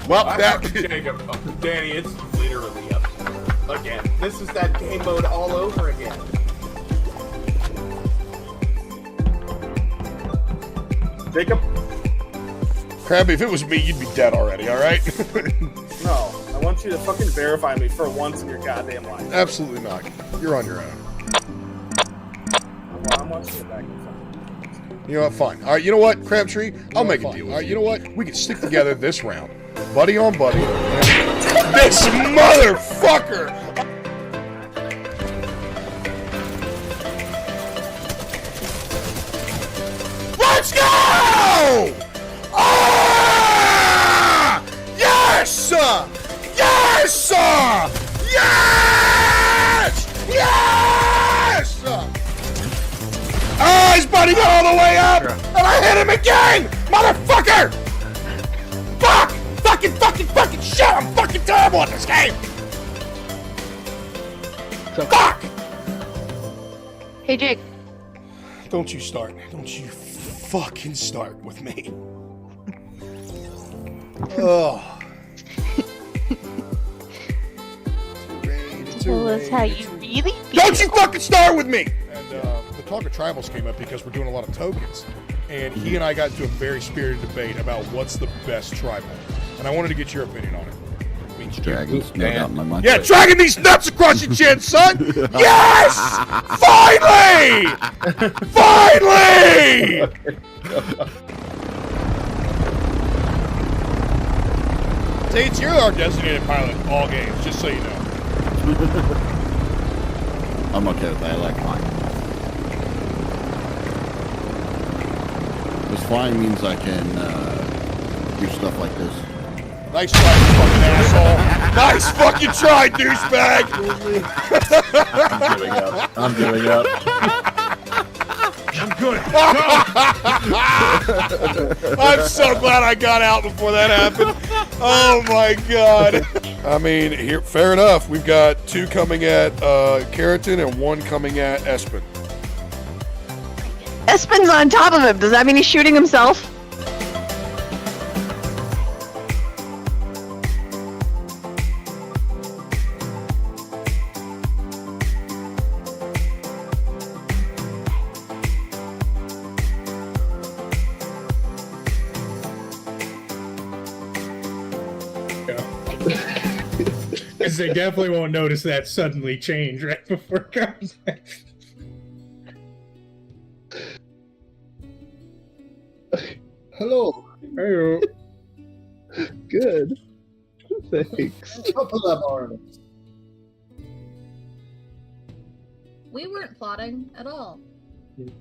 Well, Jacob, Danny, it's literally up again. This is that game mode all over again. Jacob? Krabby, if it was me, you'd be dead already, alright? No, I want you to fucking verify me for once in your goddamn life. Absolutely not. You're on your own. Well, I'm watching it back in front. You know what? Fine. Alright, you know what, Crabtree? I'll make a deal with you. Alright, you know what? We can stick together this round. Buddy on buddy. This motherfucker! Let's go! Ah! Yes! Yes! Yes! Yes! Ah, he's butting all the way up! And I hit him again! Motherfucker! Fuck! Fucking shit! I'm fucking terrible at this game! Fuck! Hey, Jake. Don't you start. Don't you fucking start with me. Oh. Tell us how you really feel. Don't you fucking start with me! And the talk of tribals came up because we're doing a lot of tokens. And he and I got into a very spirited debate about what's the best tribal. And I wanted to get your opinion on it. Dragons, no doubt in my mind. Yeah, dragging these nuts across your chin, son! Yes! Finally! Finally! Tate, you're our designated pilot in all games, just so you know. I'm okay with that. I like flying. Because flying means I can do stuff like this. Nice try, you fucking asshole. Nice fucking try, douchebag. I'm giving up. I'm good. I'm so glad I got out before that happened. Oh my god. I mean, here, fair enough. We've got 2 coming at Keratin and 1 coming at Espen. Espen's on top of him. Does that mean he's shooting himself? Because they definitely won't notice that suddenly change right before combat. Hello. Hey, Good. Thanks. We weren't plotting at all.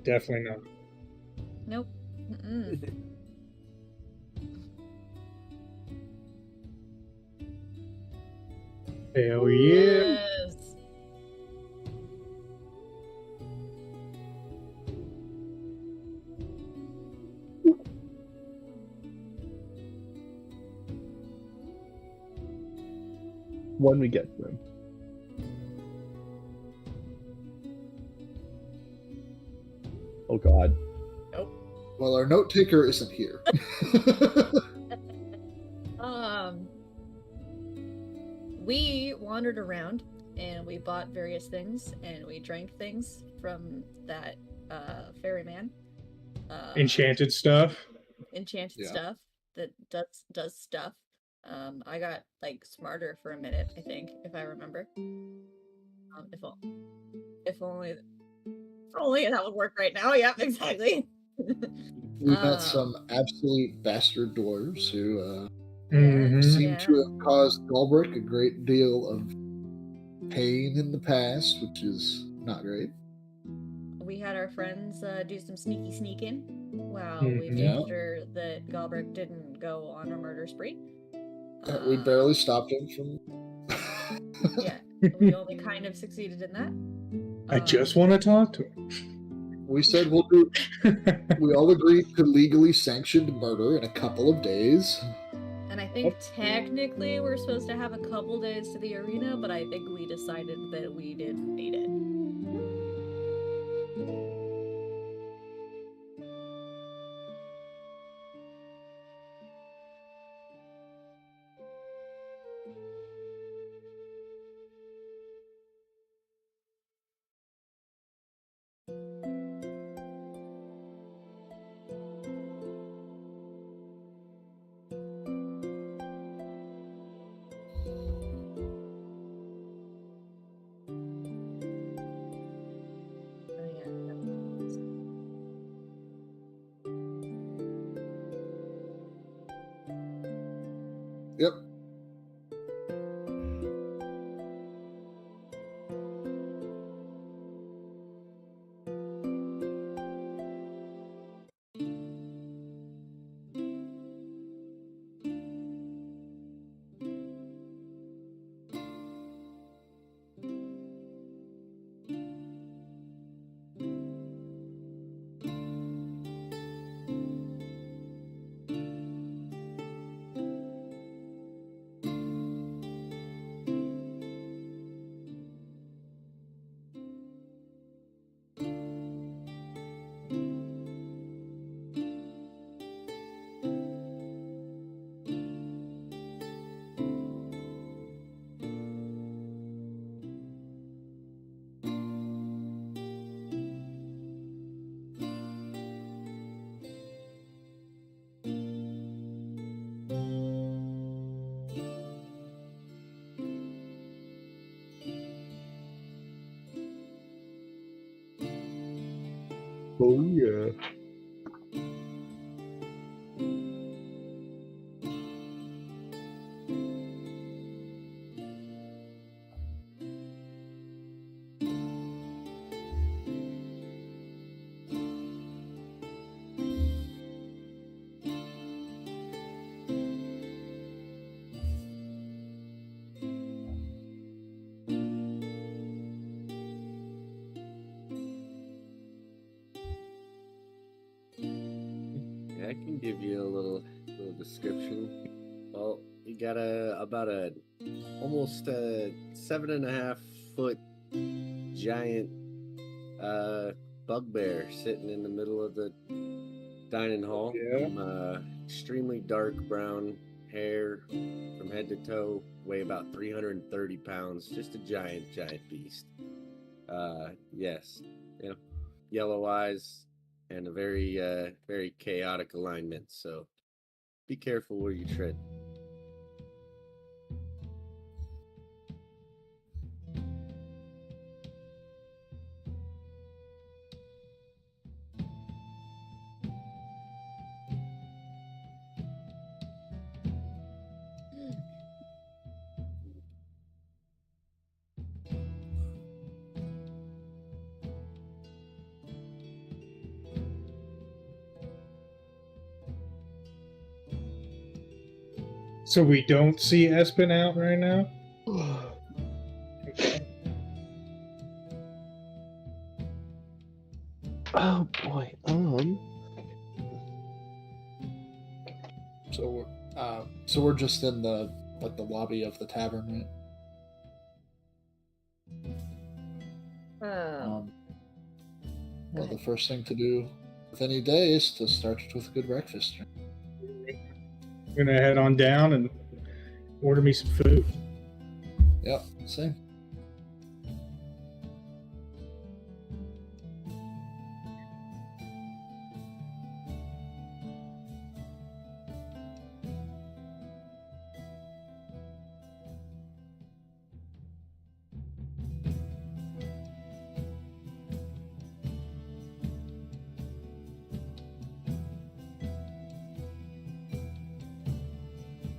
definitely not. Nope. Mm-mm. Hell yeah. Yes. When we get to them. Oh god. Well, our note taker isn't here. We wandered around and we bought various things and we drank things from that ferryman. Enchanted stuff. Enchanted stuff that does stuff. I got like smarter for a minute, I think, if I remember. If only that would work right now. Yeah, exactly. We met some absolute bastard dwarves who Mm-hmm. seem to have caused Galbraith a great deal of pain in the past, which is not great. We had our friends do some sneaky sneaking while we made sure that Galbraith didn't go on a murder spree. We barely stopped him from. Yeah, we only kind of succeeded in that. I just want to talk to him. We said we'll do. We all agreed to legally sanctioned murder in a couple of days. And I think technically we're supposed to have a couple days to the arena, but I think we decided that we didn't need it. Oh yeah. I can give you a little description. Well, you got about a almost a 7.5 foot giant bugbear sitting in the middle of the dining hall. Yeah. Extremely dark brown hair from head to toe, weigh about 330 pounds. Just a giant beast. Yes, you know, yellow eyes and a very chaotic alignment. So be careful where you tread. So we don't see Espen out right now? Okay. Oh boy. So we're just in the lobby of the tavern, right? Go Well, ahead. the first thing to do with any day is to start it with a good breakfast. I'm gonna head on down and order me some food. Yep, same.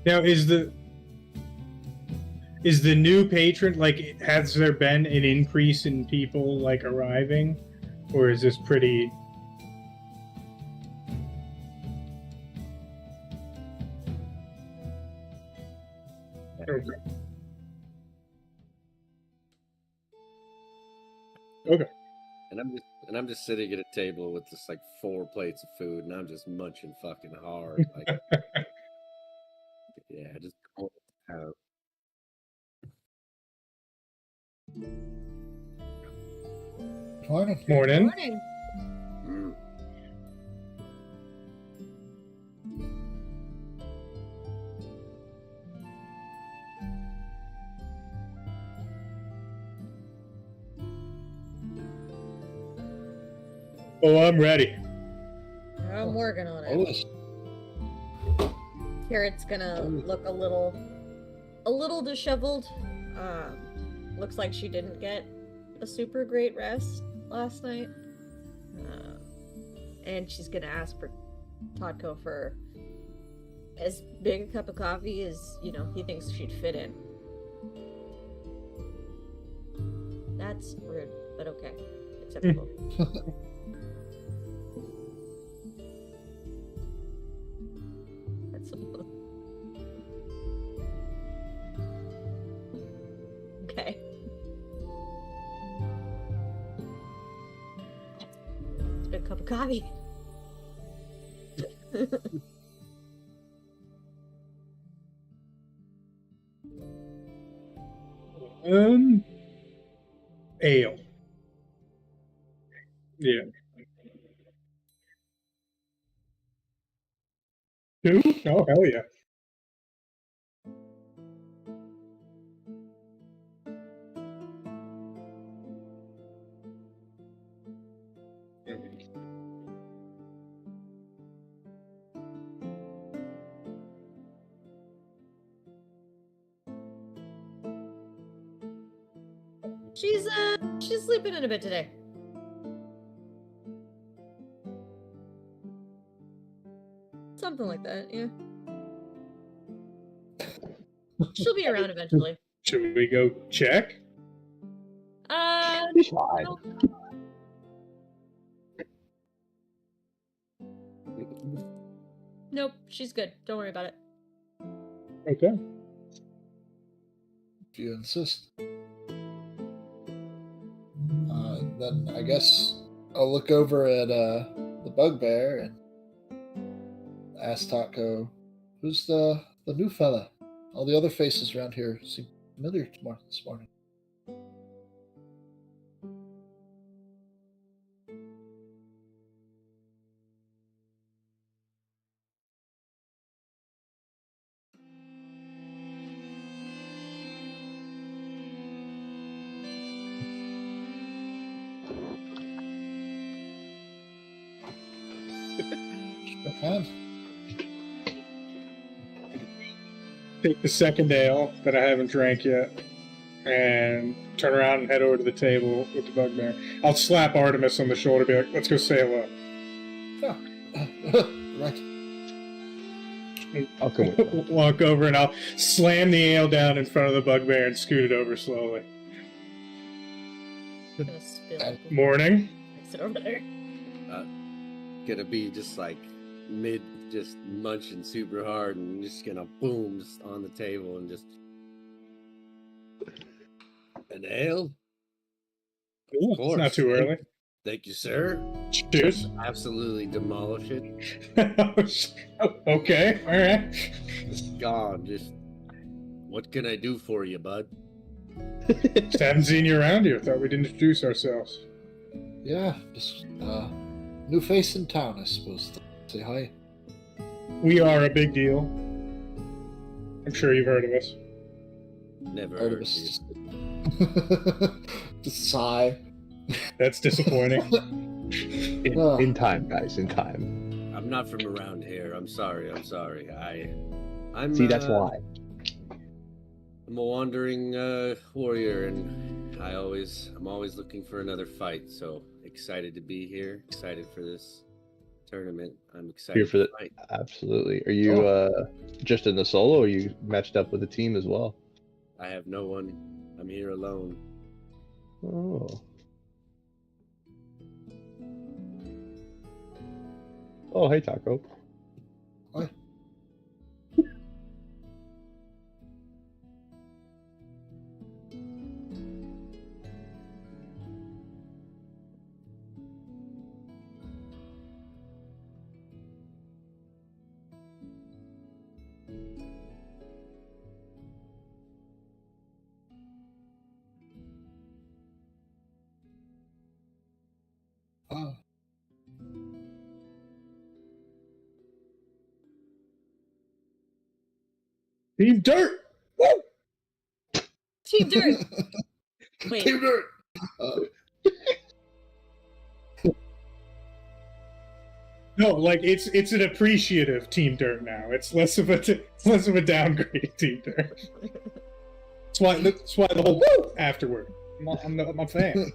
Now, is the new patron, like, has there been an increase in people like arriving, or is this pretty? Okay. And I'm just sitting at a table with just like 4 plates of food, and I'm just munching fucking hard. Like, yeah, just going to town. Morning. Morning. Morning. Mm. Oh, I'm ready. I'm working on it. Always. Carrot's gonna look a little disheveled. Looks like she didn't get a super great rest last night. And she's gonna ask for Todko for as big a cup of coffee as, you know, he thinks she'd fit in. That's rude, but okay. Acceptable. That's okay. It's a big cup of coffee. Ale. Yeah. 2? Oh, hell yeah. She's sleeping in a bit today. Something like that, yeah. She'll be around eventually. Should we go check? She's fine. No. Nope, she's good. Don't worry about it. Okay. If you insist. Then I guess I'll look over at the bugbear and ask Taco, who's the new fella? All the other faces around here seem familiar this morning. Man. Take the second ale that I haven't drank yet and turn around and head over to the table with the bugbear. I'll slap Artemis on the shoulder and be like, let's go say hello. Right. I'll come with you. Walk over and I'll slam the ale down in front of the bugbear and scoot it over slowly. I'm gonna spill. Morning. Sit over there. Gonna be just like just munching super hard and just gonna boom just on the table and just an ale. Cool. Of course. It's not too early. Thank you, sir. Cheers. Absolutely demolish it. Okay, all right. Just gone. Just what can I do for you, bud? Just haven't seen you around here. Thought we'd introduce ourselves. Yeah, just new face in town, I suppose. Say hi. We are a big deal. I'm sure you've heard of us. Never heard of Artemis you. just sigh. That's disappointing. In time, guys, in time. I'm not from around here. I'm sorry. I'm See, that's why. I'm a wandering warrior, and I'm always looking for another fight. So excited to be here. Excited for this tournament. I'm excited Here for the to fight. Absolutely. Are you just in the solo, or are you matched up with a team as well? I have no one. I'm here alone. Oh. Oh, hey, Taco. Hi. Oh. Team Dirt! Woo! Team Dirt! Wait. Team Dirt! No, like it's an appreciative Team Dirt now. It's less of a downgrade Team Dirt. That's why the whole woo afterward. I'm a fan.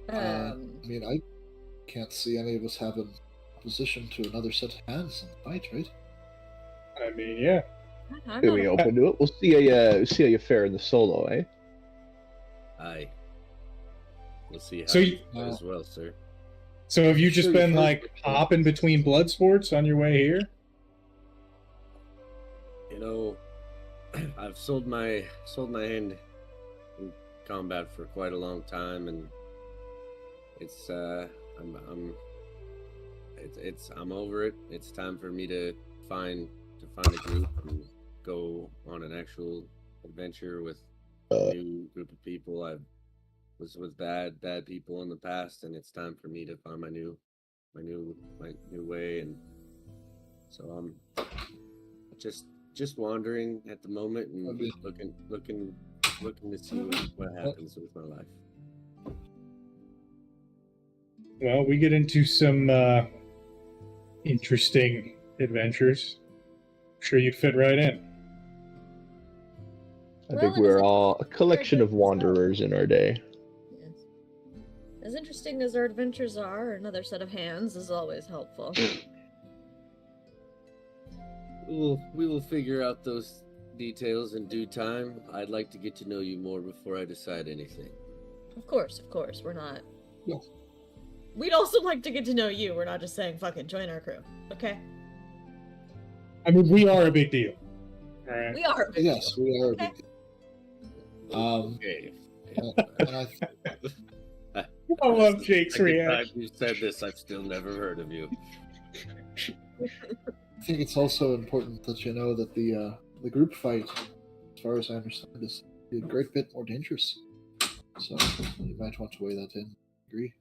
I mean, I can't see any of us having opposition to another set of hands in the fight, right? I mean, yeah. I'm Can not- we open to it? We'll see how you fare in the solo, eh? Aye. We'll see how So you you- do as well, sir. So have you just Sure, been you like hopping between blood sports on your way here? You know, I've sold my hand in combat for quite a long time, and it's I'm over it. It's time for me to find a group and go on an actual adventure with a new group of people. I was with bad people in the past, and it's time for me to find my new way. And so I'm just wandering at the moment and Okay. looking to see what happens with my life. Well, we get into some interesting adventures. I'm sure you'd fit right in. I Well, think it we're is all a collection of wanderers in our day. Yes. As interesting as our adventures are, another set of hands is always helpful. we will figure out those details in due time. I'd like to get to know you more before I decide anything. Of course, we're not. Yes. We'd also like to get to know you. We're not just saying fucking join our crew, okay? I mean, we are a big deal. All right. We are. A big Yes, deal. we are. Okay. Okay. And I love Jake's Second time reaction. you said this, I've still never heard of you. I think it's also important that you know that the group fight, as far as I understand, is a great bit more dangerous. So you might want to weigh that in. Agree?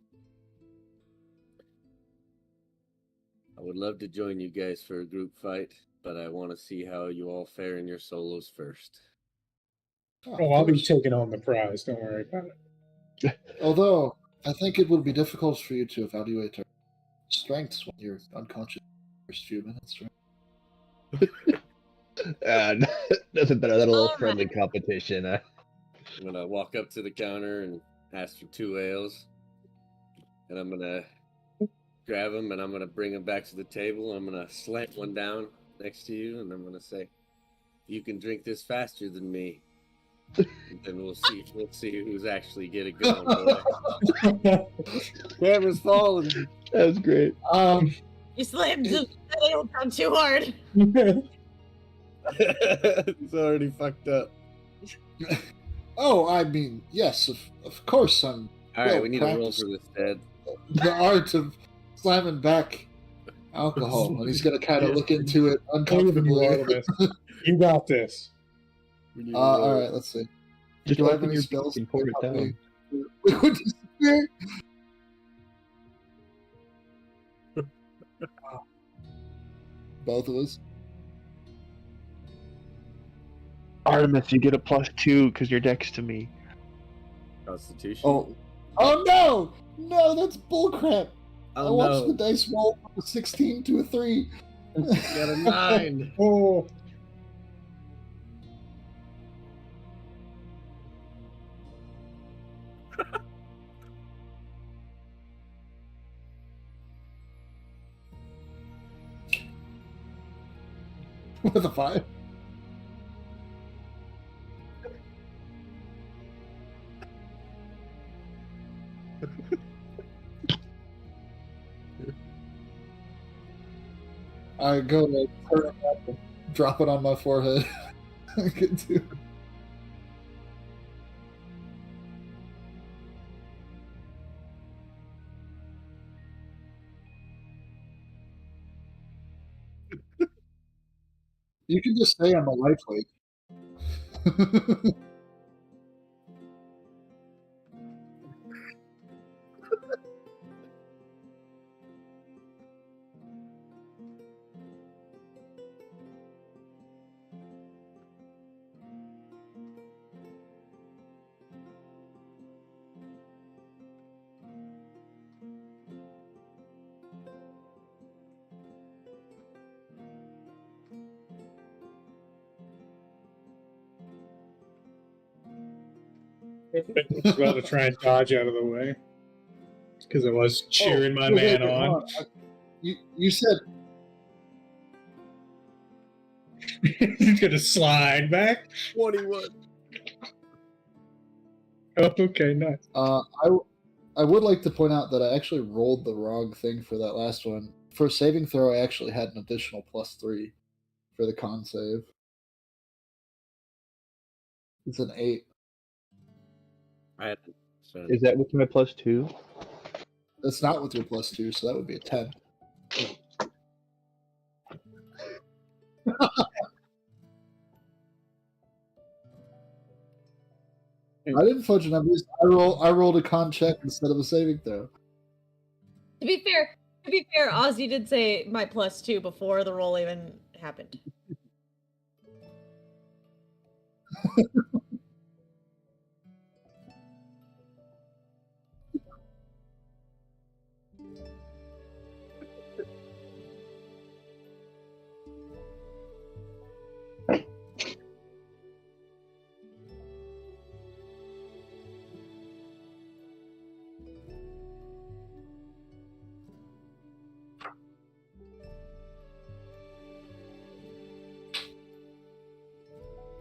I would love to join you guys for a group fight, but I want to see how you all fare in your solos first. Oh, I'll be taking home the prize. Don't worry about it. Although I think it would be difficult for you to evaluate our strengths when you're unconscious the first few minutes, right? Nothing better than a little All friendly competition. I'm gonna walk up to the counter and ask for 2 ales, and I'm gonna grab them and I'm gonna bring them back to the table. I'm gonna slant one down next to you, and I'm gonna say, "You can drink this faster than me." And then we'll see who's actually get it going. Boy. Camera's falling. That was great. You slammed the ale down too hard. It's already fucked up. Oh, I mean, yes, of course I'm. All right, well we need a roll practiced for this, Ted. the art of slamming back alcohol, and he's gonna kind of look into it uncomfortably. Artemis. You got this. We need a All roll. right, let's see. Just Do I have open any your spells? beak and pour it down. Liquid disappear? Both of us. Artemis, you get a +2 because you're next to me. Constitution. Oh no! No, that's bullcrap. I Oh, watched no. the dice roll from a 16 to a 3. You got a 9. Oh, With a 5. I go to turn it back and drop it on my forehead. I get to. You can just say I'm a lightweight. I was about to try and dodge out of the way because I was cheering my man wait, on. hold You said He's gonna slide back. 21. Oh, okay, nice. I would like to point out that I actually rolled the wrong thing for that last one. For a saving throw, I actually had an additional +3 for the con save. It's an 8. I had to. So Is that with my +2? That's not with your +2, so that would be a 10. I didn't fudge numbers. I rolled a con check instead of a saving throw. To be fair, Ozzy did say my +2 before the roll even happened.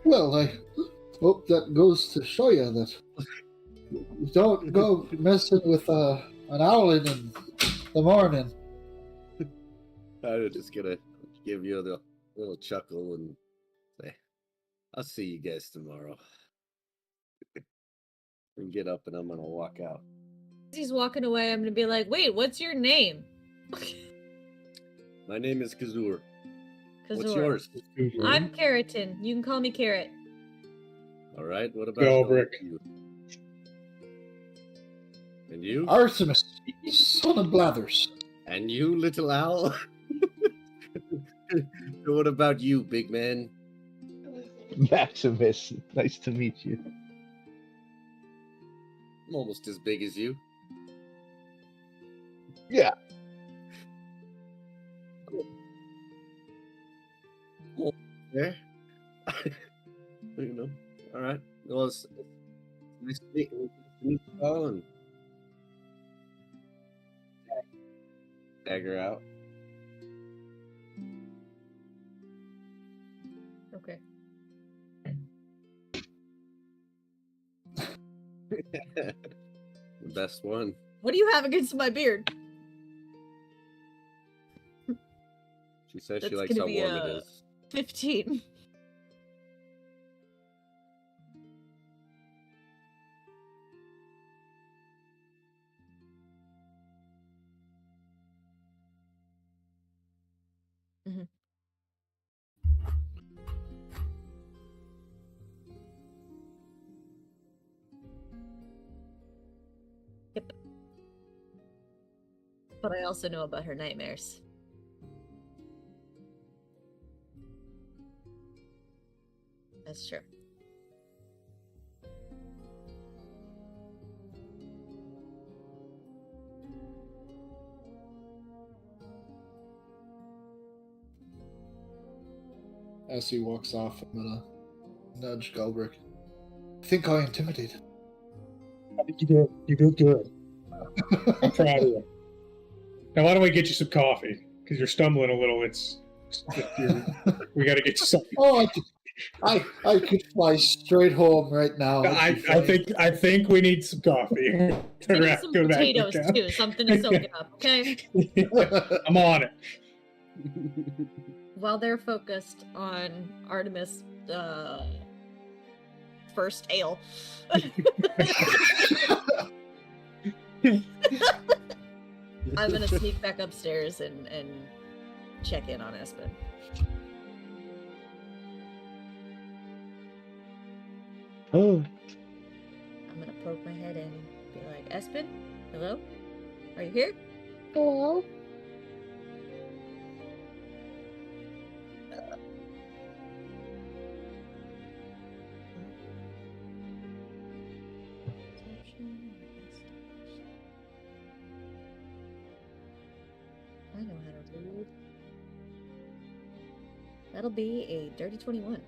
Well, I hope that goes to show you that you don't go messing with an owl in the morning. I'm just gonna give you a little chuckle and say, I'll see you guys tomorrow. And get up and I'm gonna walk out. As he's walking away, I'm gonna be like, wait, what's your name? My name is Kazur. What's Kazor. yours? I'm Keratin. You can call me Carrot. All right. What about Galbraith. you? And you? Artemis, son of Blathers. And you, little owl? What about you, big man? Maximus, nice to meet you. I'm almost as big as you. Yeah. Yeah. You know. All right. Well, it's nice to meet you all, and dagger out. Okay. The best one. What do you have against my beard? She says she That's likes how gonna warm be, it is. 15. Mhm. Yep. But I also know about her nightmares. That's true. As he walks off, I'm gonna nudge Galbraith. I think I intimidated. I think you did. You did good. I'm proud of you. Now, why don't we get you some coffee? Because you're stumbling a little. We got to get you something. Oh, I could fly straight home right now. I think we need some coffee. Give me some potatoes too, something to soak it up, okay? I'm on it. While they're focused on Artemis' first ale. I'm gonna sneak back upstairs and check in on Espen. Oh, I'm gonna poke my head in and be like, Espen? Hello? Are you here? Hello? I know how to read. That'll be a dirty 21.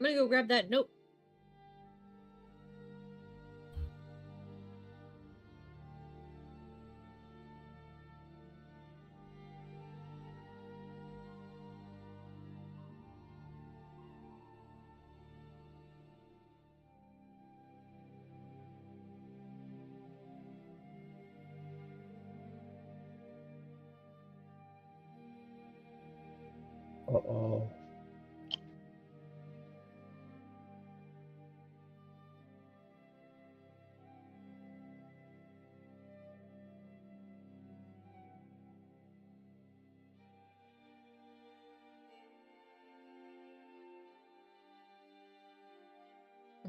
I'm gonna go grab that note. Uh-oh.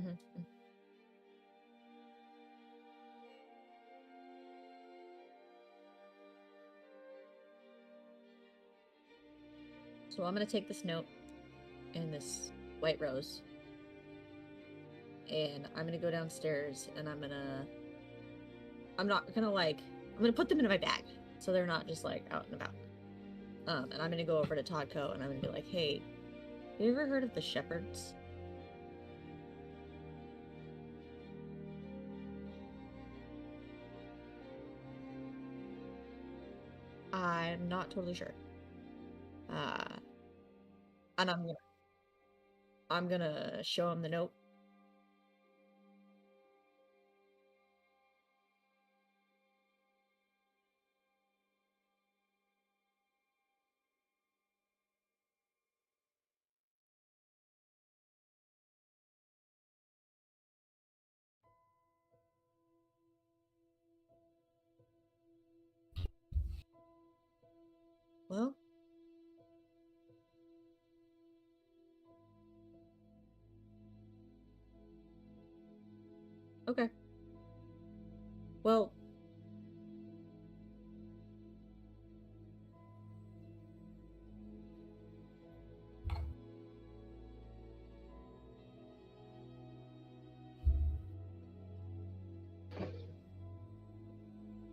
Mhm. So I'm gonna take this note and this white rose, and I'm gonna go downstairs, and I'm not gonna I'm gonna put them in my bag so they're not just like out and about. And I'm gonna go over to Toddco and I'm gonna be like, hey, have you ever heard of the Shepherds? I'm not totally sure. And I'm gonna show him the note. Well, okay. Well,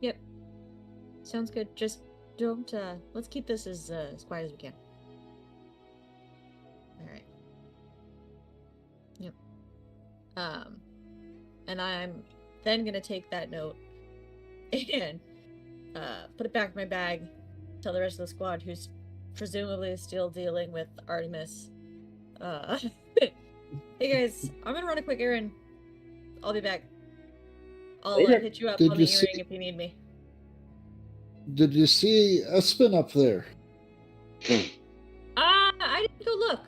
yep. Sounds good. Just don't, let's keep this as quiet as we can. Alright. Yep. And I'm then gonna take that note and, put it back in my bag, tell the rest of the squad who's presumably still dealing with Artemis, hey guys, I'm gonna run a quick errand. I'll be back. I'll hit you up Did on you the see- earring if you need me. Did you see Espen up there? I didn't go look.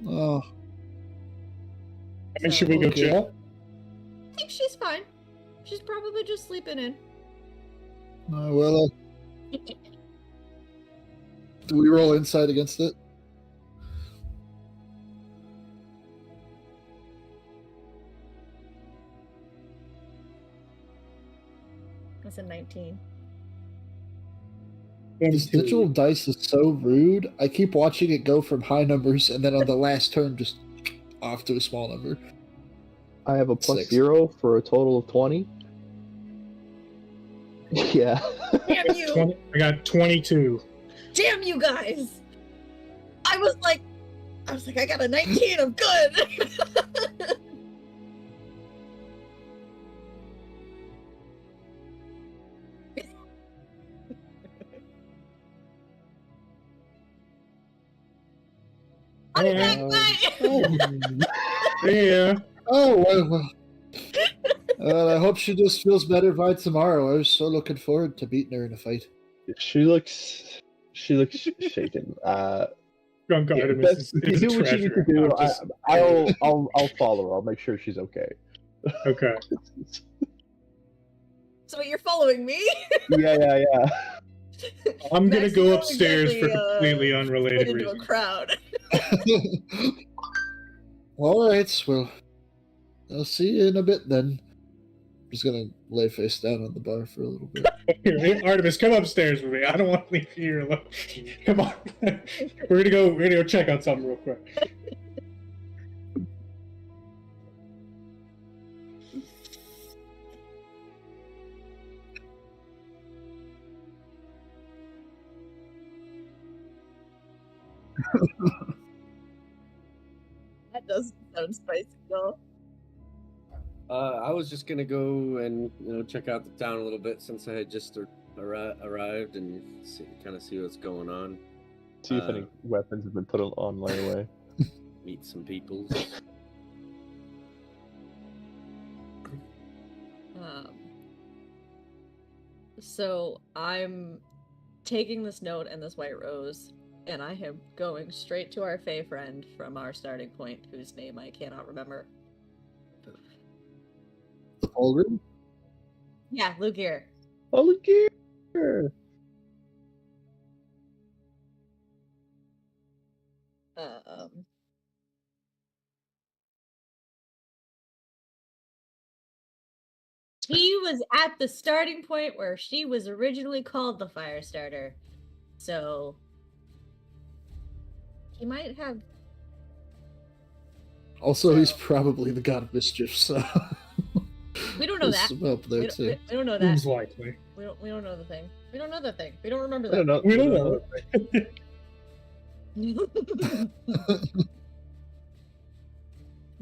Oh, I mean, should we go Okay. chill? I think she's fine. She's probably just sleeping in. well, do we roll insight against it? That's a 19. This digital dice is so rude. I keep watching it go from high numbers and then on the last turn just off to a small number. I have a plus 6. 0 for a total of 20. Yeah. Damn you! I got 22. Damn you guys! I was like, I got a 19. I'm good. I'll be back. Bye. Yeah. Oh, well. I hope she just feels better by tomorrow. I was so looking forward to beating her in a fight. She looks shaken. Drunk Yeah, Artemis you is a do what you need to treasure. do. I'm just- I'll follow her. I'll make sure she's okay. Okay. So you're following me? Yeah. I'm gonna Max, go you upstairs for exactly, completely went unrelated into a reasons. crowd. All right, well, I'll see you in a bit then. I'm just gonna lay face down on the bar for a little bit. Here, Artemis, come upstairs with me. I don't want to leave you here alone. Come on. We're gonna go check out something real quick. That doesn't sound spicy at all. I was just gonna go and check out the town a little bit since I had just arrived and kind of see what's going on. See if any weapons have been put on layaway. Meet some people. So I'm taking this note and this white rose, and I am going straight to our Fey friend from our starting point, whose name I cannot remember. Already? Yeah, Lugir. Oh, look here! He was at the starting point where she was originally called the Firestarter. So he might have. Also, he's probably the god of mischief, so. We don't know There's that. some help there, too. We don't know Seems that. likely. We don't know the thing. We don't know the thing. We don't remember I don't that. know. We don't know.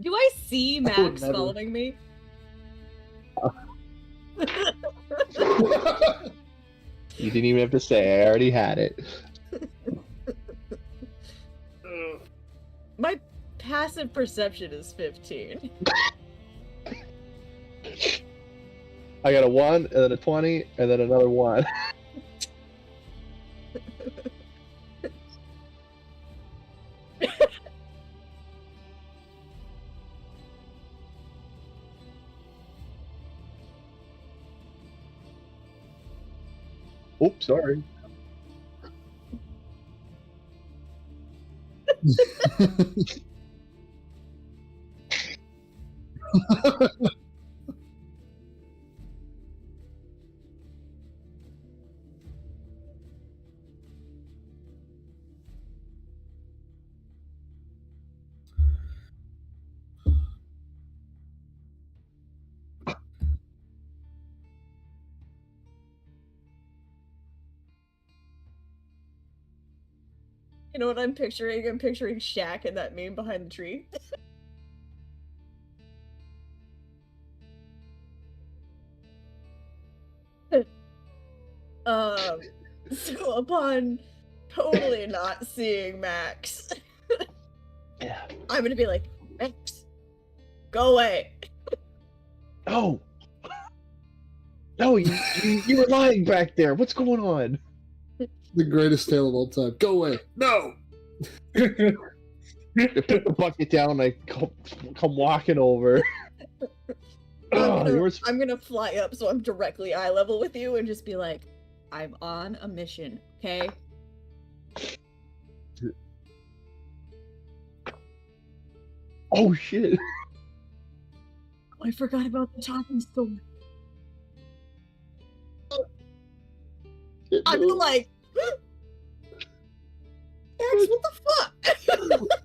Do I see Max never. following me? You didn't even have to say. I already had it. My passive perception is 15. I got a 1, and then a 20, and then another 1. Oops, sorry. You know what I'm picturing? I'm picturing Shaq in that meme behind the tree. So upon totally not seeing Max, Yeah. I'm gonna be like, Max, go away. Oh! No, you were lying back there. What's going on? The greatest tale of all time. Go away. No! You put the bucket down and I come walking over. I'm gonna fly up so I'm directly eye level with you and just be like, I'm on a mission, okay? Oh shit. I forgot about the talking sword. I'm like, Max, what the fuck?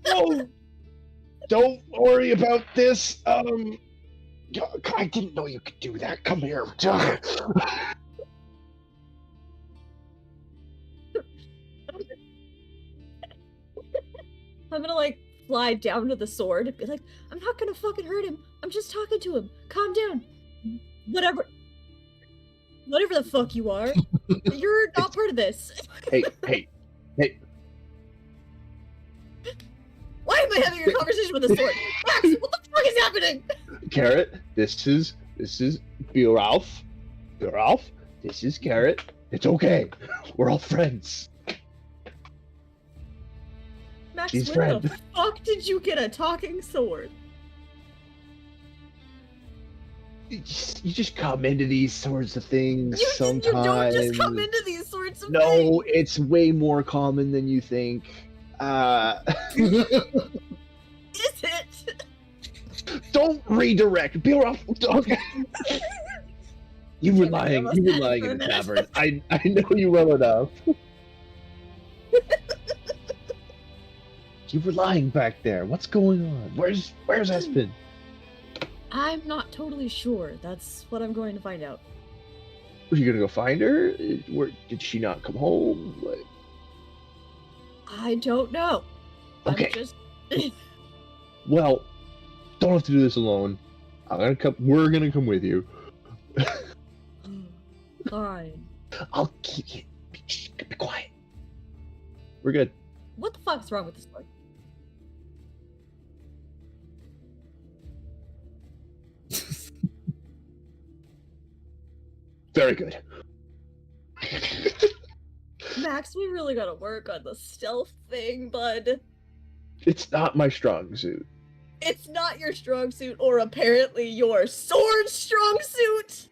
No! Don't worry about this. I didn't know you could do that. Come here. I'm gonna like fly down to the sword and be like, I'm not gonna fucking hurt him. I'm just talking to him. Calm down. Whatever the fuck you are. You're not part of this. Hey. Why am I having a conversation with a sword? Max, what the fuck is happening? Carrot, this is Ralph. Ralph, this is Carrot. It's okay. We're all friends. Max, She's where friend. the fuck did you get a talking sword? You just come into these sorts of things You sometimes. don't just come into these sorts of things. No, it's way more common than you think. Is it? Don't redirect. Be Ralph. Okay. You were lying. You were almost lying had it in for the a minute. tavern. I know you well enough. You were lying back there. What's going on? Where's Espen? I'm not totally sure. That's what I'm going to find out. Were you gonna go find her? Did she not come home? Like, I don't know. Okay. I'm just... well, don't have to do this alone. We're gonna come with you. Fine. I'll keep you. Shh, be quiet. We're good. What the fuck's wrong with this one? Very good. Max, we really gotta work on the stealth thing, bud. It's not my strong suit. It's not your strong suit, or apparently your sword strong suit!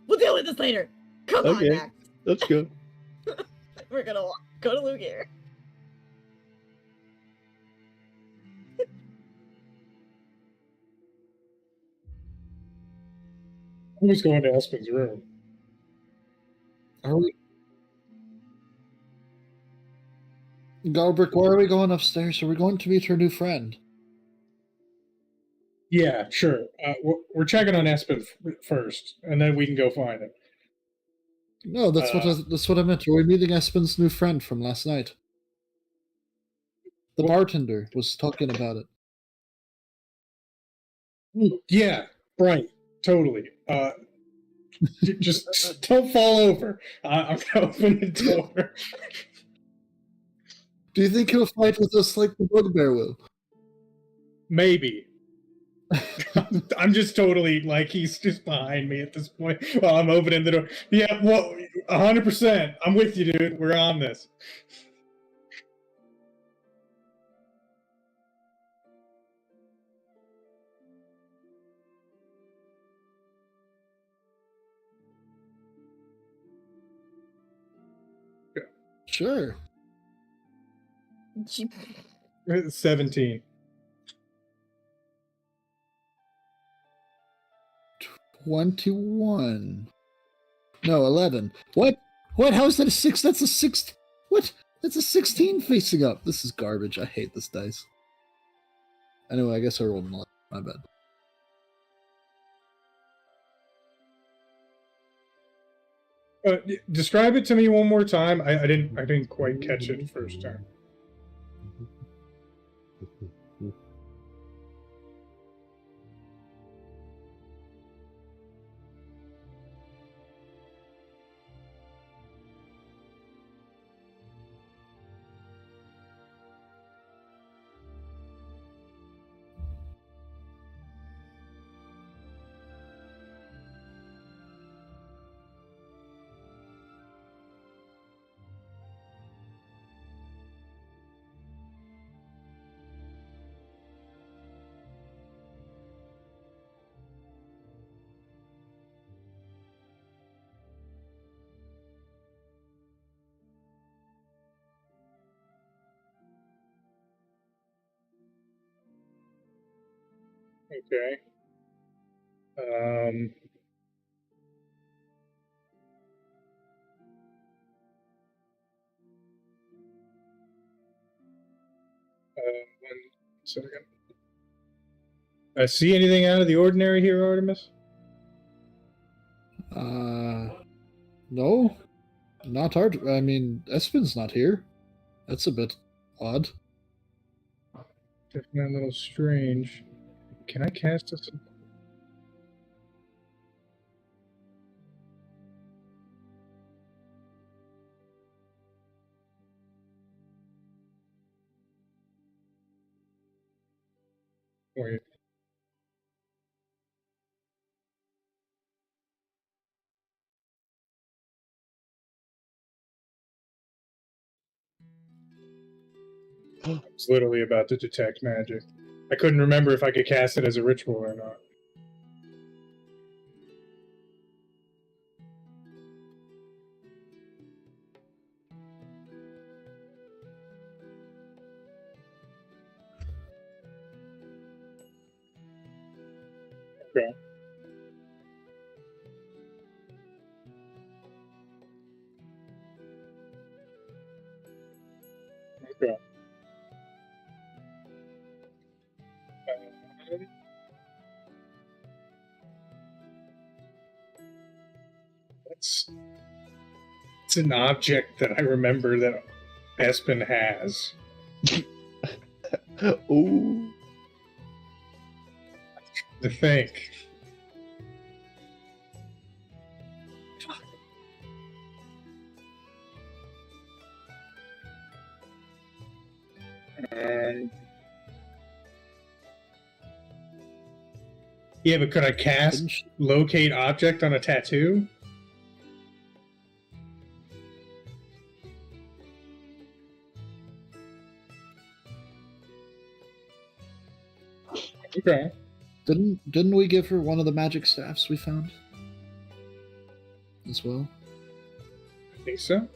We'll deal with this later. Come on, Okay. Max. Let's go. We're gonna go to Lugier. Who's going to Espen's room? Are we? Galbrick, why are we going upstairs? Are we going to meet her new friend? Yeah, sure. We're checking on Espen first, and then we can go find him. No, that's what I meant. Are we meeting Espen's new friend from last night? The bartender was talking about it. Yeah, right. Totally. Just don't fall over. I'm gonna open the door. Do you think he'll fight with us like the bugbear will? Maybe. I'm just totally like he's just behind me at this point while I'm opening the door. Yeah, well, 100%. I'm with you, dude. We're on this. Sure. 17. 21. No, 11. What? What? How is that a 6? That's a 6. What? That's a 16 facing up. This is garbage. I hate this dice. Anyway, I guess I rolled an 11. My bad. Describe it to me one more time. I didn't quite catch it the first time. Okay. One second. See anything out of the ordinary here, Artemis? No. Not hard. I mean, Espen's not here. That's a bit odd. Definitely a little strange. Can I cast this? Wait. I was literally about to detect magic. I couldn't remember if I could cast it as a ritual or not. Okay. Okay. It's an object that I remember that Espen has. Ooh. To think. Yeah, but could I cast locate object on a tattoo? Okay. Didn't we give her one of the magic staffs we found as well? I think so.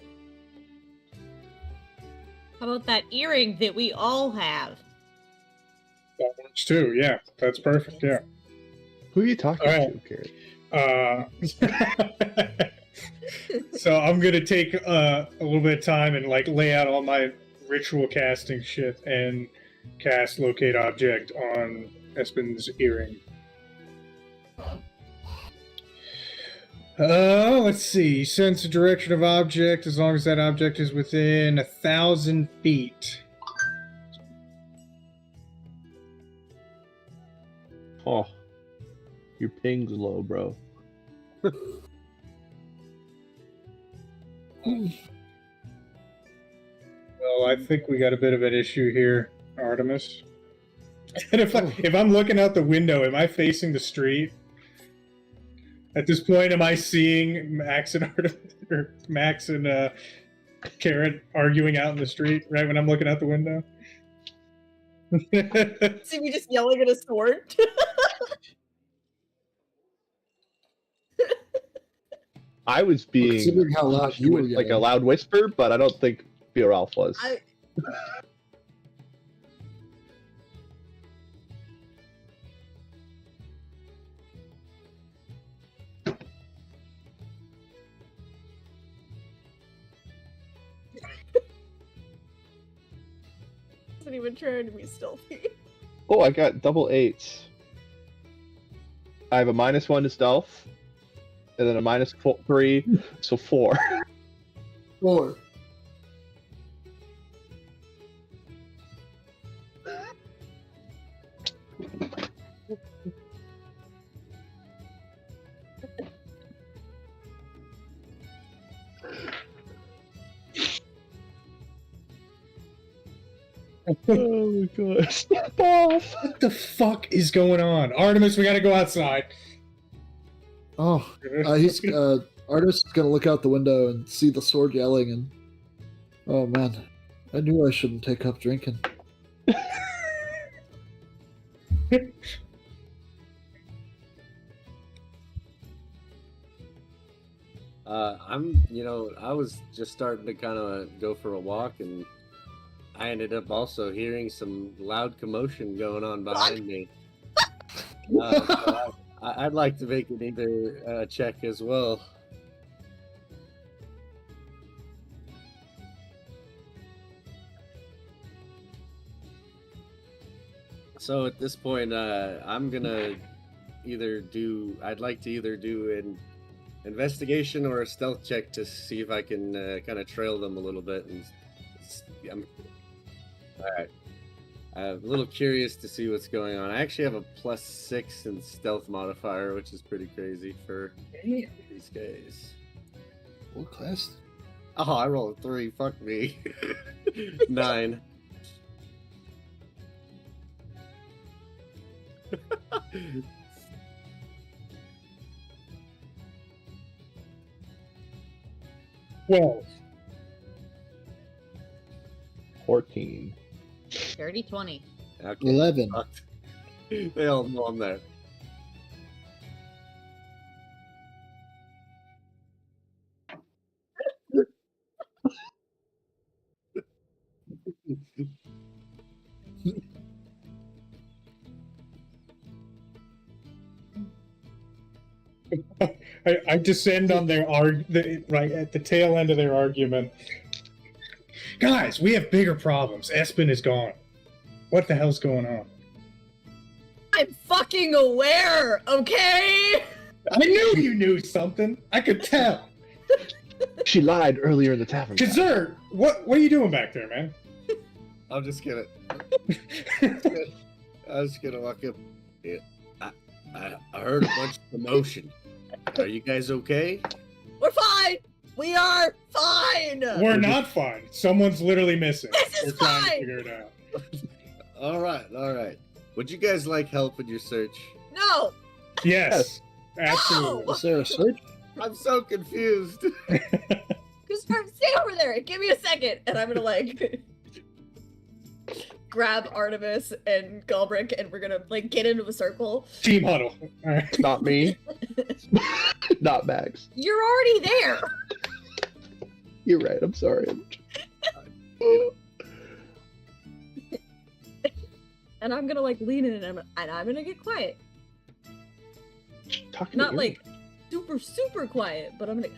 How about that earring that we all have? That works too. Yeah, that's perfect. Yeah. Who are you talking All right. to, Garrett? So I'm gonna take a little bit of time and like lay out all my ritual casting shit and cast locate object on Espen's earring. Let's see. Sense the direction of object as long as that object is within 1,000 feet. Oh, your ping's low, bro. Well, I think we got a bit of an issue here, Artemis. And if I'm looking out the window, am I facing the street? At this point, am I seeing Max and Artemis, or Max and Carrot arguing out in the street right when I'm looking out the window? See me just yelling at a sword. I was being Considering how loud you were like a yelling. loud whisper, but I don't think Beeralf was. Wasn't even trying to be stealthy. Oh, I got double 8s. I have a -1 to stealth, and then a -3, so 4. 4. Oh my god, step off! What the fuck is going on? Artemis, we gotta go outside. Oh, he's Artemis is gonna look out the window and see the sword yelling, and oh man, I knew I shouldn't take up drinking. I was just starting to kind of go for a walk, and I ended up also hearing some loud commotion going on behind me. So I'd like to make an either check as well. So at this point, I'm gonna I'd like to either do an investigation or a stealth check to see if I can kind of trail them a little bit. And all right. I'm a little curious to see what's going on. I actually have a +6 in stealth modifier, which is pretty crazy for these guys. What class? Oh, I rolled a 3. Fuck me. 9. Well, 14. Dirty 20. Okay. 11. Fucked. They all know I'm there. I descend on their right at the tail end of their argument. Guys, we have bigger problems. Espen is gone. What the hell's going on? I'm fucking aware, okay? I knew you knew something. I could tell. She lied earlier in the tavern. Kazur, what are you doing back there, man? I'm just gonna. I was gonna walk up. Yeah, I heard a bunch of commotion. Are you guys okay? We're fine. We are fine. We're not fine. Someone's literally missing. This is We're trying to fine. figure it out. All right. Would you guys like help in your search? No. Yes, absolutely. Is there a search? I'm so confused. Just stay over there. Give me a second, and I'm gonna like grab Artemis and Galbrick, and we're gonna like get into a circle. Team huddle. All right. Not me. Not Max. You're already there. You're right. I'm sorry. And I'm gonna like lean in, and I'm gonna get quiet. Talking Not to like super, super quiet, but I'm gonna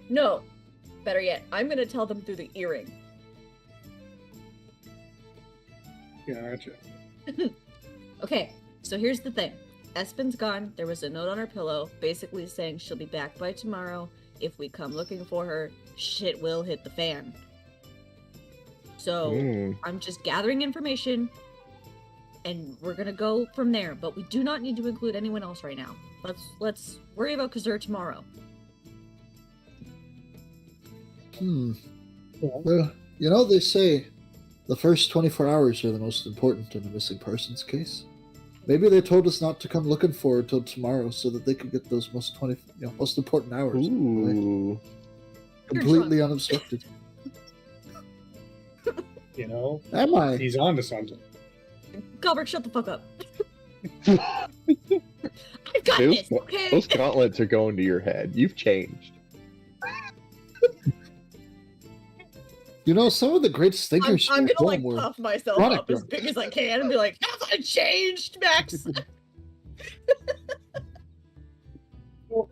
no. Better yet, I'm gonna tell them through the earring. Gotcha. Okay, so here's the thing. Espen's gone. There was a note on her pillow basically saying she'll be back by tomorrow. If we come looking for her, shit will hit the fan. So I'm just gathering information and we're gonna go from there, but we do not need to include anyone else right now. Let's worry about Kazur tomorrow. Well, you know, they say the first 24 hours are the most important in a missing persons case. Maybe they told us not to come looking for her till tomorrow so that they could get those most important hours Ooh. completely unobstructed. You know, Am I? he's on to something. Gobert, shut the fuck up. I've got this, okay? Those gauntlets are going to your head. You've changed. You know, some of the great stinkers I'm gonna like were puff myself chronic up as drunk. big as I can and be like, have I changed, Max? Who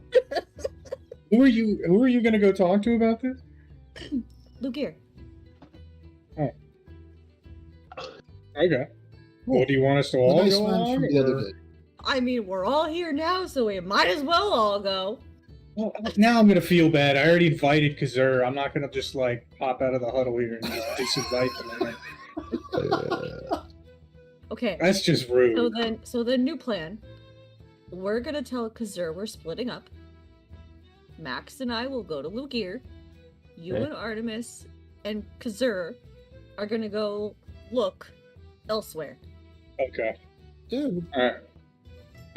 are you gonna go talk to about this? Lugir. Okay. Well, do you want us to The all nice go man along? from the other or- day. I mean, we're all here now, so we might as well all go. Well, now I'm gonna feel bad. I already invited Kazur. I'm not gonna just like pop out of the huddle here and just disinvite them. Okay. That's just rude. So then new plan. We're gonna tell Kazur we're splitting up. Max and I will go to Lugir. You Okay. and Artemis and Kazur are gonna go look elsewhere. Okay. Dude. All right.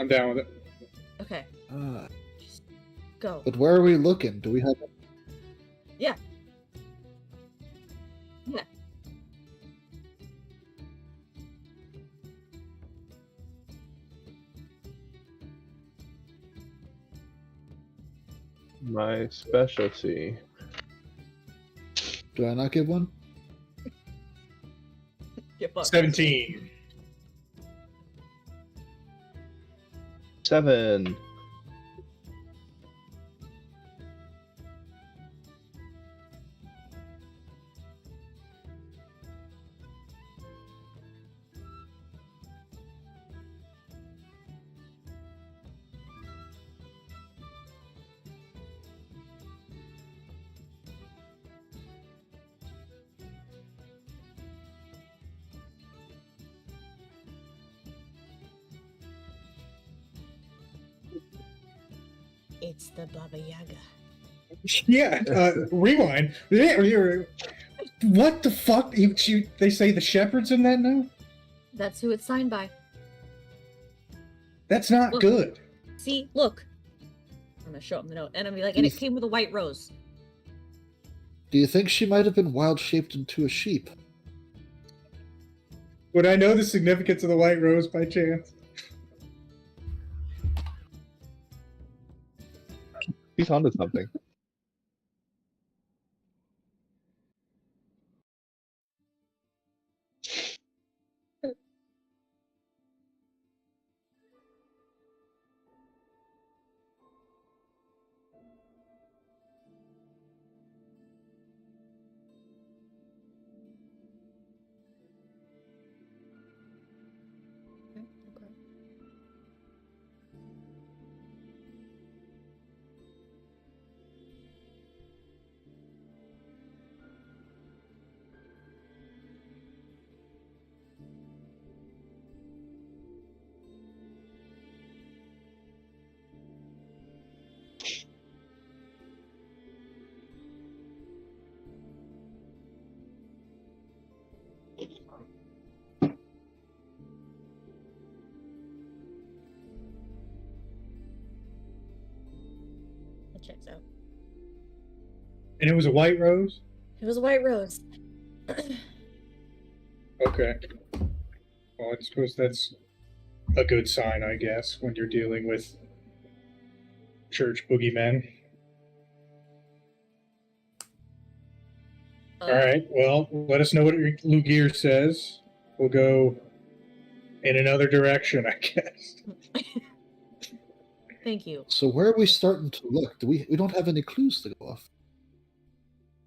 I'm down with it. Okay. Go. But where are we looking? Do we have? Yeah. Yeah. My specialty. Do I not give one? Get fucked. 17. 7. It's the Baba Yaga. Yeah. Rewind. What the fuck? They say the shepherd's in that now? That's who it's signed by. That's not Look. good. See, look. I'm gonna show him the note, and I'm gonna be like, and it came with a white rose. Do you think she might have been wild shaped into a sheep? Would I know the significance of the white rose by chance? He's onto something. It checks out. And it was a white rose? It was a white rose. Okay. Well, I suppose that's a good sign, I guess, when you're dealing with church boogeymen. All right. Well, let us know what Lugir says. We'll go in another direction, I guess. Thank you. So where are we starting to look? We don't have any clues to go off.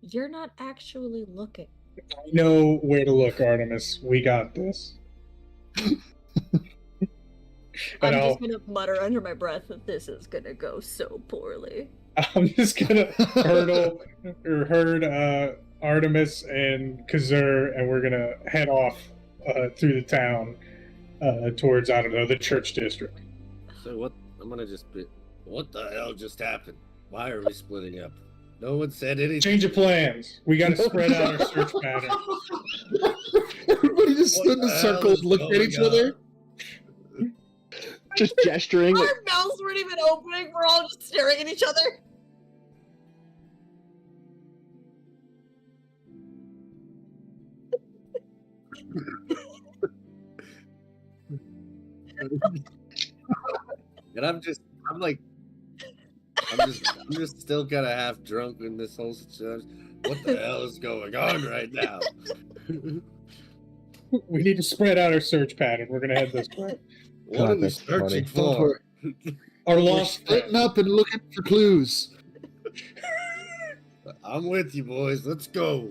You're not actually looking. I know where to look, Artemis. We got this. I'm just gonna mutter under my breath that this is gonna go so poorly. I'm just gonna herd Artemis and Kazur, and we're gonna head off through the town towards, I don't know, the church district. So what? I'm gonna just be. What the hell just happened? Why are we splitting up? No one said anything. Change of plans. We gotta spread out our search pattern. Everybody just stood in a circle and looked at each other. Just gesturing. Our mouths weren't even opening. We're all just staring at each other. And I'm just still kind of half drunk in this whole situation. What the hell is going on right now? We need to spread out our search pattern. We're gonna head this way. What are we searching Don't for? worry. Our We're lost splitting friend. up and looking for clues. I'm with you, boys. Let's go.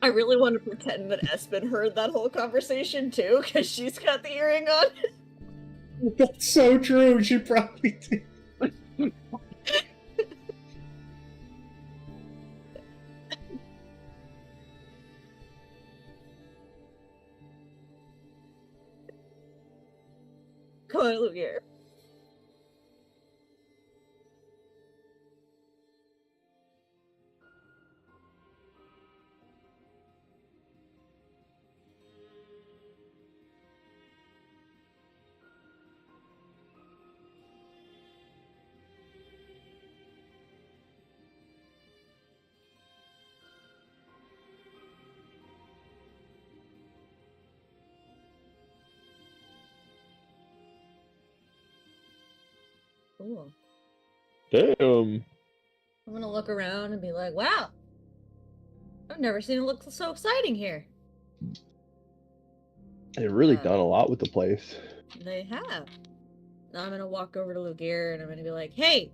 I really want to pretend that Espen heard that whole conversation too, because she's got the earring on. That's so true. She probably did. Come on, Lugier. Cool. Damn. I'm gonna look around and be like, wow, I've never seen it look so exciting here. They've really done a lot with the place. They have. Now I'm gonna walk over to Lugier and I'm gonna be like, hey,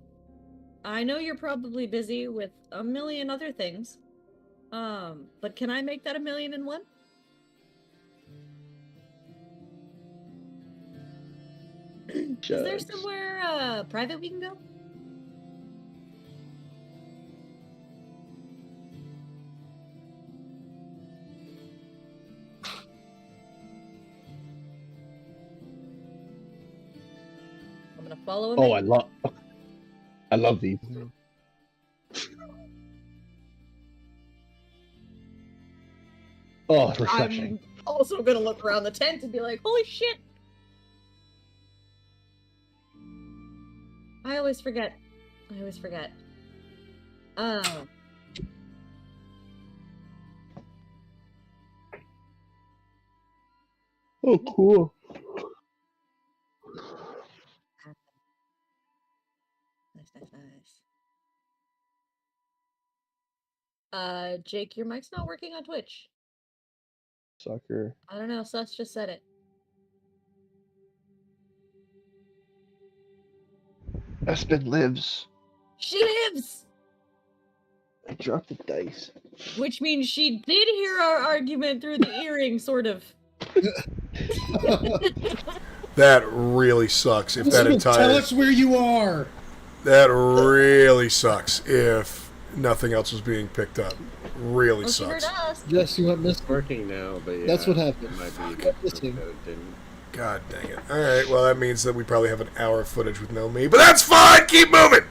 I know you're probably busy with a million other things, but can I make that 1,000,001? Is there Jugs. somewhere private we can go? I'm gonna follow him. Oh, in. I love these. Oh, refreshing. I'm also gonna look around the tent and be like, holy shit! I always forget. Oh, cool. Nice. Jake, your mic's not working on Twitch. Sucker. I don't know, Sus just said it. Espen lives. She lives! I dropped the dice. Which means she did hear our argument through the earring, sort of. That really sucks. If that entire Tell us where you are. that really sucks. If nothing else was being picked up, really Well, she heard sucks. us. Yes, you went missing. Working now, but yeah, That's what happened. It might be Got missing. that it didn't. God dang it! All right, well that means that we probably have an hour of footage with no me, but that's fine. Keep moving.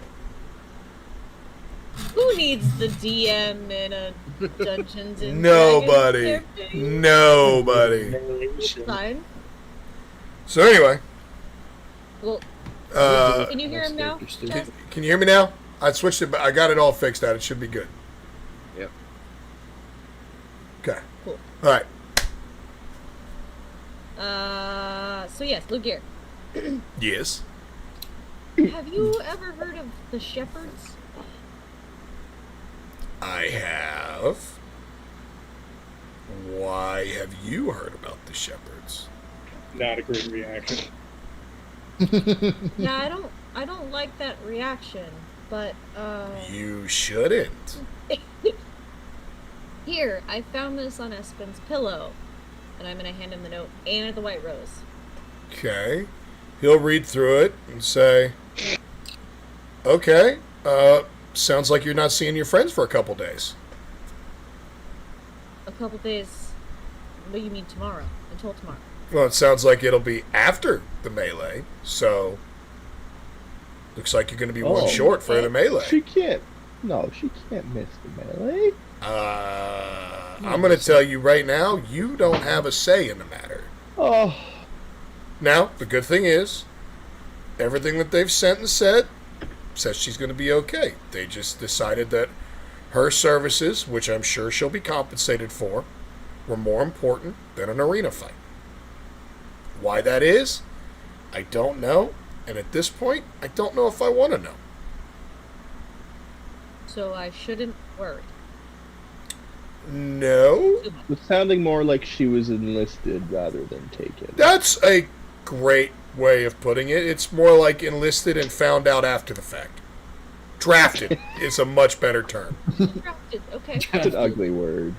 Who needs the DM in a Dungeons and Nobody. Dragons campaign? Nobody. Fine. So anyway, Well, can you hear him now? can you hear me now? I switched it. I got it all fixed out. It should be good. Yep. Okay. Cool. All right. So yes, Lugier. Yes. Have you ever heard of the Shepherds? I have. Why have you heard about the Shepherds? Not a great reaction. Yeah, I don't like that reaction, but You shouldn't. here, I found this on Espen's pillow, and I'm gonna hand him the note and the white rose. Okay. He'll read through it and say, okay, sounds like you're not seeing your friends for a couple days. A couple days. What do you mean tomorrow? Until tomorrow. Well, it sounds like it'll be after the melee, so looks like you're going to be one Oh. short for the melee. She can't. No, she can't miss the melee. I'm going to tell you right now, you don't have a say in the matter. Oh. Now, the good thing is, everything that they've sent and said says she's going to be okay. They just decided that her services, which I'm sure she'll be compensated for, were more important than an arena fight. Why that is, I don't know. And at this point, I don't know if I want to know. So I shouldn't worry. No. It's sounding more like she was enlisted rather than taken. That's a great way of putting it. It's more like enlisted and found out after the fact. Drafted is a much better term. Drafted, okay. It's an ugly word.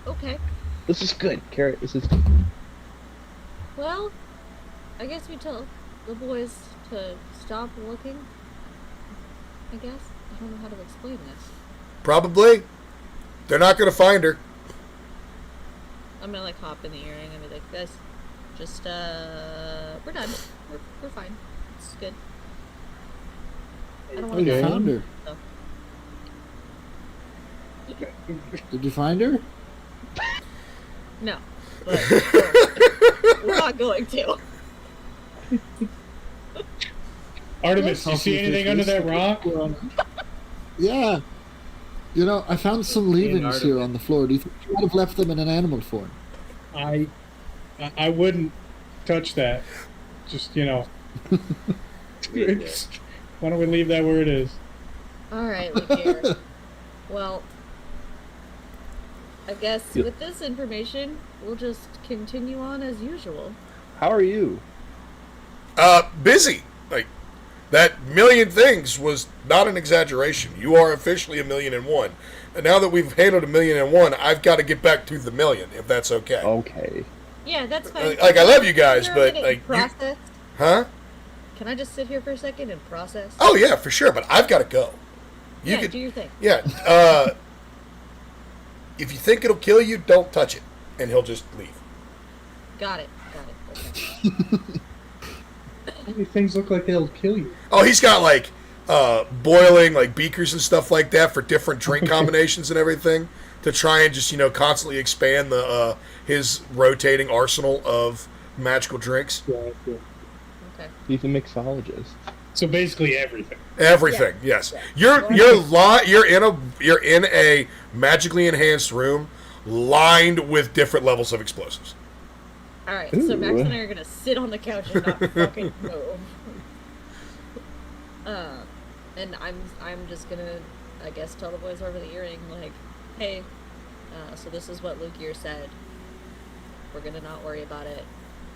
Okay. This is good, Carrot. This is good. Well, I guess we tell the boys to stop looking. I guess. I don't know how to explain this. Probably. They're not going to find her. I'm gonna like hop in the earring and be like, guys, just we're done. We're fine. It's good. I don't want to Okay. go. Found her. So. Did you find her? No. But we're not going to. Artemis, you see anything under that rock? Yeah. You know, I found some leavings Artemis. here on the floor. Do you think you might have left them in an animal form? I wouldn't touch that. Just, it's, why don't we leave that where it is? Alright, look here. Well, I guess with this information, we'll just continue on as usual. How are you? Busy. Like, that million things was not an exaggeration. You are officially 1,000,001. And now that we've handled 1,000,001, I've got to get back to the million, if that's okay. Okay. Yeah, that's fine. Like, I love you guys, Can I but, get like, you- process? huh? Can I just sit here for a second and process? Oh, yeah, for sure, but I've got to go. Yeah, do your thing. Yeah, if you think it'll kill you, don't touch it. And he'll just leave. Got it. Okay. How many things look like they'll kill you? Oh, he's got, like, boiling, like, beakers and stuff like that for different drink combinations and everything to try and just, constantly expand the his rotating arsenal of magical drinks. Yeah. Okay. He's a mixologist. So basically everything. Everything, yes. You're in a magically enhanced room lined with different levels of explosives. Alright, so Max and I are gonna sit on the couch and not fucking move. And I'm just gonna, I guess, tell the boys over the earring, like, hey, so this is what Luke here said. We're gonna not worry about it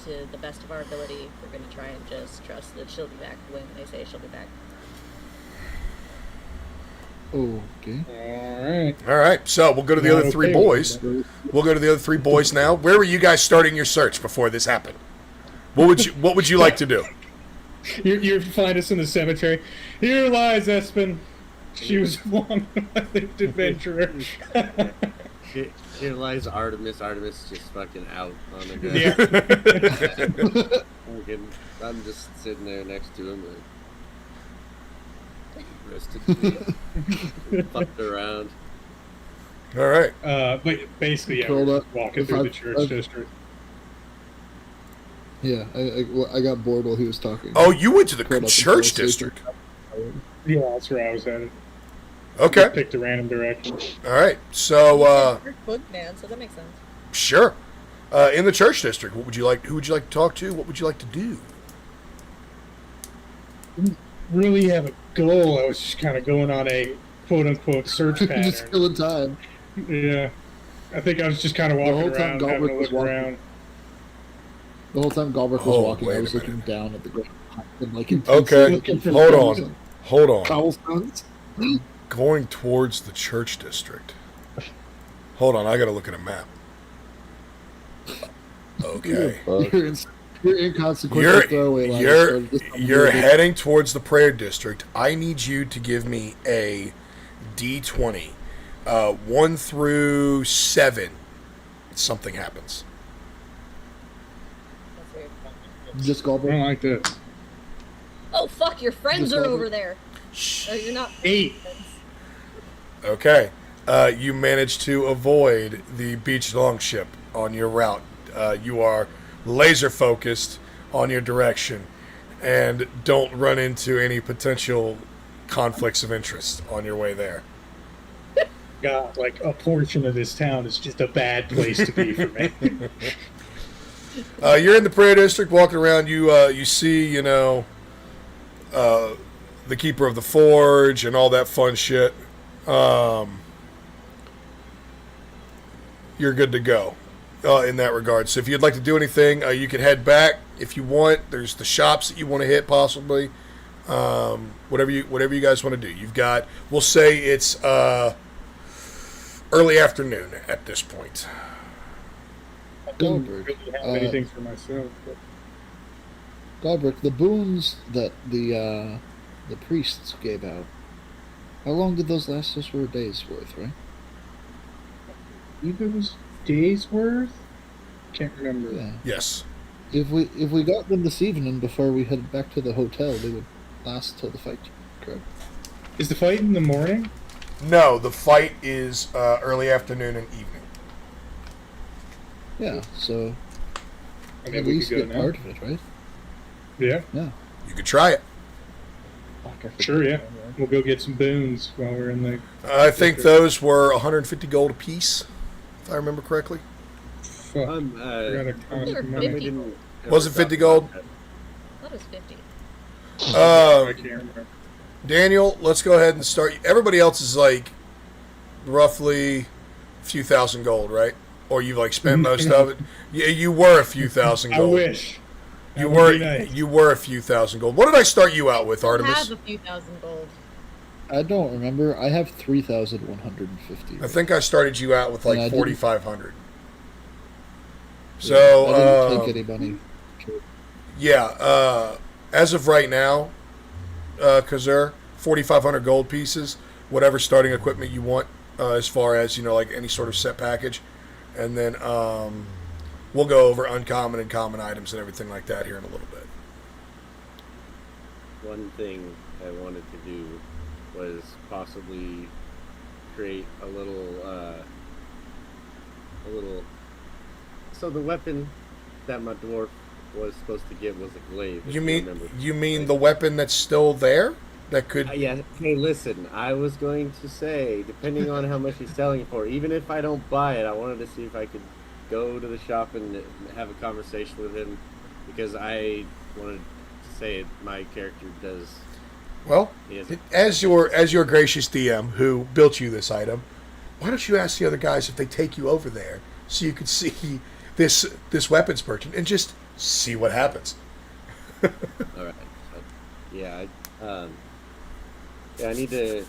to the best of our ability. We're gonna try and just trust that she'll be back when they say she'll be back. Okay. All right, so we'll go to the other three boys. We'll go to the other three boys now. Where were you guys starting your search before this happened? What would you like to do? You find us in the cemetery. Here lies Espen. She was a long-lived adventurer. Here lies Artemis. Artemis just fucking out on the ground. Yeah. I'm just sitting there next to him. Rested. Fucked around. All right. But basically, yeah, Curled we're up. walking through the church district. Yeah, I got bored while he was talking. Oh, you went to the Curled up in church the district. Yeah, that's where I was headed. Okay. Picked a random direction. All right. So, You're boogman, so that makes sense. sure. In the church district, what would you like? Who would you like to talk to? What would you like to do? Really have a goal. I was just kind of going on a quote-unquote search pattern. Just killing time. Yeah. I think I was just kind of The walking whole time around, having Galbraith a was look walking. around. The whole time Galbraith was Oh, walking, wait I a was looking minute. down at the ground, and like intensely Okay, looking for hold things on. and Hold on. cobblestones. Going towards the church district. Hold on, I gotta look at a map. Okay. Your inconsequential You're throwaway line you're started this time you're of year. heading towards the prayer district. I need you to give me a D20, 1 through 7. Something happens. That's weird. Just I Galbraith. don't like that. Oh fuck! Your friends Just are over- over there. Oh, you're not. 8. friends. Okay. You managed to avoid the beach longship on your route. You are laser focused on your direction and don't run into any potential conflicts of interest on your way there. God, like a portion of this town is just a bad place to be for me. You're in the prayer district, walking around. You see, the keeper of the forge and all that fun shit. You're good to go in that regard. So if you'd like to do anything, you can head back if you want. There's the shops that you want to hit, possibly. Whatever you guys want to do. You've got. We'll say it's early afternoon at this point. I don't Goldberg, really have anything for myself. But Galbraith, the boons that the priests gave out. How long did those last? Those were days worth, right? I believe it was days worth. Can't remember. Yeah. Yes. If we got them this evening before we headed back to the hotel, they would last till the fight. Correct. Is the fight in the morning? No, the fight is early afternoon and evening. Yeah. So I mean, at we least could go get now. part of it, right? Yeah, You could try it. sure. Yeah, we'll go get some boons while we're in the. I think those were 150 gold apiece, if I remember correctly. Fuck. I'm, Forgot to count They were some money. 50. Was it 50 gold? I thought it was 50. I can't remember. Daniel, let's go ahead and start. Everybody else is like roughly a few thousand gold, right? Or you've like spent most of it. Yeah, you were a few thousand I gold. wish. You That were would be nice. you were a few thousand gold. What did I start you out with, I Artemis? have a few thousand gold. I don't remember. I have 3,150. I think I started you out with And I like didn't- 4,500. I So didn't take any money. yeah, as of right now, Kazur, 4,500 gold pieces, whatever starting equipment you want, as far as like any sort of set package, and then we'll go over uncommon and common items and everything like that here in a little bit. One thing I wanted to do was possibly create a little. So the weapon that my dwarf was supposed to get was a glaive. if You remember. mean the weapon that's still there that could? Yeah. Hey, listen. I was going to say, depending on how much he's selling it for, even if I don't buy it, I wanted to see if I could go to the shop and have a conversation with him, because I wanted to say it. My character does. Well, He has as your gracious DM who built you this item, why don't you ask the other guys if they take you over there so you could see this weapons merchant and just see what happens. All right. So, yeah. I need to.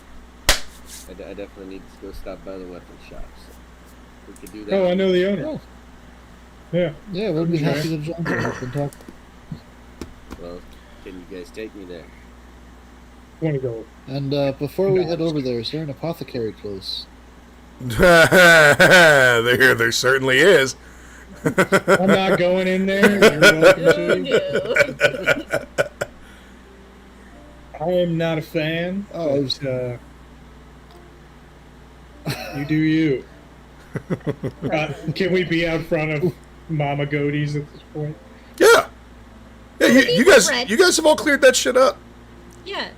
I definitely need to go stop by the weapon shop. So we could do that. Oh, I know the owner. Oh. Yeah. Yeah, we'd be happy to jump in and talk. Well, can you guys take me there? Want to go? And before we head over there, is there an apothecary close? There certainly is. I'm not going in there. You're welcome Oh, to. no. I am not a fan. Oh, But, you do you. Can we be out front of Mama Goaties at this point? Yeah. Yeah, you guys Red. have all cleared that shit up. Yeah.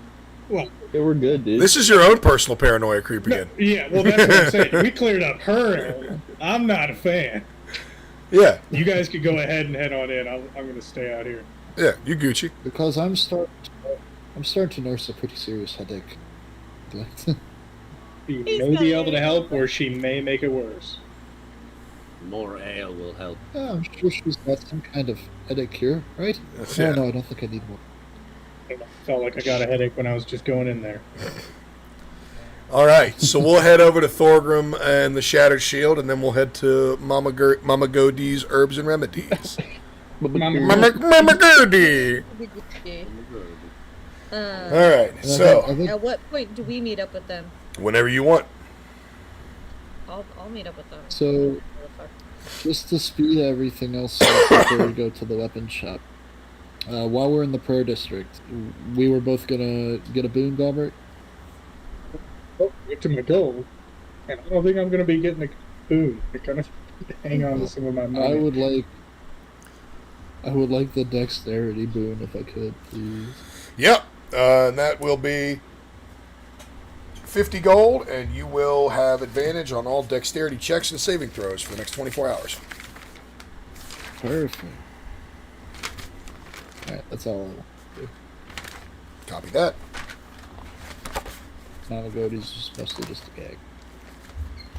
Well, Yeah, we're good, dude. This is your own personal paranoia creeping in. yeah. Well, that's what I'm saying. We cleared up her area. I'm not a fan. Yeah. You guys could go ahead and head on in. I'm going to stay out here. Yeah, you Gucci. because I'm starting to nurse a pretty serious headache. She He's may be not able to help, or she may make it worse. More ale will help. Yeah, I'm sure she's got some kind of headache cure, right? Yeah. No, I don't think I need more. I felt like I got a headache when I was just going in there. All right, so we'll head over to Thorgrim and the Shattered Shield, and then we'll head to Mama Godie's Herbs and Remedies. Mama Godie! All right, And I so think At what point do we meet up with them? whenever you want. I'll meet up with them. so. Motherfucker. Just to speed everything else up before we go to the weapon shop. While we're in the Pro District, we were both gonna get a boon goblet. Oh, get to my goal. And I don't think I'm going to be getting a boon. I kind of hang on to some of my money. I would like the dexterity boon if I could, please. Yep, and that will be 50 gold, and you will have advantage on all dexterity checks and saving throws for the next 24 hours. Perfect. Alright, that's all I'll do. Copy that. Mama Godie's just mostly just a gag.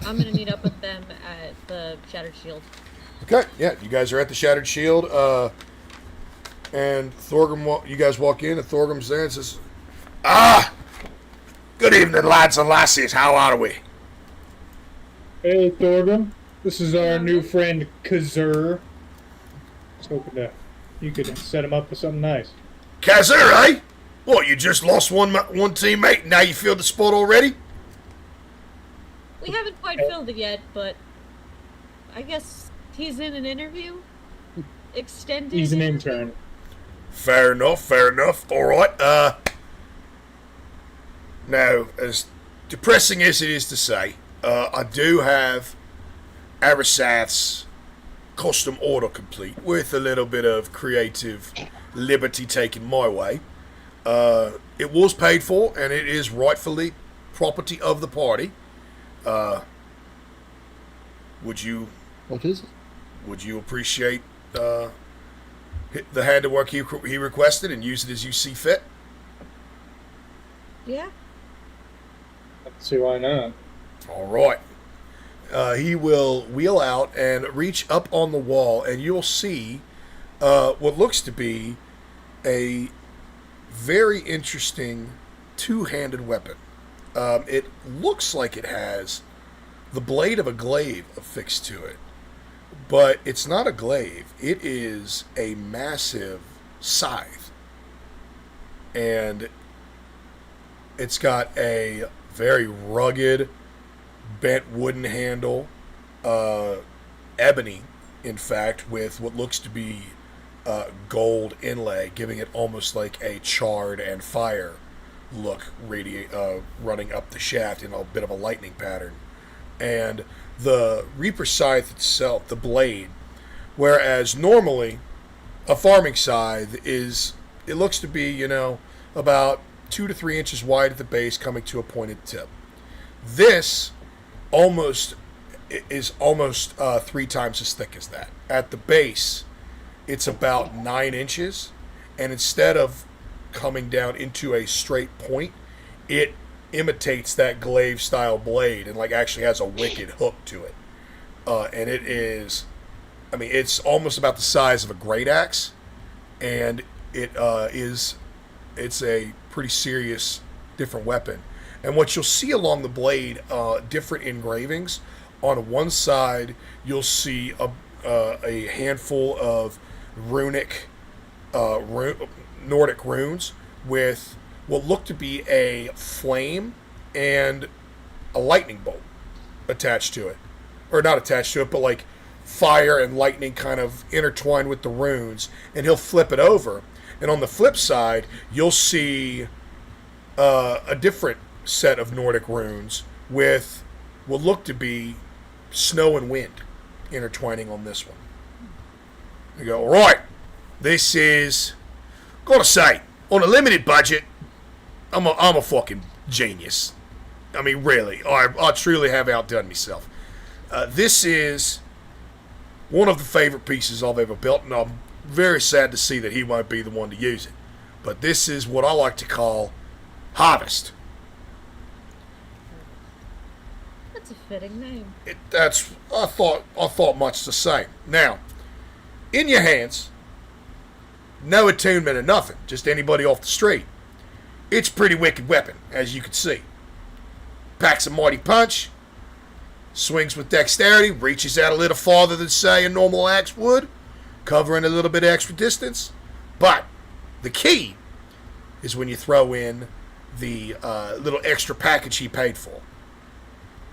I'm gonna meet up with them at the Shattered Shield. Okay, yeah, you guys are at the Shattered Shield, and Thorgrim, you guys walk in, and Thorgrim's there and says, good evening, lads and lassies, how are we? Hey, Thorgrim. This is our new friend, Kazur. I was hoping you could set him up with something nice. Kazur, eh? What, you just lost one teammate, now you feel the spot already? We haven't quite filled it yet, but I guess he's in an interview. Extended. He's an interview? intern. Fair enough, alright, now, as depressing as it is to say, I do have Arisath's custom order complete, with a little bit of creative liberty taken my way. It was paid for, and it is rightfully property of the party. Would you What is it? Would you appreciate the handiwork he requested and use it as you see fit? Yeah. I don't see why not. All right. He will wheel out and reach up on the wall, and you'll see what looks to be a very interesting two-handed weapon. It looks like it has the blade of a glaive affixed to it, but it's not a glaive. It is a massive scythe, and it's got a very rugged, bent wooden handle, ebony, in fact, with what looks to be gold inlay, giving it almost like a charred and fire look running up the shaft in a bit of a lightning pattern. And the Reaper Scythe itself, the blade, whereas normally a farming scythe it looks to be, about 2 to 3 inches wide at the base, coming to a pointed tip. This is almost 3 times as thick as that. At the base, it's about 9 inches, and instead of coming down into a straight point, it imitates that glaive style blade and actually has a wicked hook to it. And it is, it's almost about the size of a great axe, and it's a pretty serious different weapon. And what you'll see along the blade, different engravings. On one side, you'll see a handful of Nordic runes with what look to be a flame and a lightning bolt attached to it. Or not attached to it, but fire and lightning kind of intertwined with the runes. And he'll flip it over. And on the flip side, you'll see a different set of Nordic runes with what look to be snow and wind intertwining on this one. You go, all right, this is, gotta say, on a limited budget, I'm a fucking genius. Really, I truly have outdone myself. This is one of the favorite pieces I've ever built, and I'm very sad to see that he won't be the one to use it. But this is what I like to call harvest. It's a fitting name. I thought much the same. Now, in your hands, no attunement or nothing, just anybody off the street. It's a pretty wicked weapon, as you can see. Packs a mighty punch, swings with dexterity, reaches out a little farther than, say, a normal axe would, covering a little bit of extra distance. But the key is when you throw in the little extra package he paid for.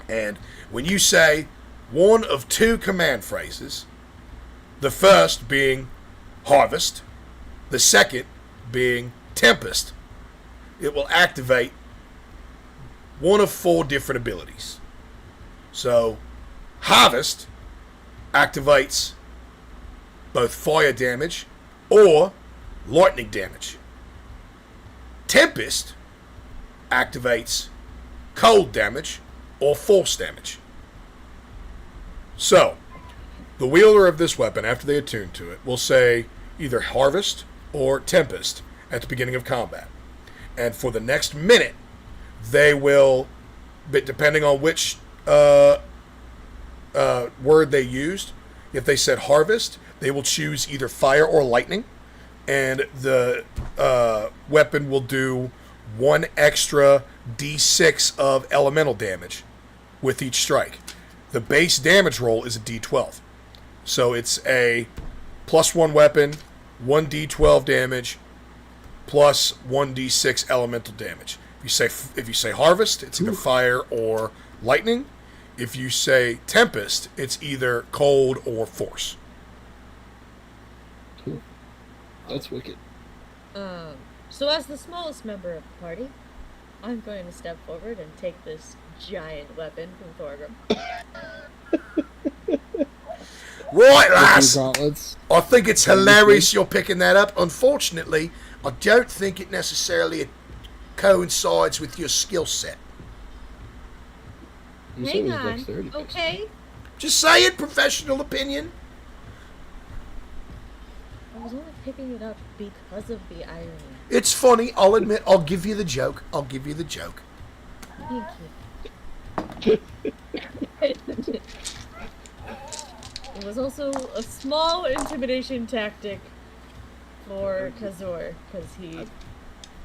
And when you say one of two command phrases, the first being harvest, the second being tempest, it will activate one of 4 different abilities. So, harvest activates both fire damage or lightning damage. Tempest activates cold damage or force damage. So, the wielder of this weapon, after they attune to it, will say either harvest or tempest at the beginning of combat. And for the next minute, they will, but depending on which word they used, if they said harvest, they will choose either fire or lightning, and the weapon will do 1 extra d6 of elemental damage with each strike. The base damage roll is a d12. So it's a +1 weapon, 1d12 damage, plus 1d6 elemental damage. If you say harvest, it's either fire or lightning. If you say tempest, it's either cold or force. Cool. That's wicked. So as the smallest member of the party, I'm going to step forward and take this giant weapon from Thorgrim. Right, lass! Gauntlets. I think it's hilarious you're picking that up. Unfortunately, I don't think it necessarily coincides with your skill set. You said it Hang was on, dexterity based. okay? Just saying, professional opinion. I was only picking it up because of the irony. It's funny, I'll admit, I'll give you the joke. Thank you. It was also a small intimidation tactic for Kazor, because he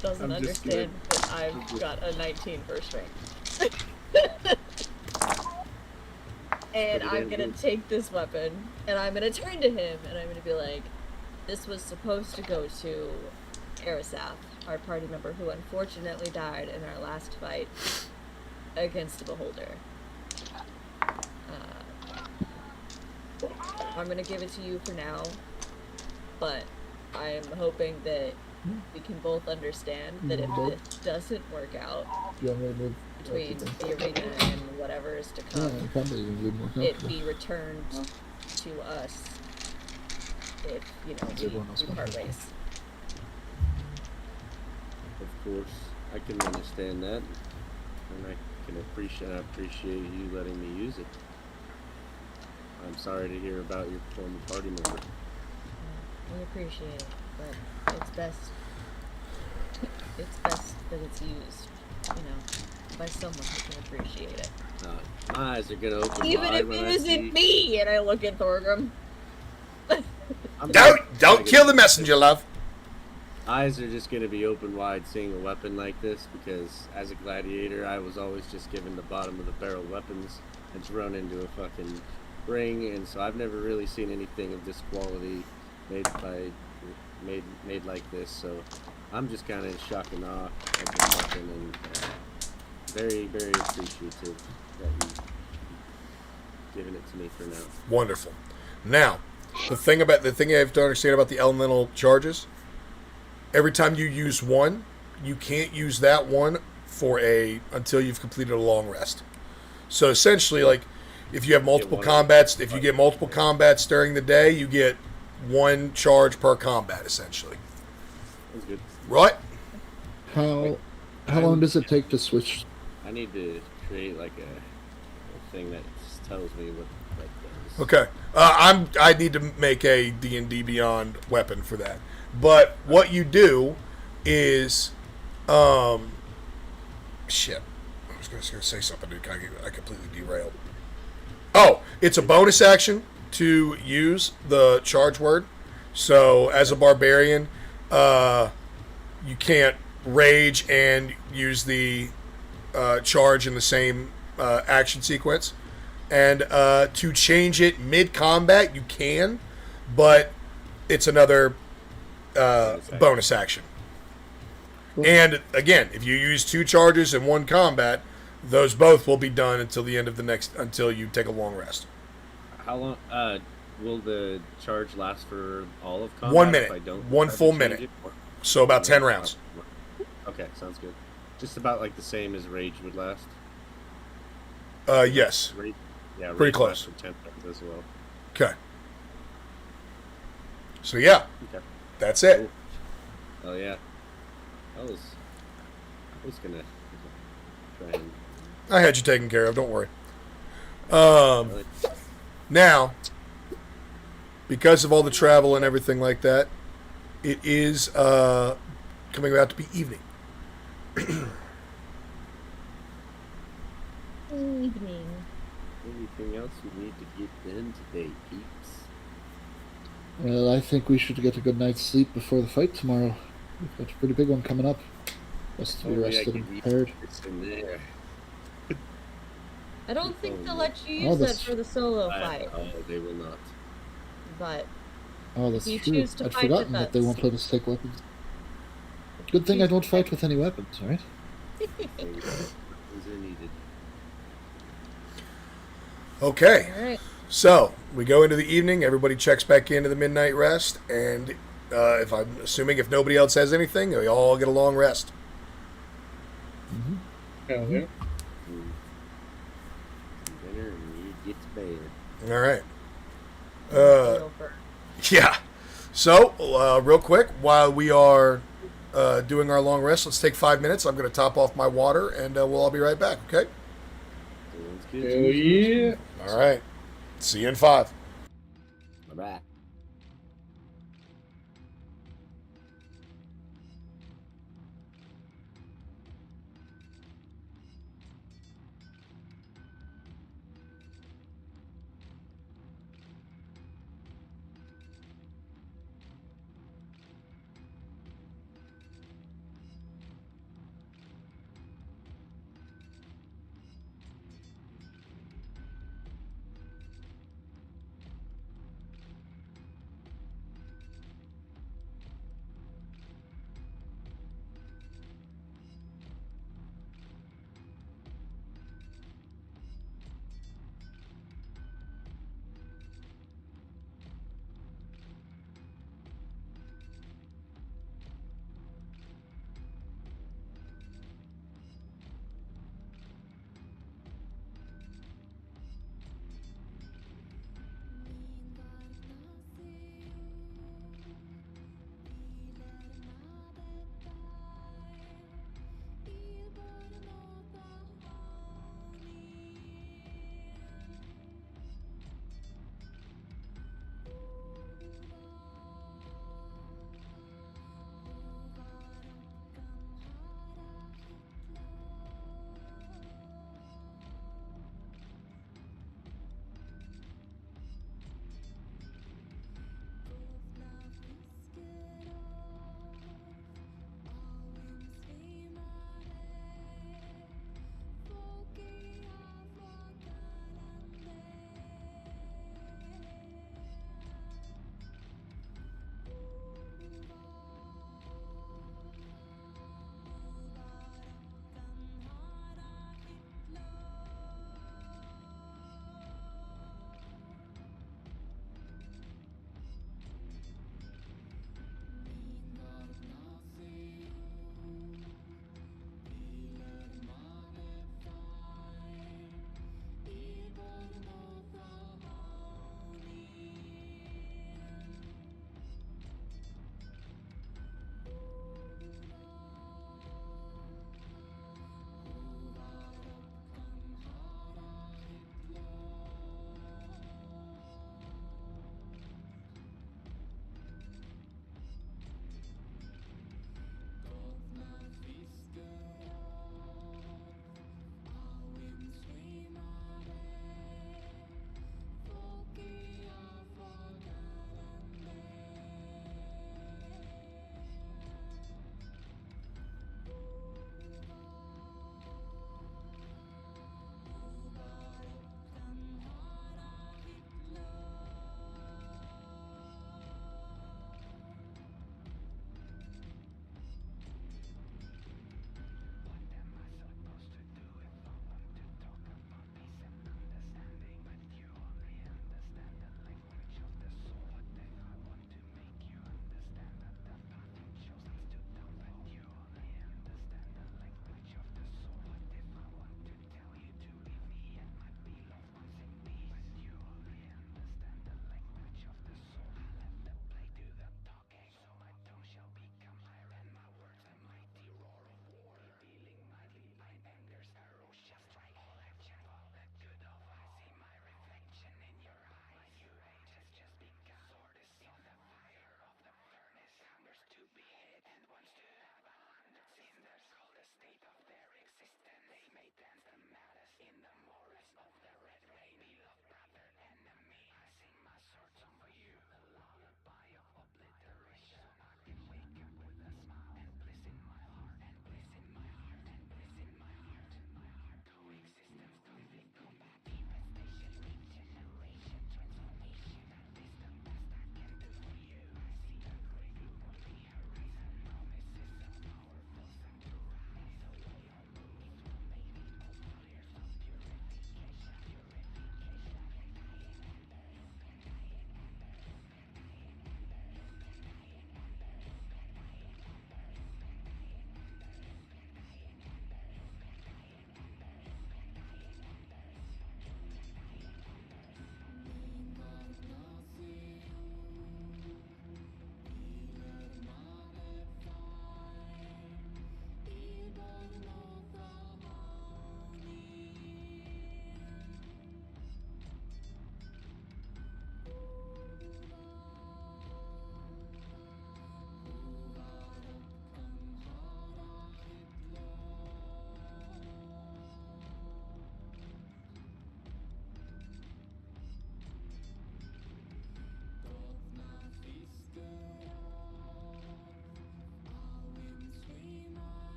doesn't I'm just understand that I've got a 19 for strength. And I'm gonna take this weapon, and I'm gonna turn to him, and I'm gonna be like, this was supposed to go to Arisath, our party member who unfortunately died in our last fight against the Beholder. I'm gonna give it to you for now, but I'm hoping that we can both understand that if this doesn't work out Do you want me to move between the arena and whatever is to Yeah, come, probably even be more it comfortable. be returned to us if, Everyone else we wants part it. ways. Of course, I can understand that, and I appreciate you letting me use it. I'm sorry to hear about your former party member. We appreciate it, but it's best that it's used, by someone who can appreciate it. My eyes are gonna open Even wide if when it I isn't see. me! And I look at Thorgrim. Don't kill the messenger, love. Eyes are just gonna be open wide seeing a weapon like this, because as a gladiator, I was always just given the bottom of the barrel weapons and thrown into a fucking ring, and so I've never really seen anything of this quality made like this. So I'm just kind of in shock and awe at this weapon, and very, very appreciative that you've given it to me for now. Wonderful. Now, the thing you have to understand about the elemental charges, every time you use one, you can't use that one until you've completed a long rest. So essentially, like, if you have multiple combats, if you get multiple combats during the day, you get 1 charge per combat, essentially. That's good. Right? How long does it take to switch? I need to create like a thing that just tells me what that does. Okay. I need to make a D&D Beyond weapon for that. But what you do is, shit. was gonna say something. I completely derailed. Oh, it's a bonus action to use the charge word. So as a barbarian, you can't rage and use the charge in the same action sequence. And to change it mid-combat, you can, but it's another bonus action. And again, if you use 2 charges in one combat, those both will be done until the end of until you take a long rest. How long will the charge last for all of combat? 1 minute. If I don't 1 full minute. So about 10 rounds. Okay, sounds good. Just about like the same as rage would last. Yes. Rage, yeah, pretty rage close. lasts for 10 rounds as well. Okay. So yeah, that's it. Cool. Oh yeah. I was gonna try and. I had you taken care of. Don't worry. Now, because of all the travel and everything like that, it is coming out to be evening. Evening. Anything else we need to get done today, peeps? Well, I think we should get a good night's sleep before the fight tomorrow. We've got a pretty big one coming up. Best to be rested and prepared. It's in there. I don't think they'll let you Oh, use that that's- for the solo fight, Oh, they will not. but Oh, that's you true. choose to I'd fight forgotten with that they us. won't let us take weapons. Good thing I don't fight with any weapons, right? Weapons are needed. Okay. All right. So we go into the evening. Everybody checks back into the midnight rest, and if I'm assuming if nobody else has anything, we all get a long rest. Hell yeah. Dinner and you get to bed. All right. Yeah. So real quick, while we are doing our long rest, let's take 5 minutes. I'm going to top off my water, and we'll all be right back. Okay. Sounds good. Hell yeah. All right. See you in 5. Bye-bye.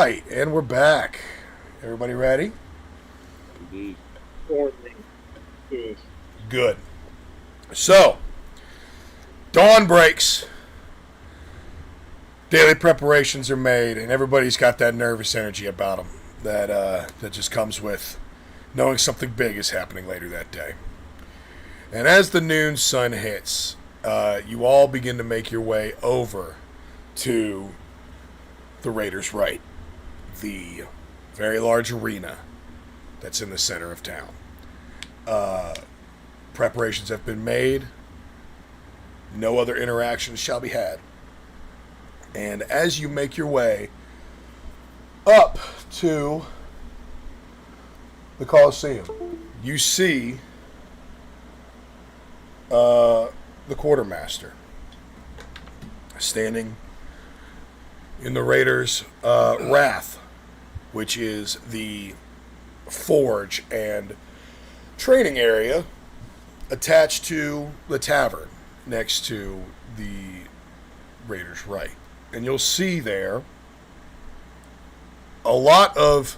right, and we're back. Everybody ready? Indeed. Good. So, dawn breaks. Daily preparations are made, and everybody's got that nervous energy about them that just comes with knowing something big is happening later that day. And as the noon sun hits, you all begin to make your way over to the Raiders' Right, the very large arena that's in the center of town. Preparations have been made. No other interactions shall be had. And as you make your way up to the Coliseum, you see the quartermaster standing in the Raiders' Wrath, which is the forge and training area attached to the tavern next to the Raiders' Right. And you'll see there a lot of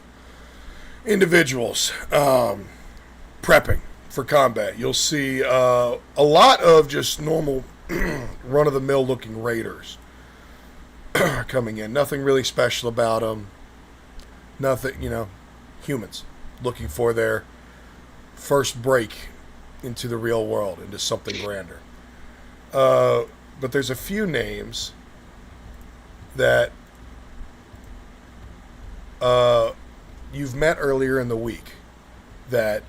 individuals prepping for combat. You'll see a lot of just normal run-of-the-mill looking raiders coming in. Nothing really special about them. Nothing, humans looking for their first break into the real world, into something grander. But there's a few names that you've met earlier in the week that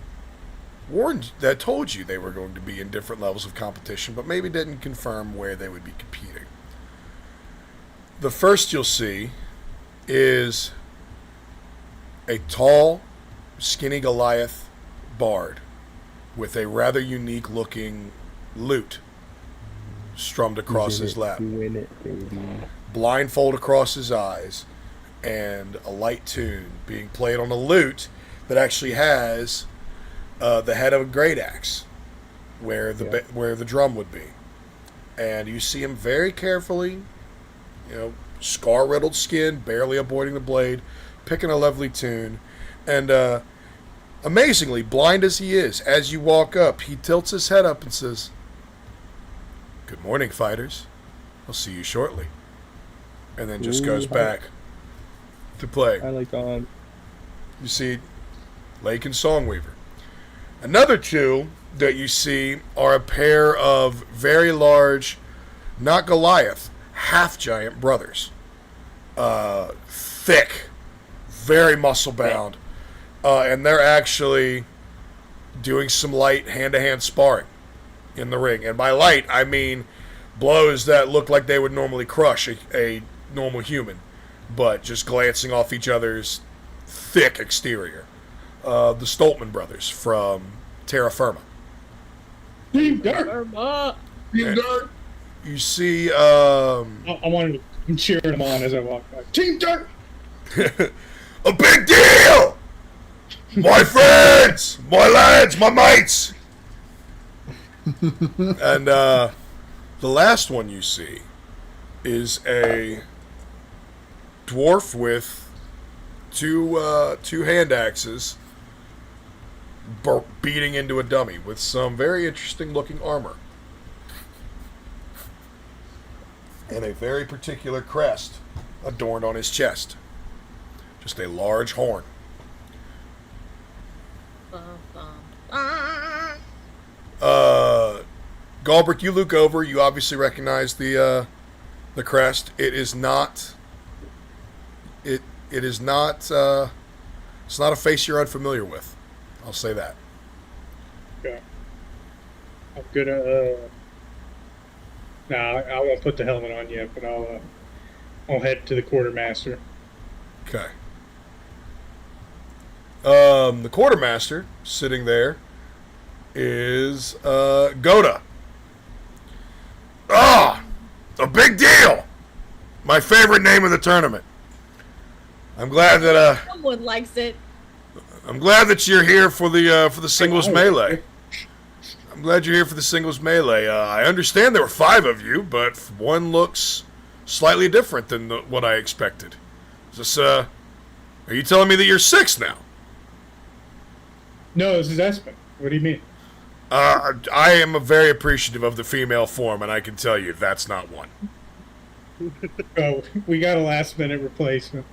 told you they were going to be in different levels of competition, but maybe didn't confirm where they would be competing. The first you'll see is a tall, skinny Goliath bard with a rather unique looking lute strummed across his lap, blindfold across his eyes, and a light tune being played on a lute that actually has the head of a great axe where the drum would be. And you see him very carefully, scar-riddled skin, barely avoiding the blade, picking a lovely tune. And amazingly, blind as he is, as you walk up, he tilts his head up and says, "Good morning, fighters. I'll see you shortly." And then just goes back to play. I like on. You see Lake and Songweaver. Another two that you see are a pair of very large, not Goliath, half-giant brothers. Thick, very muscle-bound. And they're actually doing some light hand-to-hand sparring in the ring. And by light, I mean blows that look like they would normally crush a normal human, but just glancing off each other's thick exterior. The Stoltman brothers from Terra Firma. Team Dirt! Team Dirt! You see... I wanted to cheer them on as I walk by. Team Dirt! A big deal! My friends! My lads! My mates! And the last one you see is a dwarf with two hand axes beating into a dummy with some very interesting looking armor and a very particular crest adorned on his chest. Just a large horn. Galbraith, you look over. You obviously recognize the crest. It is not. It is not. It's not a face you're unfamiliar with. I'll say that. Okay. I'm gonna. Nah, I won't put the helmet on yet, but I'll head to the quartermaster. Okay. The quartermaster sitting there is Goda. Ah, a big deal. My favorite name of the tournament. I'm glad that Someone likes it. I'm glad that you're here for the singles melee. I'm glad you're here for the singles melee. I understand there were 5 of you, but one looks slightly different than what I expected. Is this Are you telling me that you're 6 now? No, this is Espen. What do you mean? I am very appreciative of the female form, and I can tell you that's not one. Oh, we got a last-minute replacement.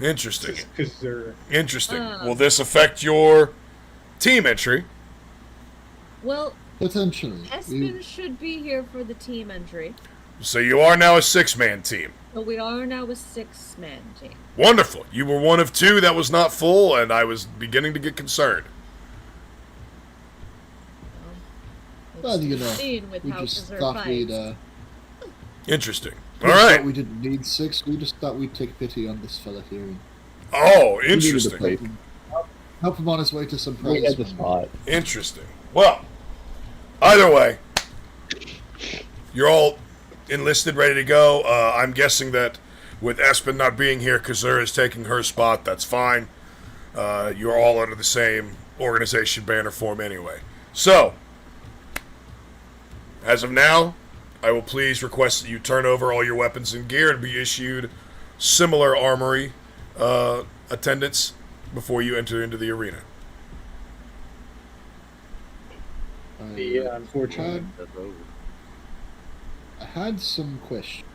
Interesting. Because they're... Interesting. Will this affect your team entry? Well, Potentially. Espen should be here for the team entry. So you are now a 6-man team. But we are now a 6-man team. Wonderful. You were one of 2 that was not full, and I was beginning to get concerned. Well, you know, With we how just Berserk thought fights. we'd, Interesting. we All just right. thought we didn't need 6. We just thought we'd take pity on this fella here and Oh, We needed to interesting. play. help him on his way to some We prize. had the spot. Interesting. Well, either way, you're all enlisted, ready to go. I'm guessing that with Espen not being here, Kazur is taking her spot. That's fine. You're all under the same organization banner form anyway. So, as of now, I will please request that you turn over all your weapons and gear and be issued similar armory attendants before you enter into the arena. Yeah, unfortunately. That's over. I had some questions.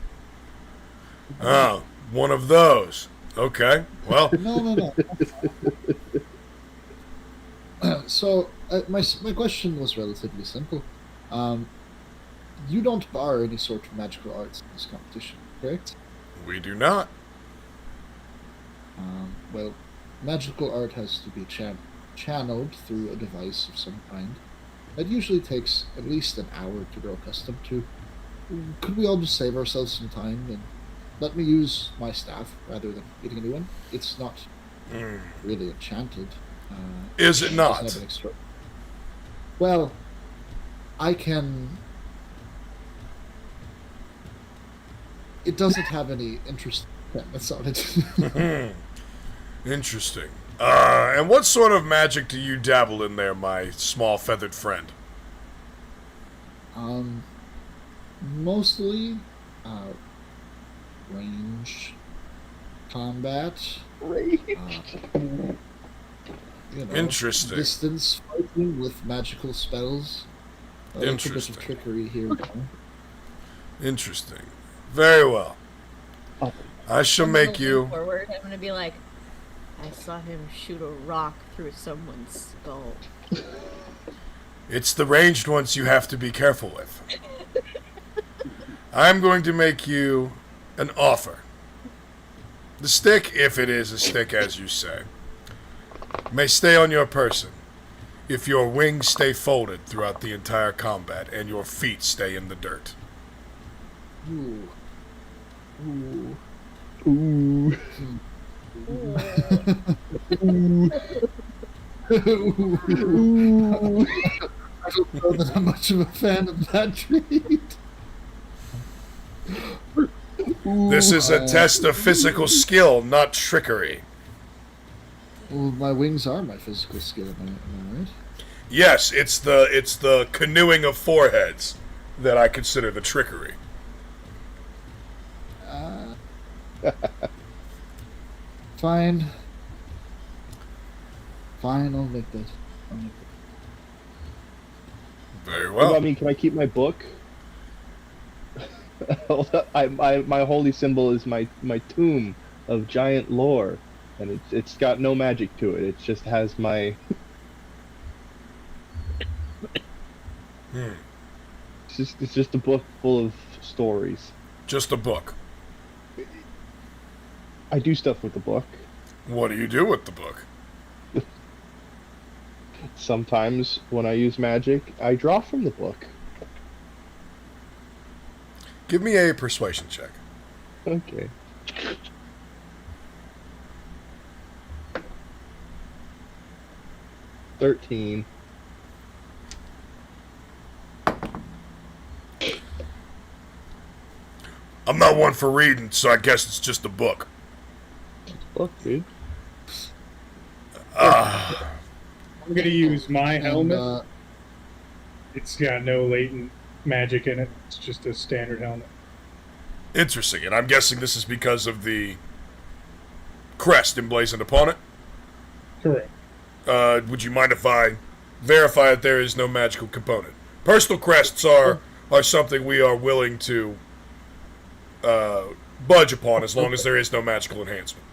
Oh, one of those. Okay, well, No. So, my question was relatively simple. You don't bar any sort of magical arts in this competition, correct? we do not. Well, magical art has to be channeled through a device of some kind. That usually takes at least an hour to grow accustomed to. Could we all just save ourselves some time and let me use my staff rather than getting a new one? It's not really enchanted. Is it doesn't not? have an extra... Well, I can... It doesn't have any interesting that's on it. Interesting. And what sort of magic do you dabble in there, my small feathered friend? Mostly range combat. You know, Interesting. distance fighting with magical spells. A little bit Interesting. of trickery here and there. Interesting. Very well. I shall I'm make gonna you... lean forward. I'm gonna be like, I saw him shoot a rock through someone's skull. It's the ranged ones you have to be careful with. I'm going to make you an offer. The stick, if it is a stick as you say, may stay on your person if your wings stay folded throughout the entire combat and your feet stay in the dirt. Ooh. Ooh. Ooh. Ooh. I don't know that I'm much of a fan of that treat. This is a test of physical skill, not trickery. Well, my wings are my physical skill, am I right? Yes, it's the canoeing of foreheads that I consider the trickery. Fine. Fine, I'll make that. Very Well, well. I mean, can I keep my book? My holy symbol is my tomb of giant lore, and it's got no magic to it. It just has my. It's just a book full of stories. Just a book. I do stuff with the book. What do you do with the book? Sometimes when I use magic, I draw from the book. Give me a persuasion check. Okay. $13. I'm not one for reading, so I guess it's just a book. Book, dude. I'm gonna use my And, helmet. It's got no latent magic in it. It's just a standard helmet. Interesting, and I'm guessing this is because of the crest emblazoned upon it. Correct. Would you mind if I verify that there is no magical component? Personal crests are something we are willing to budge upon as long as there is no magical enhancement.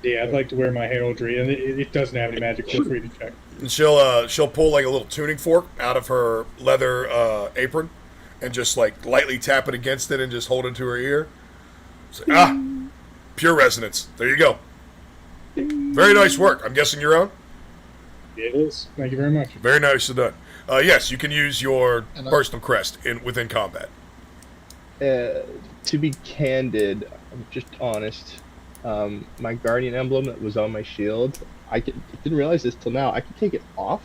Yeah, I'd like to wear my heraldry, and it doesn't have any magic. Feel free to check. And she'll pull like a little tuning fork out of her leather apron, and just like lightly tap it against it, and just hold it to her ear. Say, pure resonance. There you go. Very nice work. I'm guessing your own. It is. Thank you very much. Very nicely done. Yes, you can use your personal crest within combat. To be candid, I'm just honest. My guardian emblem that was on my shield, didn't realize this till now. I can take it off.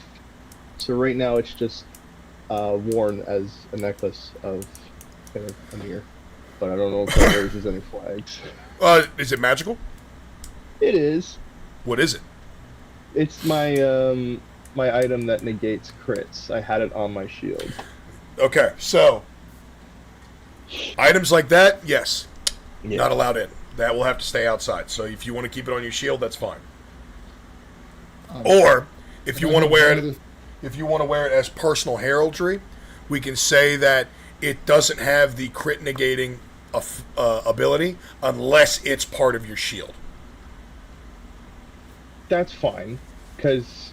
So right now it's just worn as a necklace of kind of a mirror. But I don't know if that raises any flags. Is it magical? It is. What is it? It's my my item that negates crits. I had it on my shield. Okay, so items like that, yes, not allowed in. That will have to stay outside. So if you want to keep it on your shield, that's fine. Or if you want to wear it as personal heraldry, we can say that it doesn't have the crit negating ability unless it's part of your shield. That's fine, because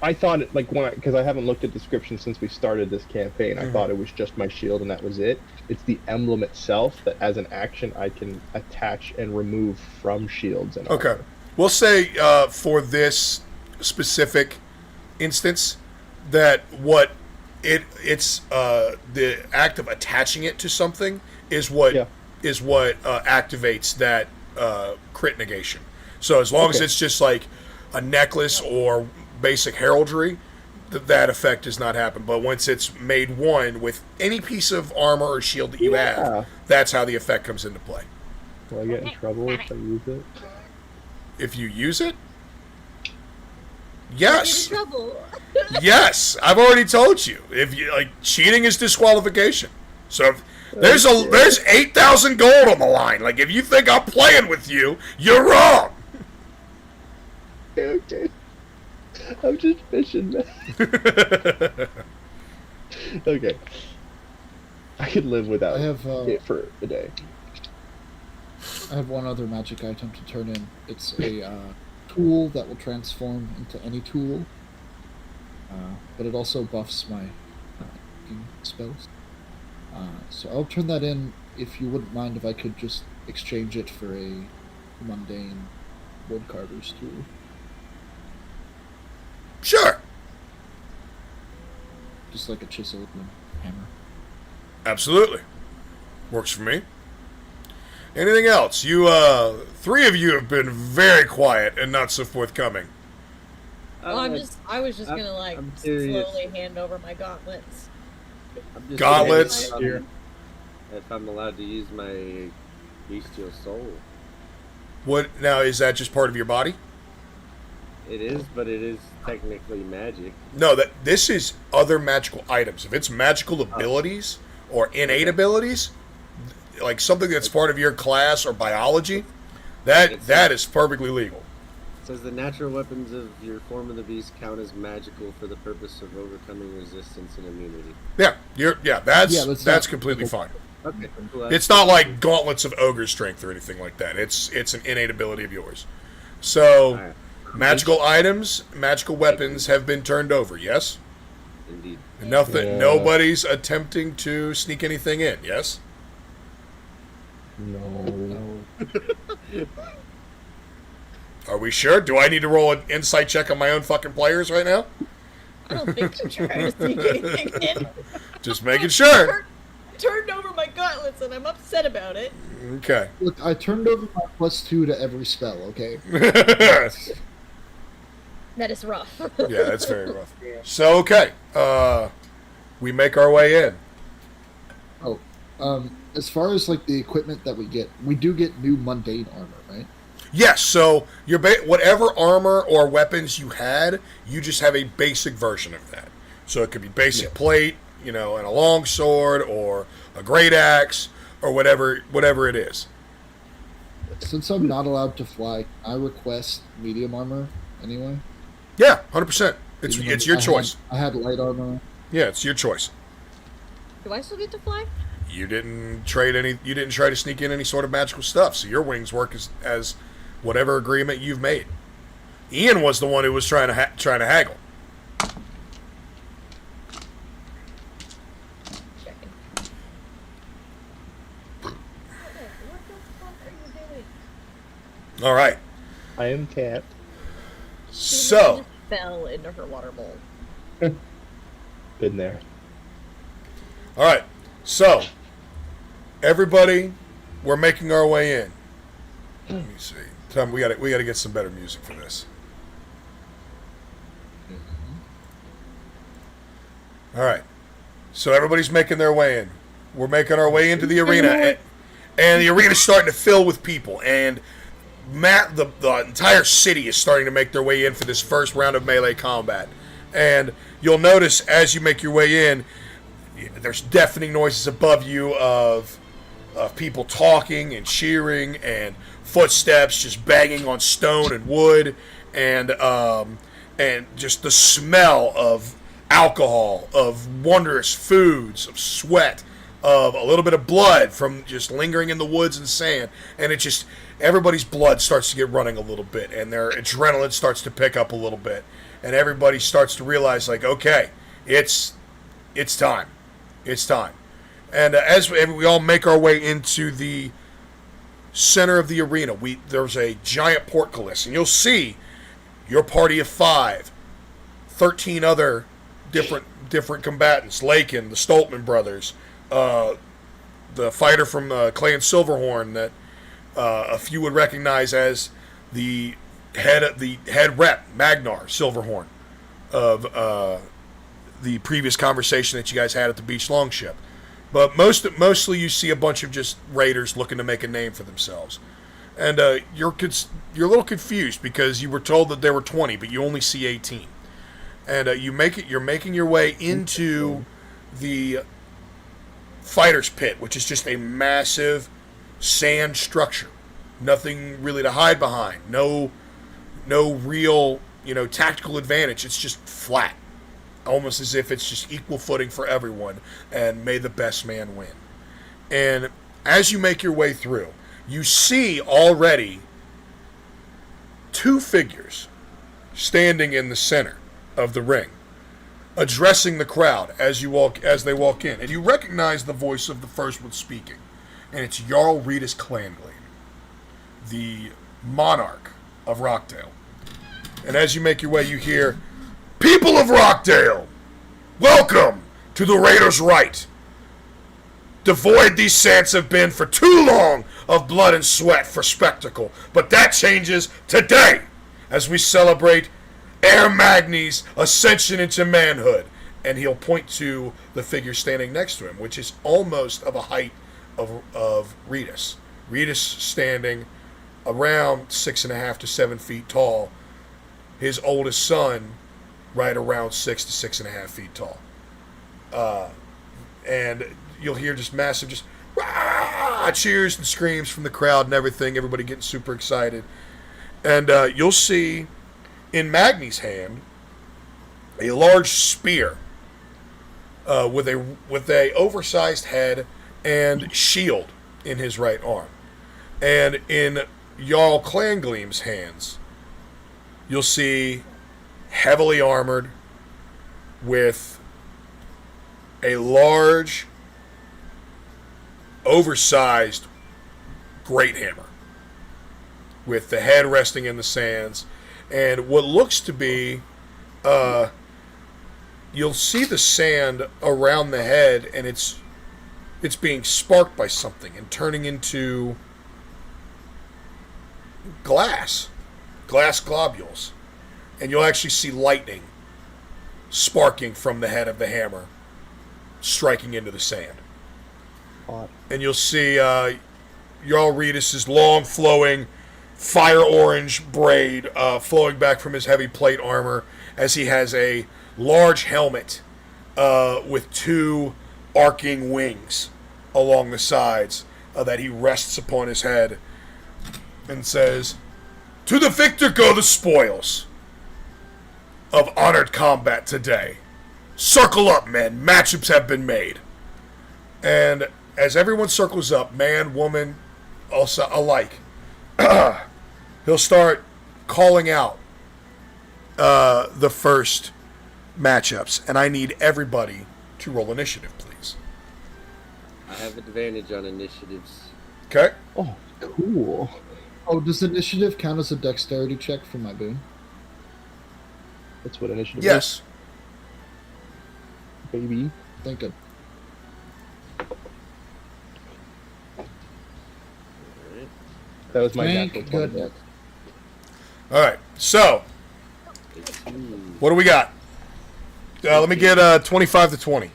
I thought it, like, because I haven't looked at descriptions since we started this campaign. I thought it was just my shield and that was it. It's the emblem itself that, as an action, I can attach and remove from shields and okay. armor. We'll say for this specific instance that it's the act of attaching it to something is what activates that crit negation. So as long as it's just like a necklace or basic heraldry, that effect does not happen. But once it's made one with any piece of armor or shield that you have, that's how the effect comes into play. Will I get in trouble if I use it? If you use it? Yes. Get in trouble. Yes, I've already told you. If you cheating is disqualification. So there's 8,000 gold on the line. Like, if you think I'm playing with you, you're wrong. Okay. I'm just fishing, man. Okay. I could live without it for a day. I have one other magic item to turn in. It's a tool that will transform into any tool, but it also buffs my spells. So I'll turn that in if you wouldn't mind if I could just exchange it for a mundane woodcarver's tool. Sure. Just like a chisel and hammer. Absolutely. Works for me. Anything else? You, three of you have been very quiet and not so forthcoming. Well, I was just gonna slowly hand over my gauntlets. Gauntlets? If I'm allowed to use my bestial soul. What now? Is that just part of your body? It is, but it is technically magic. No, this is other magical items. If it's magical abilities or innate abilities, like something that's part of your class or biology, that is perfectly legal. It says the natural weapons of your form of the beast count as magical for the purpose of overcoming resistance and immunity. Yeah, that's completely fine. Okay. It's not like gauntlets of ogre strength or anything like that. It's an innate ability of yours. So, magical items, magical weapons have been turned over. Yes. Indeed. Nobody's attempting to sneak anything in. Yes. No. Are we sure? Do I need to roll an insight check on my own fucking players right now? I don't think I'm trying to sneak anything in. Just making sure. Turned over my gauntlets and I'm upset about it. Okay. Look, I turned over my +2 to every spell, okay? That is rough. Yeah, that's very rough. So, okay. We make our way in. As far as like the equipment that we do get new mundane armor, right? Yes, so your whatever armor or weapons you had, you just have a basic version of that. So it could be basic plate, and a long sword or a great axe or whatever it is. Since I'm not allowed to fly, can I request medium armor anyway? Yeah, 100%. It's Even it's though your choice. I had light armor. Yeah, it's your choice. Do I still get to fly? You didn't trade any. You didn't try to sneak in any sort of magical stuff. So your wings work as whatever agreement you've made. Ian was the one who was trying to haggle. Checking. What the fuck are you doing? All right. I am capped. She So just fell into her water bowl. Been there. all right. So everybody, we're making our way in. Let me see. Tom, we got to get some better music for this. All right. So everybody's making their way in. We're making our way into the arena, and the arena's starting to fill with people. And the entire city is starting to make their way in for this first round of melee combat. And you'll notice as you make your way in, there's deafening noises above you of people talking and cheering and footsteps just banging on stone and wood, and just the smell of alcohol, of wondrous foods, of sweat, of a little bit of blood from just lingering in the woods and sand, and it just everybody's blood starts to get running a little bit, and their adrenaline starts to pick up a little bit, and everybody starts to realize, like, okay, it's time. It's time. And as we all make our way into the center of the arena, there's a giant portcullis, and you'll see your party of 5, 13 other different combatants, Lakin, the Stoltman brothers, the fighter from Clan Silverhorn that a few would recognize as the head rep, Magnar Silverhorn, of the previous conversation that you guys had at the beach longship. But mostly you see a bunch of just raiders looking to make a name for themselves. And you're a little confused because you were told that there were 20, but you only see 18. And you're making your way into the fighter's pit, which is just a massive sand structure. Nothing really to hide behind. No real, tactical advantage. It's just flat. Almost as if it's just equal footing for everyone, and may the best man win. And as you make your way through, you see already 2 figures standing in the center of the ring, addressing the crowd as they walk in, and you recognize the voice of the first one speaking, and it's Jarl Reedus Clangleam, the monarch of Rockdale. And as you make your way, you hear, "People of Rockdale, welcome to the Raiders' Right. Devoid these sands have been for too long of blood and sweat for spectacle, but that changes today as we celebrate Air Magni's ascension into manhood." And he'll point to the figure standing next to him, which is almost of a height of Reedus. Reedus standing around 6.5 to 7 feet tall. His oldest son right around 6 to 6.5 feet tall. And you'll hear just massive, rah, cheers and screams from the crowd and everything, everybody getting super excited. And you'll see in Magni's hand a large spear with a oversized head and shield in his right arm. And in Jarl Clangleam's hands, you'll see heavily armored with a large, oversized great hammer with the head resting in the sands, and what looks to be you'll see the sand around the head, and it's being sparked by something and turning into glass globules. And you'll actually see lightning sparking from the head of the hammer, striking into the sand. Hot. And you'll see Jarl Reedus' long, flowing, fire orange braid flowing back from his heavy plate armor as he has a large helmet with 2 arcing wings along the sides that he rests upon his head. and says, "To the victor go the spoils of honored combat today. Circle up, men. Matchups have been made." And as everyone circles up, man, woman, also alike, he'll start calling out the first matchups, and I need everybody to roll initiative, please. I have advantage on initiatives. Okay. Oh, cool. Oh, does initiative count as a dexterity check for my boon? That's what initiative Yes. is, baby. Think of That was my thank natural 20. goodness. All right. So, what do we got? Let me get 25 to 20.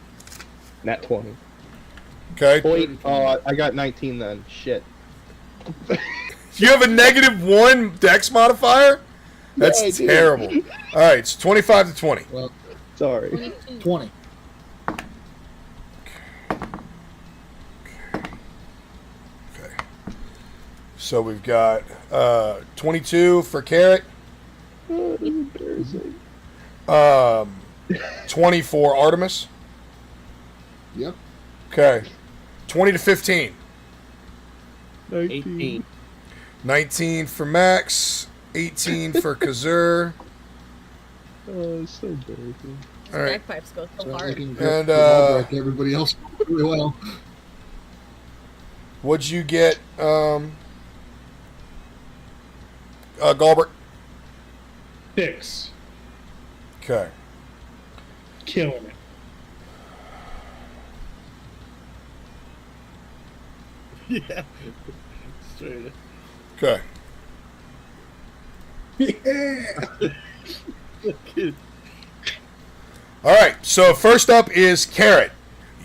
Nat 20. Okay. Wait, I got 19 then. Shit. You have a -1 dex modifier? That's Yeah, I do. terrible. All right. It's 25 to 20. Well, Sorry. 20. Okay. So we've got 22 for Carrot. Oh, that's embarrassing. 20 for Artemis. Yep. Okay. 20 to 15. 18. 19 for Max. 18 for Kazur. Oh, it's so embarrassing. These All right. bagpipes go so Sounds hard. like in And, like everybody else really well. What'd you get, Galbert? 6. Okay. Killing Yeah. Straight up. Okay. it. All right. So first up is Carrot.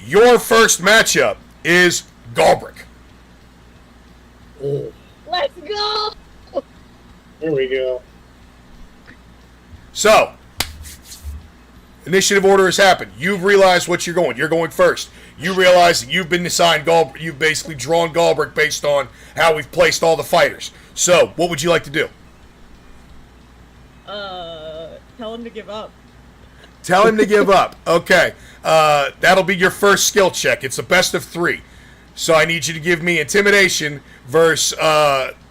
Your first matchup is Galbrick. Oh, Let's go! There we go. So, initiative order has happened. You've realized what you're going. You're going first. You realize that you've been assigned Galbrick. You've basically drawn Galbrick based on how we've placed all the fighters. So, what would you like to do? Tell him to give up. Tell him to give up. Okay. That'll be your first skill check. It's a best of 3. So I need you to give me intimidation versus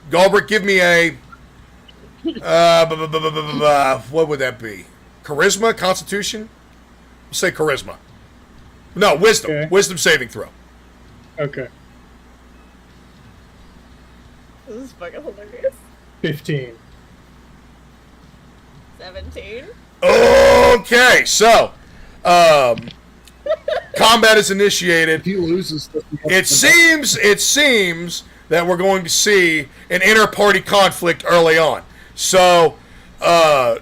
Galbrick. Give me a what would that be? Charisma, Constitution? Let's say charisma. No, wisdom. Okay. Wisdom saving throw. Okay. This is fucking hilarious. 15. 17. Okay, so combat is initiated. if he loses, It seems that we're going to see an inter-party conflict early on. So, Carrot,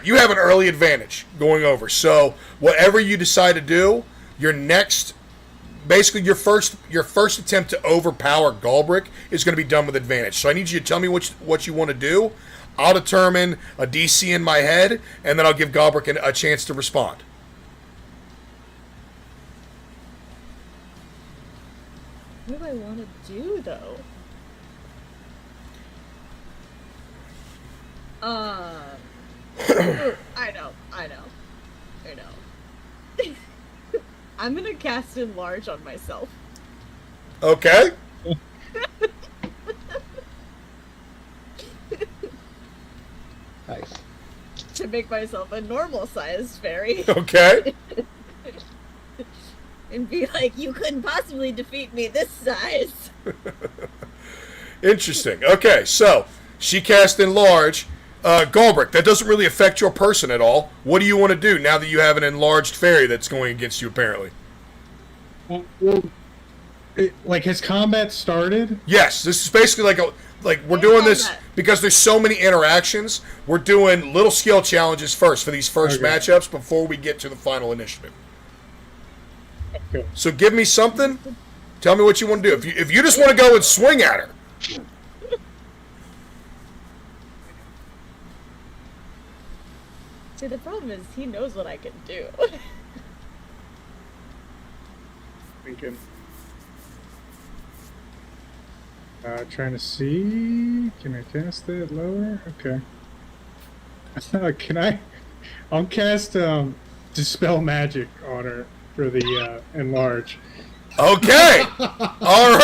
you have an early advantage going over. So, whatever you decide to do, your next, basically your first attempt to overpower Galbrick is going to be done with advantage. So, I need you to tell me what you want to do. I'll determine a DC in my head, and then I'll give Galbrick a chance to respond. What do I want to do, though? I know. I'm gonna cast Enlarge on myself. Okay? Nice. To make myself a normal-sized fairy. Okay. And be like, you couldn't possibly defeat me this size. Interesting. Okay, so she cast Enlarge. Galbrick, that doesn't really affect your person at all. What do you want to do now that you have an enlarged fairy that's going against you, apparently? Well, like, has combat started? Yes, this is basically like we're doing this combat. because there's so many interactions. We're doing little skill challenges first for these first Okay. matchups before we get to the final initiative. Okay. So give me something. Tell me what you want to do. If you just want to go and swing at her. See, the problem is he knows what I can do. Thinking. Trying to see. Can I cast that lower? Okay. Can I? I'll cast Dispel Magic on her for the enlarge. Okay. All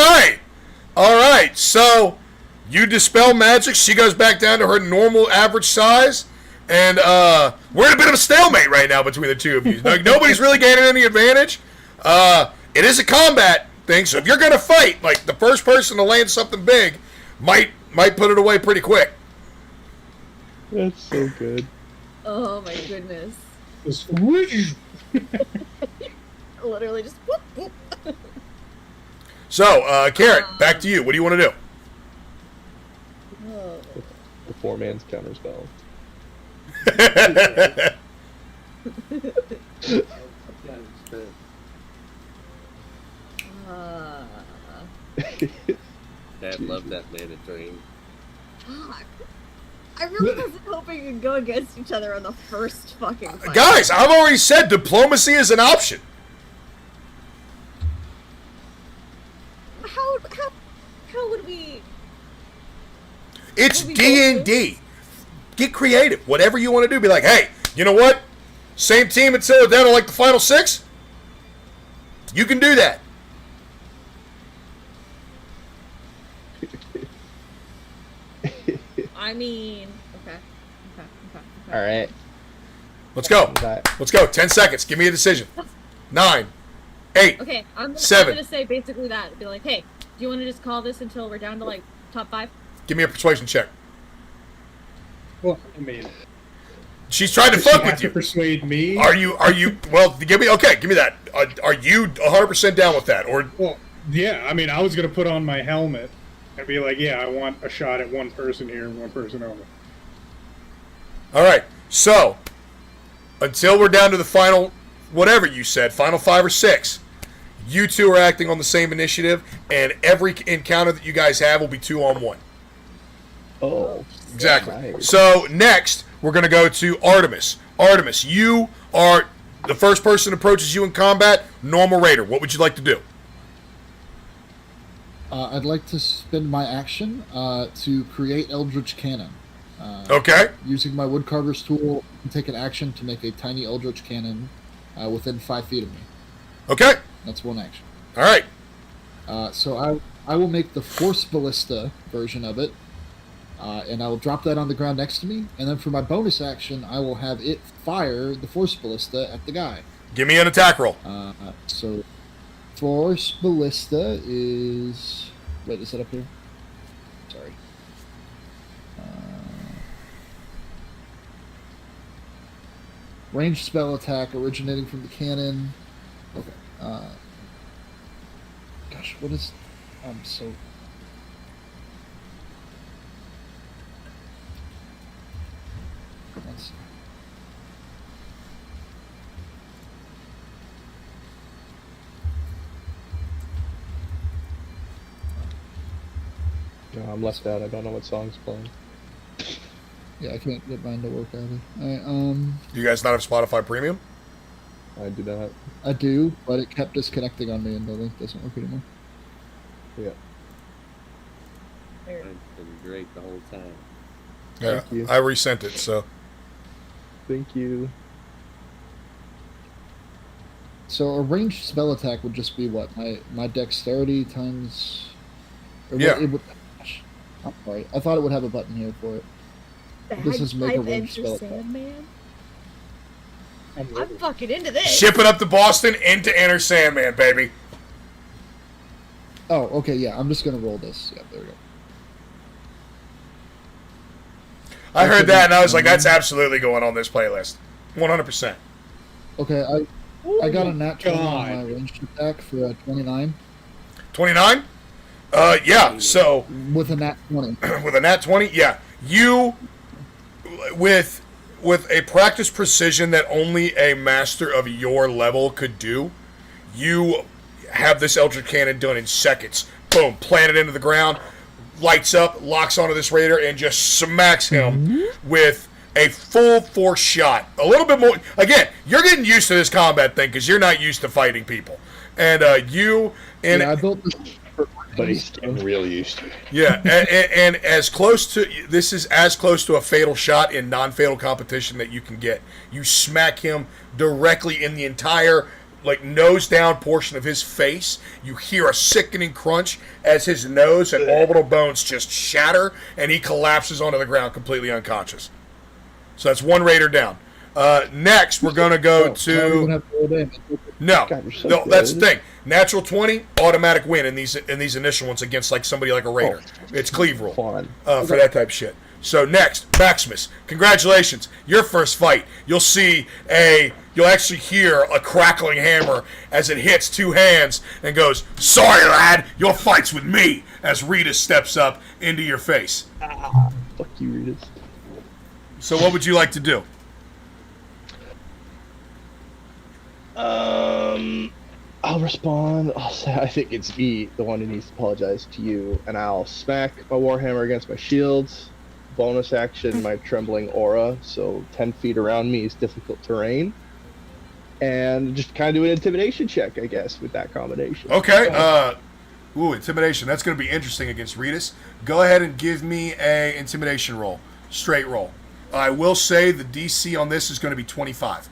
right. So you dispel magic. She goes back down to her normal average size. And we're in a bit of a stalemate right now between the two of you. Like, nobody's really gaining any advantage. It is a combat thing, so if you're going to fight, like, the first person to land something big might put it away pretty quick. That's so good. Oh my goodness. Just whoosh. Literally just whoop, whoop. So, Carrot, back to you. What do you want to do? Oh. The 4-man's counterspell. Dad loved that mana drain. Fuck. I really wasn't hoping you'd go against each other on the first fucking fight. Guys, I've already said diplomacy is an option. How would we... It's D&D. Get creative. Whatever you want to do. Be like, hey, you know what? Same team until we're down to like the final 6. You can do that. I mean... Okay. All right. Let's go. That. Let's go. 10 seconds. Give me a decision. 9, 8, Okay, I'm 7. gonna say basically that. Be like, hey, do you want to just call this until we're down to like top 5? Give me a persuasion check. Well, I mean, She's trying to does she fuck have with to you. persuade me? Are you? Well, give me that. Are you 100% down with that? Or Well, yeah. I mean, I was gonna put on my helmet and be like, yeah, I want a shot at one person here and one person only. all right. So until we're down to the final, whatever you said, final 5 or 6, you two are acting on the same initiative, and every encounter that you guys have will be 2-on-1. Oh. Exactly. Nice. So next, we're going to go to Artemis. Artemis, you are the first person who approaches you in combat, normal raider. What would you like to do? I'd like to spend my action to create Eldritch Cannon. Okay. Using my woodcarver's tool, I can take an action to make a tiny Eldritch Cannon within 5 feet of me. Okay. That's one action. All right. So I will make the Force Ballista version of it, and I will drop that on the ground next to me, and then for my bonus action, I will have it fire the Force Ballista at the guy. Give me an attack roll. So Force Ballista is... Wait, is that up here? Sorry. Ranged spell attack originating from the cannon. Okay. Gosh, what is... I'm so... Let's see. No, I'm left out. I don't know what song's playing. Yeah, I can't get mine to work either. Alright, You guys not have Spotify Premium? I do not. I do, but it kept disconnecting on me and the link doesn't work anymore. Yeah. Mine's been great the whole time. Yeah, Thank you. I resent it, so. Thank you. So a ranged spell attack would just be what? My dexterity times... or Yeah. It would, gosh, I'm sorry. I thought it would have a button here for it. This is make a Bagpipe ranged Enter spell attack. Sandman? I'm I'm fucking into this. Ship it up to Boston into Enter Sandman, baby. Oh, okay, yeah. I'm just gonna roll this. Yeah, there we go. I heard that and I was like, that's absolutely going on this playlist. 100%. Okay, I got a nat 20 on God. my ranged attack for 29 29? Yeah, so with a nat 20. with a nat 20, yeah. You, with a practice precision that only a master of your level could do, you have this Eldritch Cannon done in seconds. Boom, plant it into the ground, lights up, locks onto this raider, and just smacks him with a full force shot. A little bit more. Again, you're getting used to this combat thing because you're not used to fighting people. And you... Yeah, I built this for but he's getting real used to it. Yeah, and as close to this is as close to a fatal shot in non-fatal competition that you can get. You smack him directly in the entire nose down portion of his face. You hear a sickening crunch as his nose and orbital bones just shatter, and he collapses onto the ground completely unconscious. So that's one raider down. Next, we're going to go to... No, that's the thing. Natural 20, automatic win in these initial ones against somebody like a raider. It's cleave rule for that type of shit. So next, Maximus, congratulations, your first fight. You'll actually hear a crackling hammer as it hits two hands and goes, "Sorry, lad, your fight's with me," as Rita steps up into your face. Fuck you, Rita. So what would you like to do? I'll respond. I'll say I think it's me, the one who needs to apologize to you, and I'll smack my warhammer against my shields. Bonus action, my trembling aura, so 10 feet around me is difficult terrain. And just kind of do an intimidation check, I guess, with that combination. Okay. Intimidation. That's going to be interesting against Ritus. Go ahead and give me a intimidation roll. Straight roll. I will say the DC on this is going to be 25.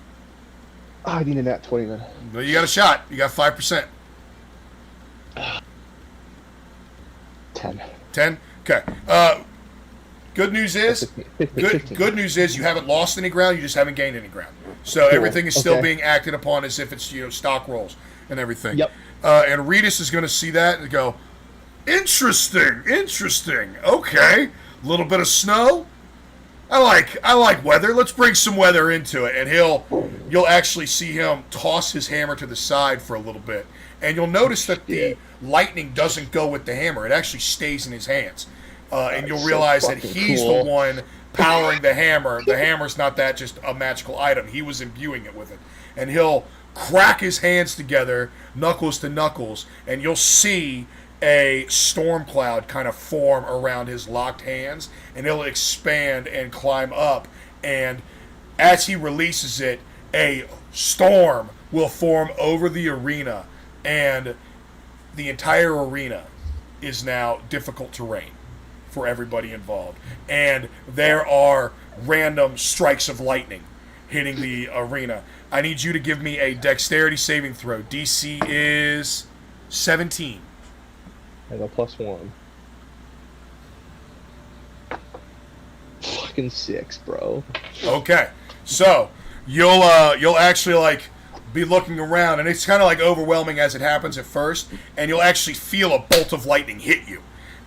I need a nat 20 then. Well, you got a shot. You got 5%. 10. 10? Okay. Good news is, good news is you haven't lost any ground. You just haven't gained any ground. So everything is still being acted upon as if it's stock rolls and everything. Yep. And Ritus is going to see that and go, interesting. Okay, a little bit of snow. I like weather. Let's bring some weather into it. And you'll actually see him toss his hammer to the side for a little bit, and you'll notice that the lightning doesn't go with the hammer. It actually stays in his hands. And you'll realize that he's the one powering the hammer. The hammer's not just a magical item. He was imbuing it with it. And he'll crack his hands together, knuckles to knuckles, and you'll see a storm cloud kind of form around his locked hands, and it'll expand and climb up. And as he releases it, a storm will form over the arena, and the entire arena is now difficult terrain for everybody involved. And there are random strikes of lightning hitting the arena. I need you to give me a dexterity saving throw. DC is 17. I got +1. Fucking 6, bro. Okay. So, you'll actually be looking around, and it's kind of overwhelming as it happens at first, and you'll actually feel a bolt of lightning hit you.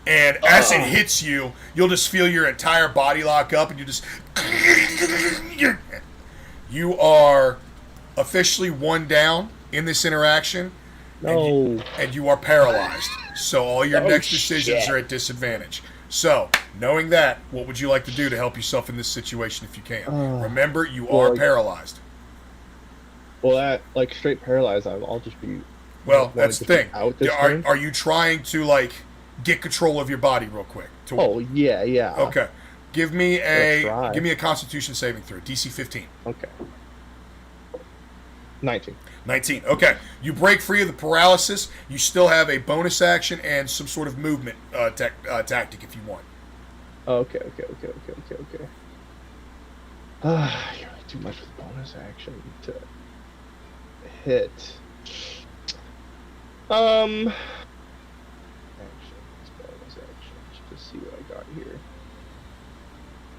And as it hits you, you'll just feel your entire body lock up, and you are officially one down in this interaction. No. And you are paralyzed. So all your next decisions are at disadvantage. So, knowing that, what would you like to do to help yourself in this situation if you can? Remember, you are paralyzed. Well, that, straight paralyzed, I'll just be... Well, that's the thing. Are you trying to, get control of your body real quick? Yeah. Okay. Give me a Constitution saving throw. DC 15. Okay. 19. 19. Okay. You break free of the paralysis. You still have a bonus action and some sort of movement tactic if you want. Okay. You're too much with bonus action to hit. Actions, bonus actions, just see what I got here.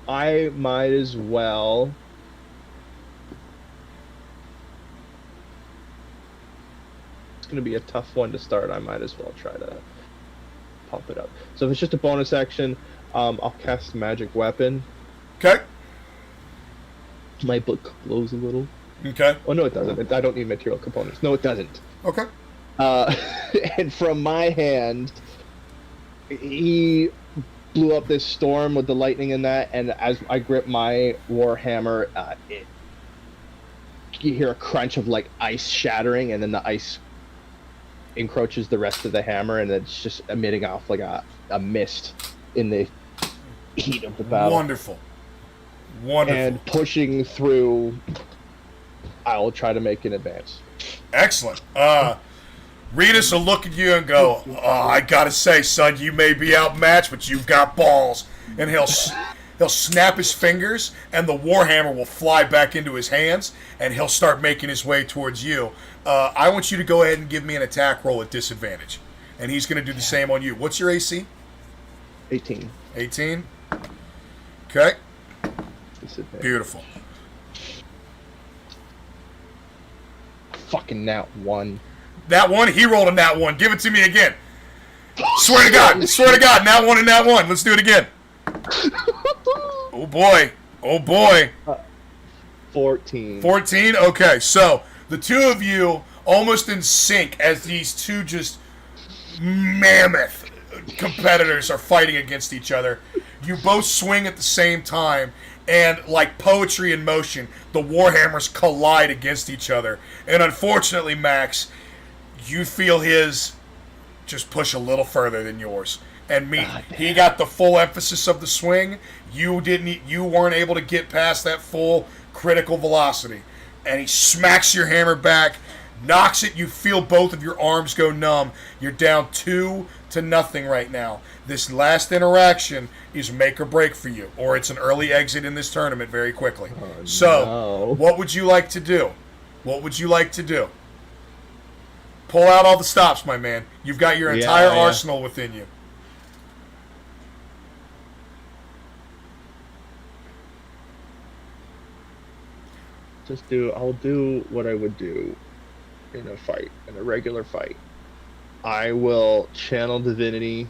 I might as well. It's going to be a tough one to start. I might as well try to pump it up. So if it's just a bonus action, I'll cast Magic Weapon. Okay. My book glows a little. Okay. Oh, no, it doesn't. I don't need material components. No, it doesn't. Okay. And from my hand, he blew up this storm with the lightning in that, and as I grip my warhammer, you hear a crunch of ice shattering, and then the ice encroaches the rest of the hammer, and it's just emitting off a mist in the heat of the battle. Wonderful. And pushing through, I'll try to make an advance. Excellent. Regis will look at you and go, "Oh, I gotta say, son, you may be outmatched, but you've got balls." And he'll snap his fingers, and the warhammer will fly back into his hands, and he'll start making his way towards you. I want you to go ahead and give me an attack roll at disadvantage, and he's going to do the same on you. What's your AC? 18. 18. Okay. Disadvantage. Beautiful. Fucking nat 1. That one, he rolled a nat 1. Give it to me again. Swear to God, nat 1 and nat 1. Let's do it again. Oh boy. 14. 14? Okay, so the two of you almost in sync as these two just mammoth competitors are fighting against each other. You both swing at the same time, and like poetry in motion, the warhammers collide against each other. And unfortunately, Max, you feel his just push a little further than yours. And he got the full emphasis of the swing. You weren't able to get past that full critical velocity. And he smacks your hammer back, knocks it. You feel both of your arms go numb. You're down 2-0 right now. This last interaction is make or break for you, or it's an early exit in this tournament very quickly. What would you like to do? Pull out all the stops, my man. You've got your entire arsenal within you. I'll do what I would do in a regular fight. I will channel divinity,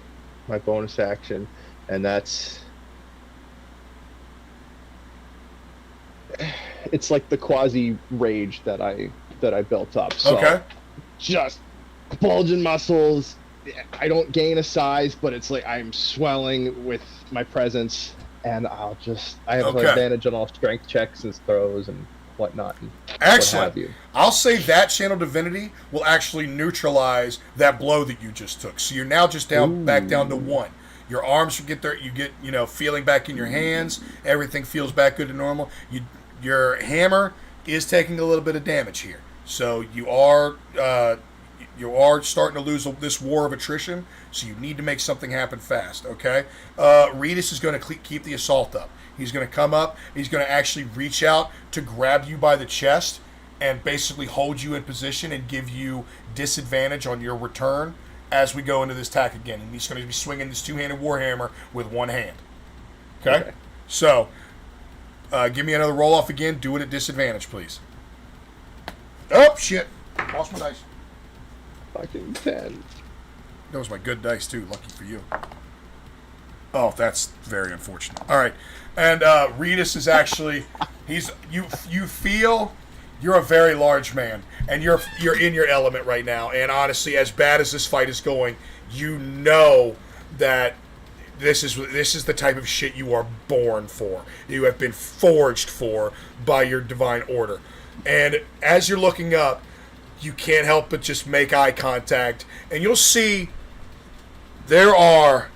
my bonus action, and it's like the quasi rage that I built up. So Okay. Just bulging muscles. I don't gain a size, but it's like I'm swelling with my presence, and I have an advantage on all strength checks and throws and whatnot. And Excellent. What have you. I'll say that channel divinity will actually neutralize that blow that you just took. So you're now just back down to 1. Your arms get there. You get feeling back in your hands. Everything feels back good to normal. Your hammer is taking a little bit of damage here. So you are starting to lose this war of attrition. So you need to make something happen fast. Okay. Regis is going to keep the assault up. He's going to come up. He's going to actually reach out to grab you by the chest and basically hold you in position and give you disadvantage on your return as we go into this attack again. And he's going to be swinging this two-handed warhammer with one hand. Okay? So, give me another roll-off again. Do it at disadvantage, please. Oh, shit. Lost my dice. Fucking 10. That was my good dice, too. Lucky for you. Oh, that's very unfortunate. All right. And Regis is actually, you feel you're a very large man, and you're in your element right now. And honestly, as bad as this fight is going, you know that this is the type of shit you are born for. You have been forged for by your divine order. And as you're looking up, you can't help but just make eye contact, and you'll see there are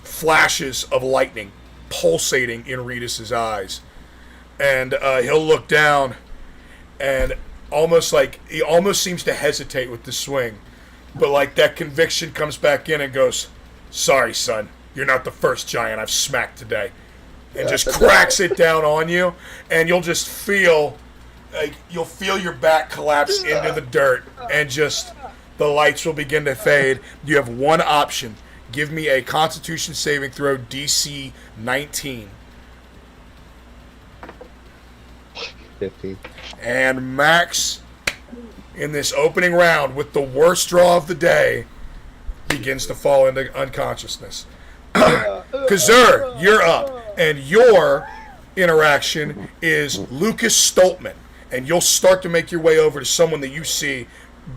flashes of lightning pulsating in Regis' eyes. And he'll look down, and he almost seems to hesitate with the swing. But like that conviction comes back in and goes, "Sorry, son, you're not the first giant I've smacked today." And just cracks it down on you, and you'll just feel your back collapse into the dirt, and just the lights will begin to fade. You have one option. Give me a Constitution saving throw, DC 19. 50. And Max, in this opening round, with the worst draw of the day, begins to fall into unconsciousness. Kazur, you're up. And your interaction is Lucas Stoltman. And you'll start to make your way over to someone that you see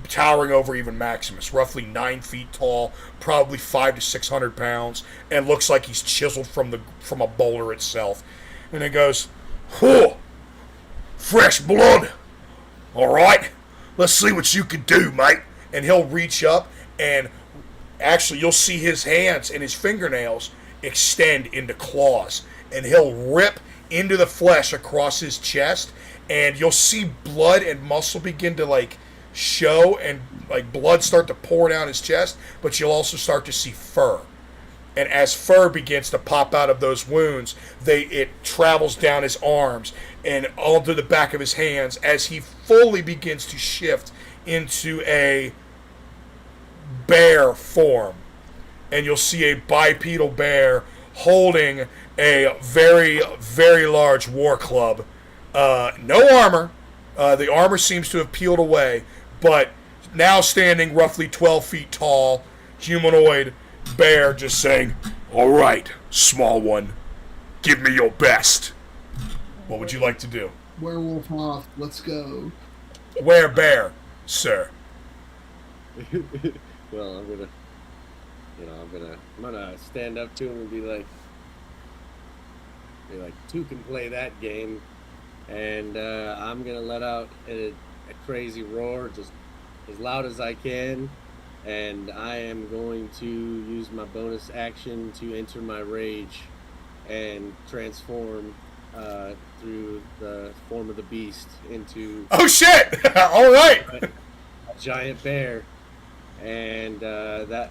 towering over even Maximus, roughly 9 feet tall, probably 500 to 600 pounds, and looks like he's chiseled from a boulder itself. And it goes, "Whew, fresh blood. All right, let's see what you can do, mate." And he'll reach up, and actually you'll see his hands and his fingernails extend into claws, and he'll rip into the flesh across his chest, and you'll see blood and muscle begin to show and like blood start to pour down his chest, but you'll also start to see fur. And as fur begins to pop out of those wounds, it travels down his arms and onto the back of his hands as he fully begins to shift into a bear form. And you'll see a bipedal bear holding a very, very large war club. No armor. The armor seems to have peeled away, but now standing roughly 12 feet tall, humanoid bear just saying, "All right, small one, give me your best." What would you like to do? Werewolf off. Let's go. Where bear, sir? Well, I'm gonna stand up to him and be like, two can play that game, and I'm gonna let out a crazy roar, just as loud as I can, and I am going to use my bonus action to enter my rage and transform through the form of the beast into Oh shit! All right. a giant bear, and that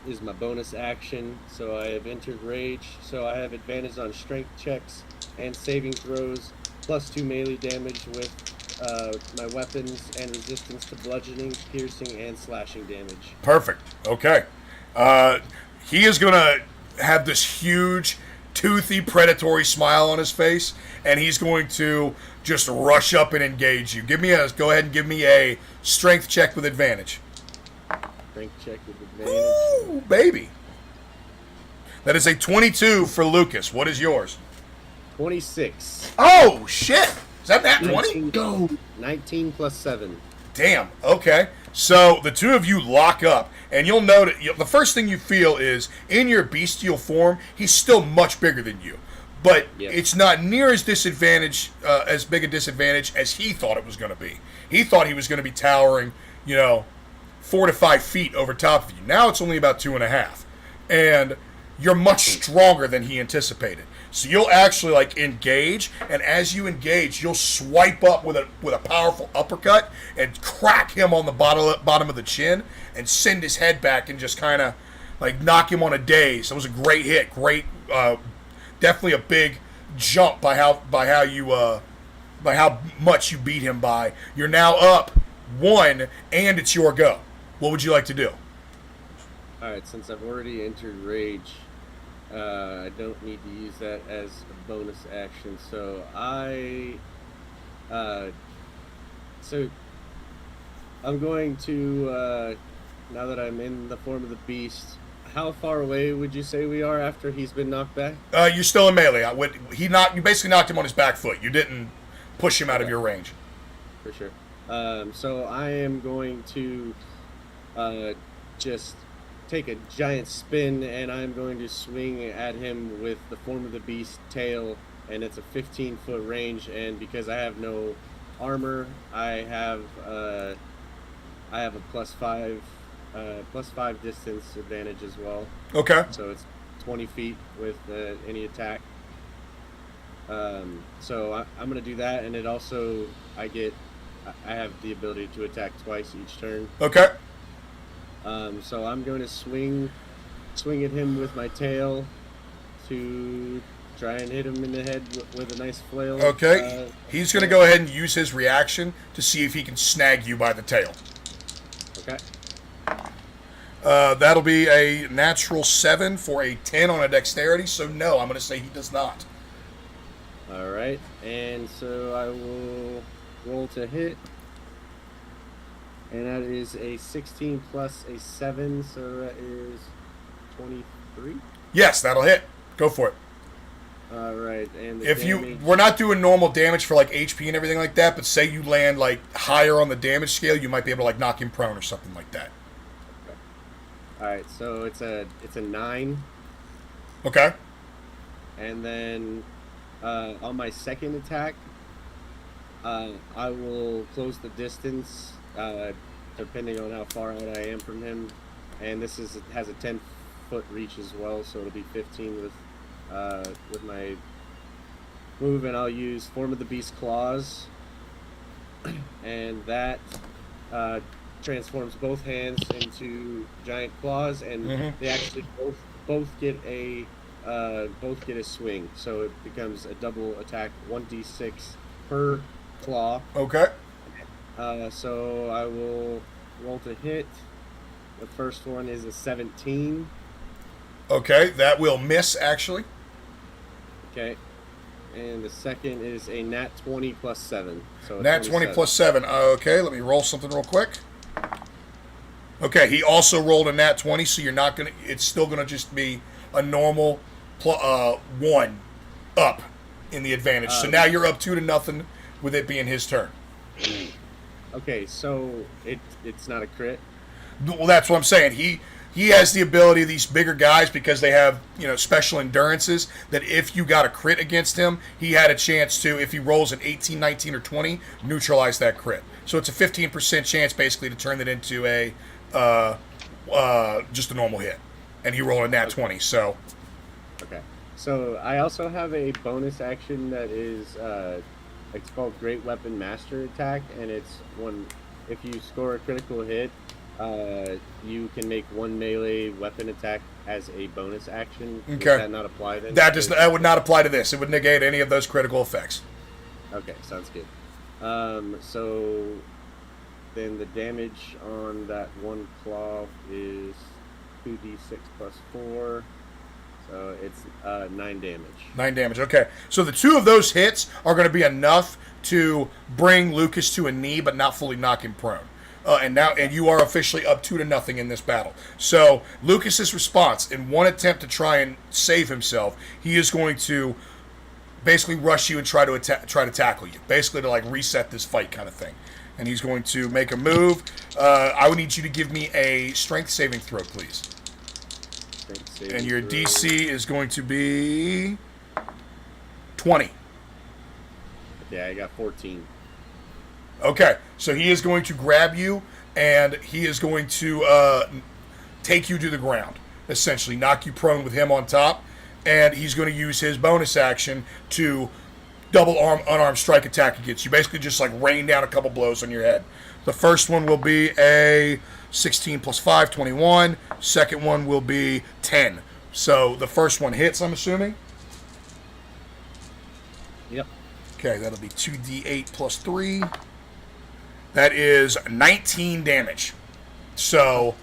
is my bonus action. So I have entered rage, so I have advantage on strength checks and saving throws, +2 melee damage with my weapons, and resistance to bludgeoning, piercing, and slashing damage. Perfect. Okay. He is gonna have this huge, toothy, predatory smile on his face, and he's going to just rush up and engage you. Go ahead and give me a strength check with advantage. Strength check with advantage. Ooh, baby. That is a 22 for Lucas. What is yours? 26. Oh, shit. Is that nat 20? Go. 19 + 7. Damn. Okay. So the two of you lock up, and you'll notice the first thing you feel is in your bestial form, he's still much bigger than you, but Yep. it's not near as as big a disadvantage as he thought it was going to be. He thought he was going to be towering, 4 to 5 feet over top of you. Now it's only about 2.5, and you're much stronger than he anticipated. So you'll actually engage, and as you engage, you'll swipe up with a powerful uppercut and crack him on the bottom of the chin and send his head back and just kind of knock him on a daze. That was a great hit, definitely a big jump by how much you beat him by. You're now up 1, and it's your go. What would you like to do? All right, since I've already entered rage, I don't need to use that as a bonus action. So I'm going to, now that I'm in the form of the beast, how far away would you say we are after he's been knocked back? You're still in melee. You basically knocked him on his back foot. You didn't push him out of your range. For sure. So I am going to just take a giant spin, and I'm going to swing at him with the form of the beast tail, and it's a 15-foot range, and because I have no armor, I have a +5 distance advantage as well. Okay. So it's 20 feet with any attack. So I'm going to do that, and it also I have the ability to attack twice each turn. Okay. So I'm going to swing at him with my tail to try and hit him in the head with a nice flail. Okay. He's going to go ahead and use his reaction to see if he can snag you by the tail. Okay. That'll be a natural 7 for a 10 on a dexterity, so no, I'm going to say he does not. All right. And so I will roll to hit. And that is a 16 plus a 7, so that is 23. Yes, that'll hit. Go for it. All right, and We're not doing normal damage for HP and everything like that, but say you land higher on the damage scale, you might be able to knock him prone or something like that. Okay. All right, so it's a 9. Okay. And then on my second attack, I will close the distance. Depending on how far out I am from him, and this has a 10-foot reach as well, so it'll be 15 with my move, and I'll use Form of the Beast Claws, and that transforms both hands into giant claws, and they actually both get a swing. So it becomes a double attack, 1d6 per claw. Okay. So I will roll to hit. The first one is a 17. Okay, that will miss, actually. Okay. And the second is a nat 20 plus 7. So Nat 20 plus 7. Okay, let me roll something real quick. Okay, he also rolled a nat 20, so you're not going to... It's still going to just be a normal 1 up in the advantage. So now you're up 2-0 with it being his turn. Okay, so it's not a crit? Well, that's what I'm saying. He has the ability, these bigger guys, because they have, special endurances, that if you got a crit against him, he had a chance to, if he rolls an 18, 19, or 20, neutralize that crit. So it's a 15% chance, basically, to turn it into a just a normal hit. And he rolled a nat 20, so... Okay. So I also have a bonus action that is, it's called Great Weapon Master Attack, and it's if you score a critical hit, you can make one melee weapon attack as a bonus action. Okay. Does that not apply then? That would not apply to this. It would negate any of those critical effects. Okay, sounds good. So then the damage on that one claw is 2d6 plus 4. So it's 9 damage. 9 damage, okay. So the 2 of those hits are going to be enough to bring Lucas to a knee, but not fully knock him prone. And you are officially up 2-0 in this battle. So Lucas's response, in one attempt to try and save himself, he is going to basically rush you and try to tackle you, basically to reset this fight kind of thing. And he's going to make a move. I would need you to give me a strength saving throw, please. And your DC is going to be 20. Yeah, I got 14. Okay, so he is going to grab you, and he is going to take you to the ground, essentially, knock you prone with him on top, and he's going to use his bonus action to unarmed strike attack against you. Basically just rain down a couple blows on your head. The first one will be a 16 plus 5, 21. Second one will be 10. So the first one hits, I'm assuming? Yep. Okay, that'll be 2d8 plus 3. That is 19 damage. So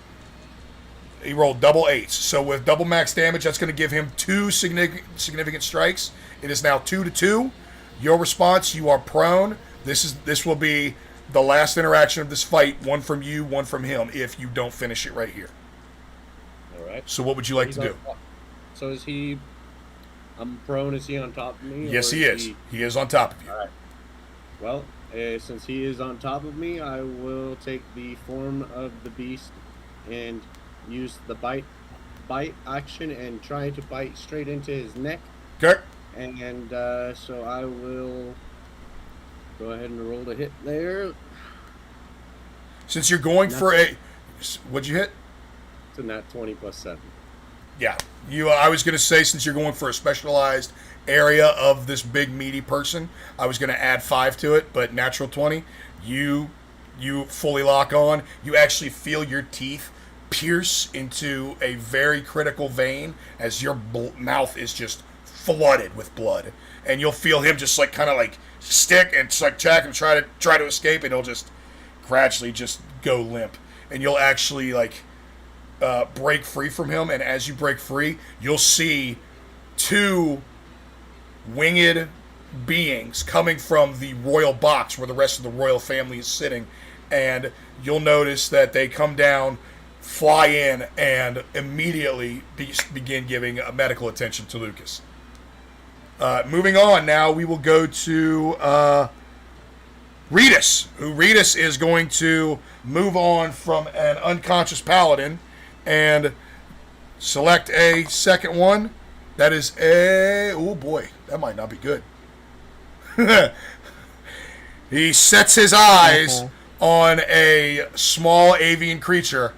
he rolled double 8s. So with double max damage, that's going to give him 2 significant strikes. It is now 2-2. Your response, you are prone. This will be the last interaction of this fight, one from you, one from him, if you don't finish it right here. All right. So what would you like to do? So is he... I'm prone, is he on top of me? Yes, he is. He is on top of you. All right. Well, since he is on top of me, I will take the form of the beast and use the bite action and try to bite straight into his neck. Okay. And so I will go ahead and roll the hit there. Since you're going for a... What'd you hit? It's a nat 20 plus 7. Yeah. I was going to say, since you're going for a specialized area of this big meaty person, I was going to add 5 to it, but natural 20, you fully lock on. You actually feel your teeth pierce into a very critical vein as your mouth is just flooded with blood, and you'll feel him just stick and check and try to escape, and he'll just gradually just go limp, and you'll actually break free from him. And as you break free, you'll see 2 winged beings coming from the royal box where the rest of the royal family is sitting, and you'll notice that they come down, fly in, and immediately begin giving medical attention to Lucas. Moving on now, we will go to Ritus, Ritus is going to move on from an unconscious paladin and select a second one. That is oh boy, that might not be good. He sets his eyes on a small avian creature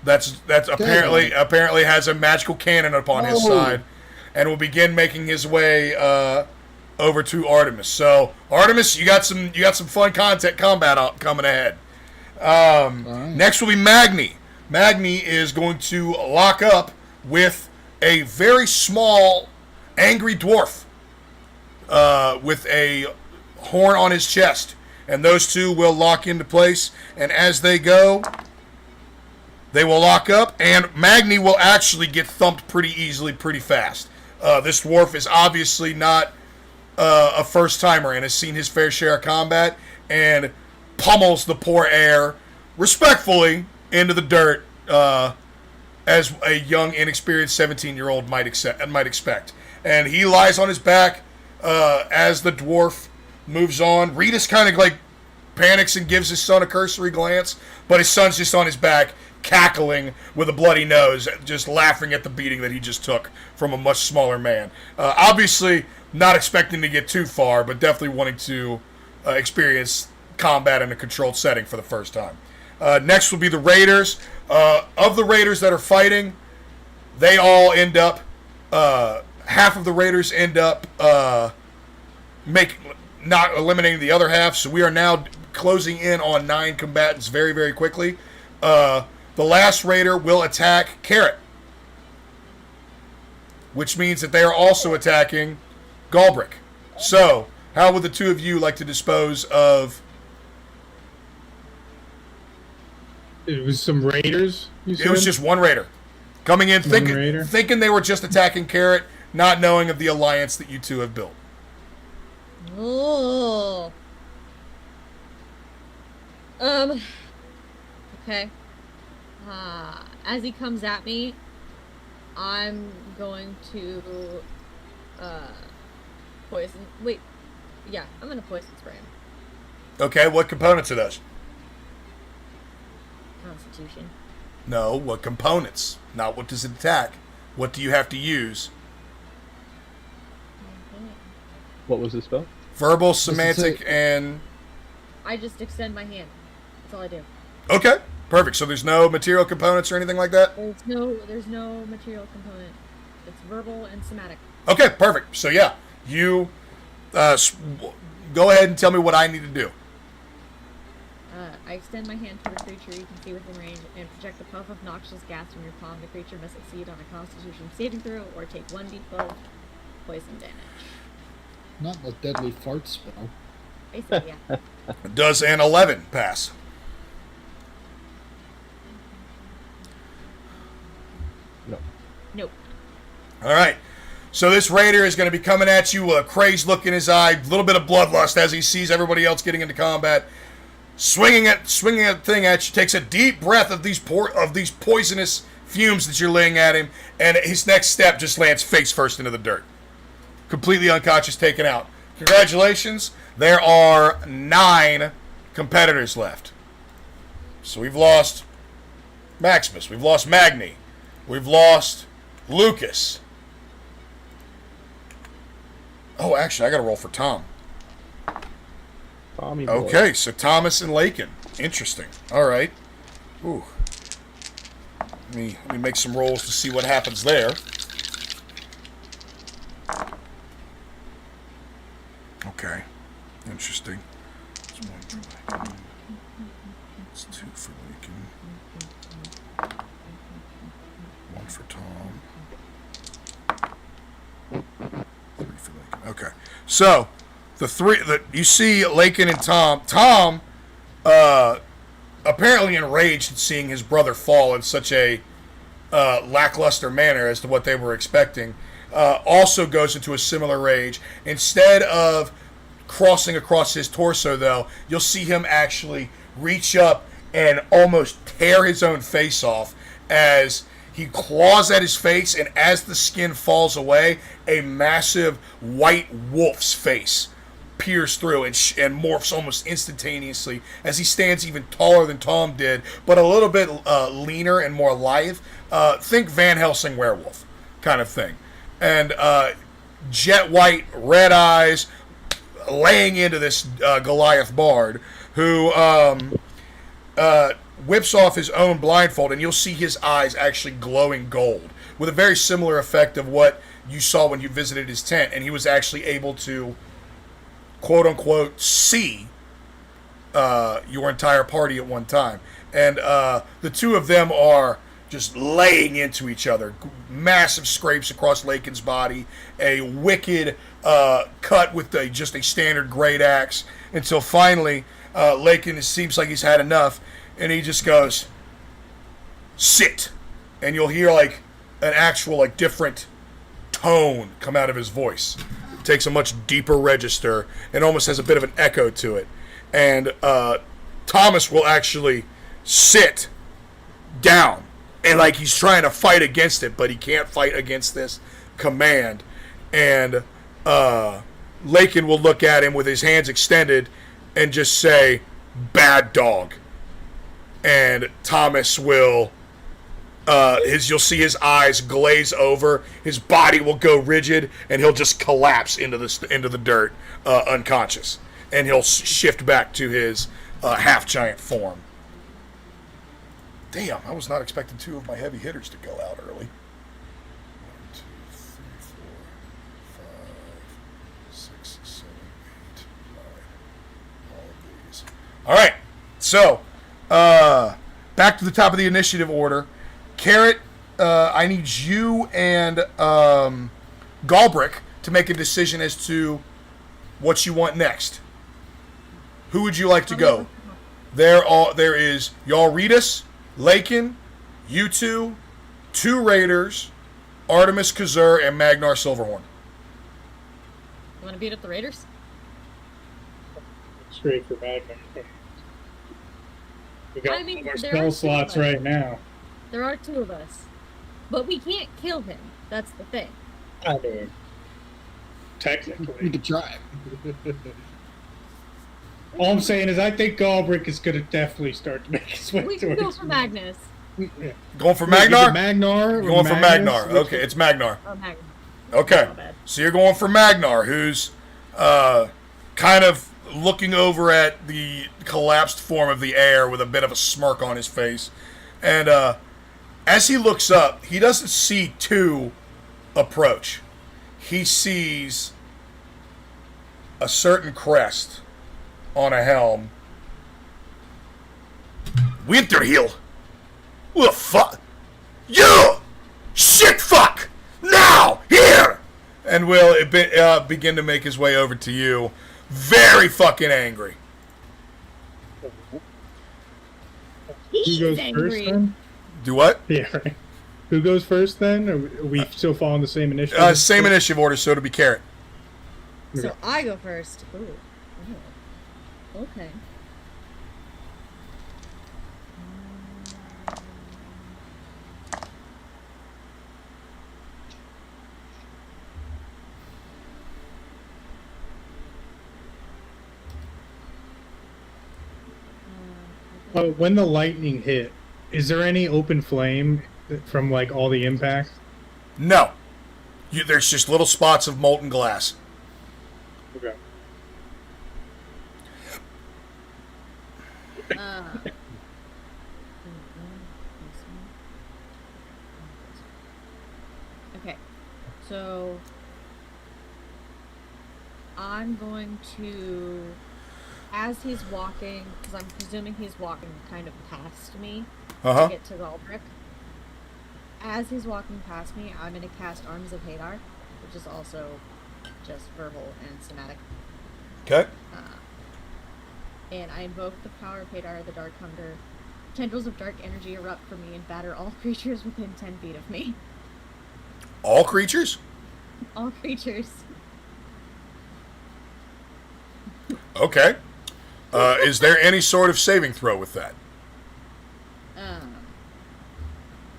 that's apparently has a magical cannon upon his side, and will begin making his way over to Artemis. So Artemis, you got some fun combat coming ahead. Next will be Magni. Magni is going to lock up with a very small, angry dwarf with a horn on his chest. And those two will lock into place. And as they go, they will lock up. And Magni will actually get thumped pretty easily, pretty fast. This dwarf is obviously not a first-timer and has seen his fair share of combat and pummels the poor heir respectfully into the dirt as a young, inexperienced 17-year-old might expect. And he lies on his back as the dwarf moves on. Reedus kind of like panics and gives his son a cursory glance, but his son's just on his back, cackling with a bloody nose, just laughing at the beating that he just took from a much smaller man. Obviously, not expecting to get too far, but definitely wanting to experience combat in a controlled setting for the first time. Next will be the Raiders. Of the Raiders that are fighting, they all end up, half of the Raiders end up not eliminating the other half, so we are now closing in on 9 combatants very, very quickly. The last Raider will attack Carrot, which means that they are also attacking Galbrick. So, how would the two of you like to dispose of... It was some raiders, you said? It was just one Raider. Coming in thinking they were just attacking Carrot, not knowing of the alliance that you two have built. Oh. Okay. As he comes at me, I'm going to poison. Wait. Yeah, I'm gonna poison spray him. Okay, what components are those? Constitution. No, what components? Not what does it attack. What do you have to use? What was the spell? Verbal, semantic, and... I just extend my hand. That's all I do. Okay, perfect. So there's no material components or anything like that? There's no material component. It's verbal and somatic. Okay, perfect. So yeah, you go ahead and tell me what I need to do. I extend my hand toward a creature you can see within range and project a puff of noxious gas from your palm. The creature must succeed on a Constitution saving throw or take 1d12 poison damage. Not the deadly fart spell. Basically, yeah. Does an 11 pass? No. Nope. All right. So this Raider is going to be coming at you with a crazed look in his eye, a little bit of bloodlust as he sees everybody else getting into combat. Swinging a thing at you, takes a deep breath of these poisonous fumes that you're laying at him, and his next step just lands face first into the dirt. Completely unconscious, taken out. Congratulations. There are 9 competitors left. So we've lost Maximus. We've lost Magni. We've lost Lucas. Oh, actually, I got to roll for Tom. Tommy boy. Okay, so Thomas and Lakin. Interesting. All right. Ooh. Let me make some rolls to see what happens there. Okay. Interesting. It's 1 for Lakin. It's 2 for Lakin. 1 for Tom. 3 for Lakin. Okay. So, the 3 that you see Lakin and Tom. Tom, apparently enraged at seeing his brother fall in such a lackluster manner as to what they were expecting, also goes into a similar rage. Instead of crossing across his torso, though, you'll see him actually reach up and almost tear his own face off as he claws at his face, and as the skin falls away, a massive white wolf's face peers through and morphs almost instantaneously as he stands even taller than Tom did, but a little bit leaner and more lithe. Think Van Helsing werewolf kind of thing. And jet white, red eyes, laying into this Goliath bard, who whips off his own blindfold, and you'll see his eyes actually glowing gold, with a very similar effect of what you saw when you visited his tent, and he was actually able to, quote-unquote, see your entire party at one time. And the two of them are just laying into each other. Massive scrapes across Lakin's body. A wicked cut with just a standard great axe. Until finally, Lakin seems like he's had enough. And he just goes, sit. And you'll hear like an actual like different tone come out of his voice. It takes a much deeper register and almost has a bit of an echo to it. And Thomas will actually sit down. And like he's trying to fight against it, but he can't fight against this command. And Lakin will look at him with his hands extended and just say, bad dog. And Thomas will, you'll see his eyes glaze over, his body will go rigid, and he'll just collapse into the dirt, unconscious. And he'll shift back to his half-giant form. Damn, I was not expecting two of my heavy hitters to go out early. 1, 2, 3, 4, 5, 6, 7, 8, 9. All of these. All right, so back to the top of the initiative order. Carrot, I need you and Galbrick to make a decision as to what you want next. Who would you like to go? There is Yalritas, Lakin, you two Raiders, Artemis Kazur, and Magnar Silverhorn. You want to beat up the Raiders? Straight for Magnar. We got I mean, our there spell are slots two of us. right now. There are two of us. But we can't kill him. That's the thing. I mean, You technically. could try. All I'm saying is I think Galbrick is going to definitely start to make his way We can towards go for Magnus. Yeah. Going for Is it Magnar? Magnar? Going for Magnar. Okay, it's Magnar. Oh, Magnus. Okay, Not bad. so you're going for Magnar, who's kind of looking over at the collapsed form of the air with a bit of a smirk on his face. And as he looks up, he doesn't see two approach. He sees a certain crest on a helm. Winterhill. What the fuck? You! Shit fuck! Now! Here! And will begin to make his way over to you. Very fucking angry. Who He's goes angry. first then? Do what? Yeah, right. Who goes first then? Are we still following the same initiative? Same initiative order, so it'll be Carrot. So I go first. Ooh. Ooh. Okay. When the lightning hit, is there any open flame from like all the impacts? No. There's just little spots of molten glass. Okay. Okay, so I'm going to, as he's walking, because I'm presuming he's walking kind of past me to get to Galbrick. As he's walking past me, I'm going to cast Arms of Hadar, which is also just verbal and somatic. Okay. And I invoke the power of Hadar, the Dark Hunger. Tendrils of dark energy erupt from me and batter all creatures within 10 feet of me. All creatures? All creatures. Okay. Is there any sort of saving throw with that?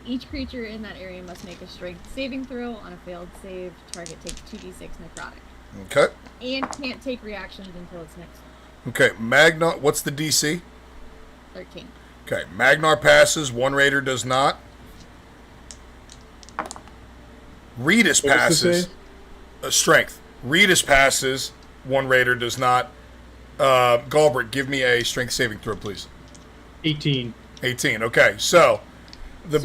Each creature in that area must make a strength saving throw. On a failed save, target takes 2d6 necrotic. Okay. And can't take reactions until its next Okay, Magnar, what's the DC? 13. Okay, Magnar passes, one Raider does not. Redis What was the passes. save? Strength. Redis passes, one Raider does not. Galbrick, give me a strength saving throw, please. 18. 18. Okay, so the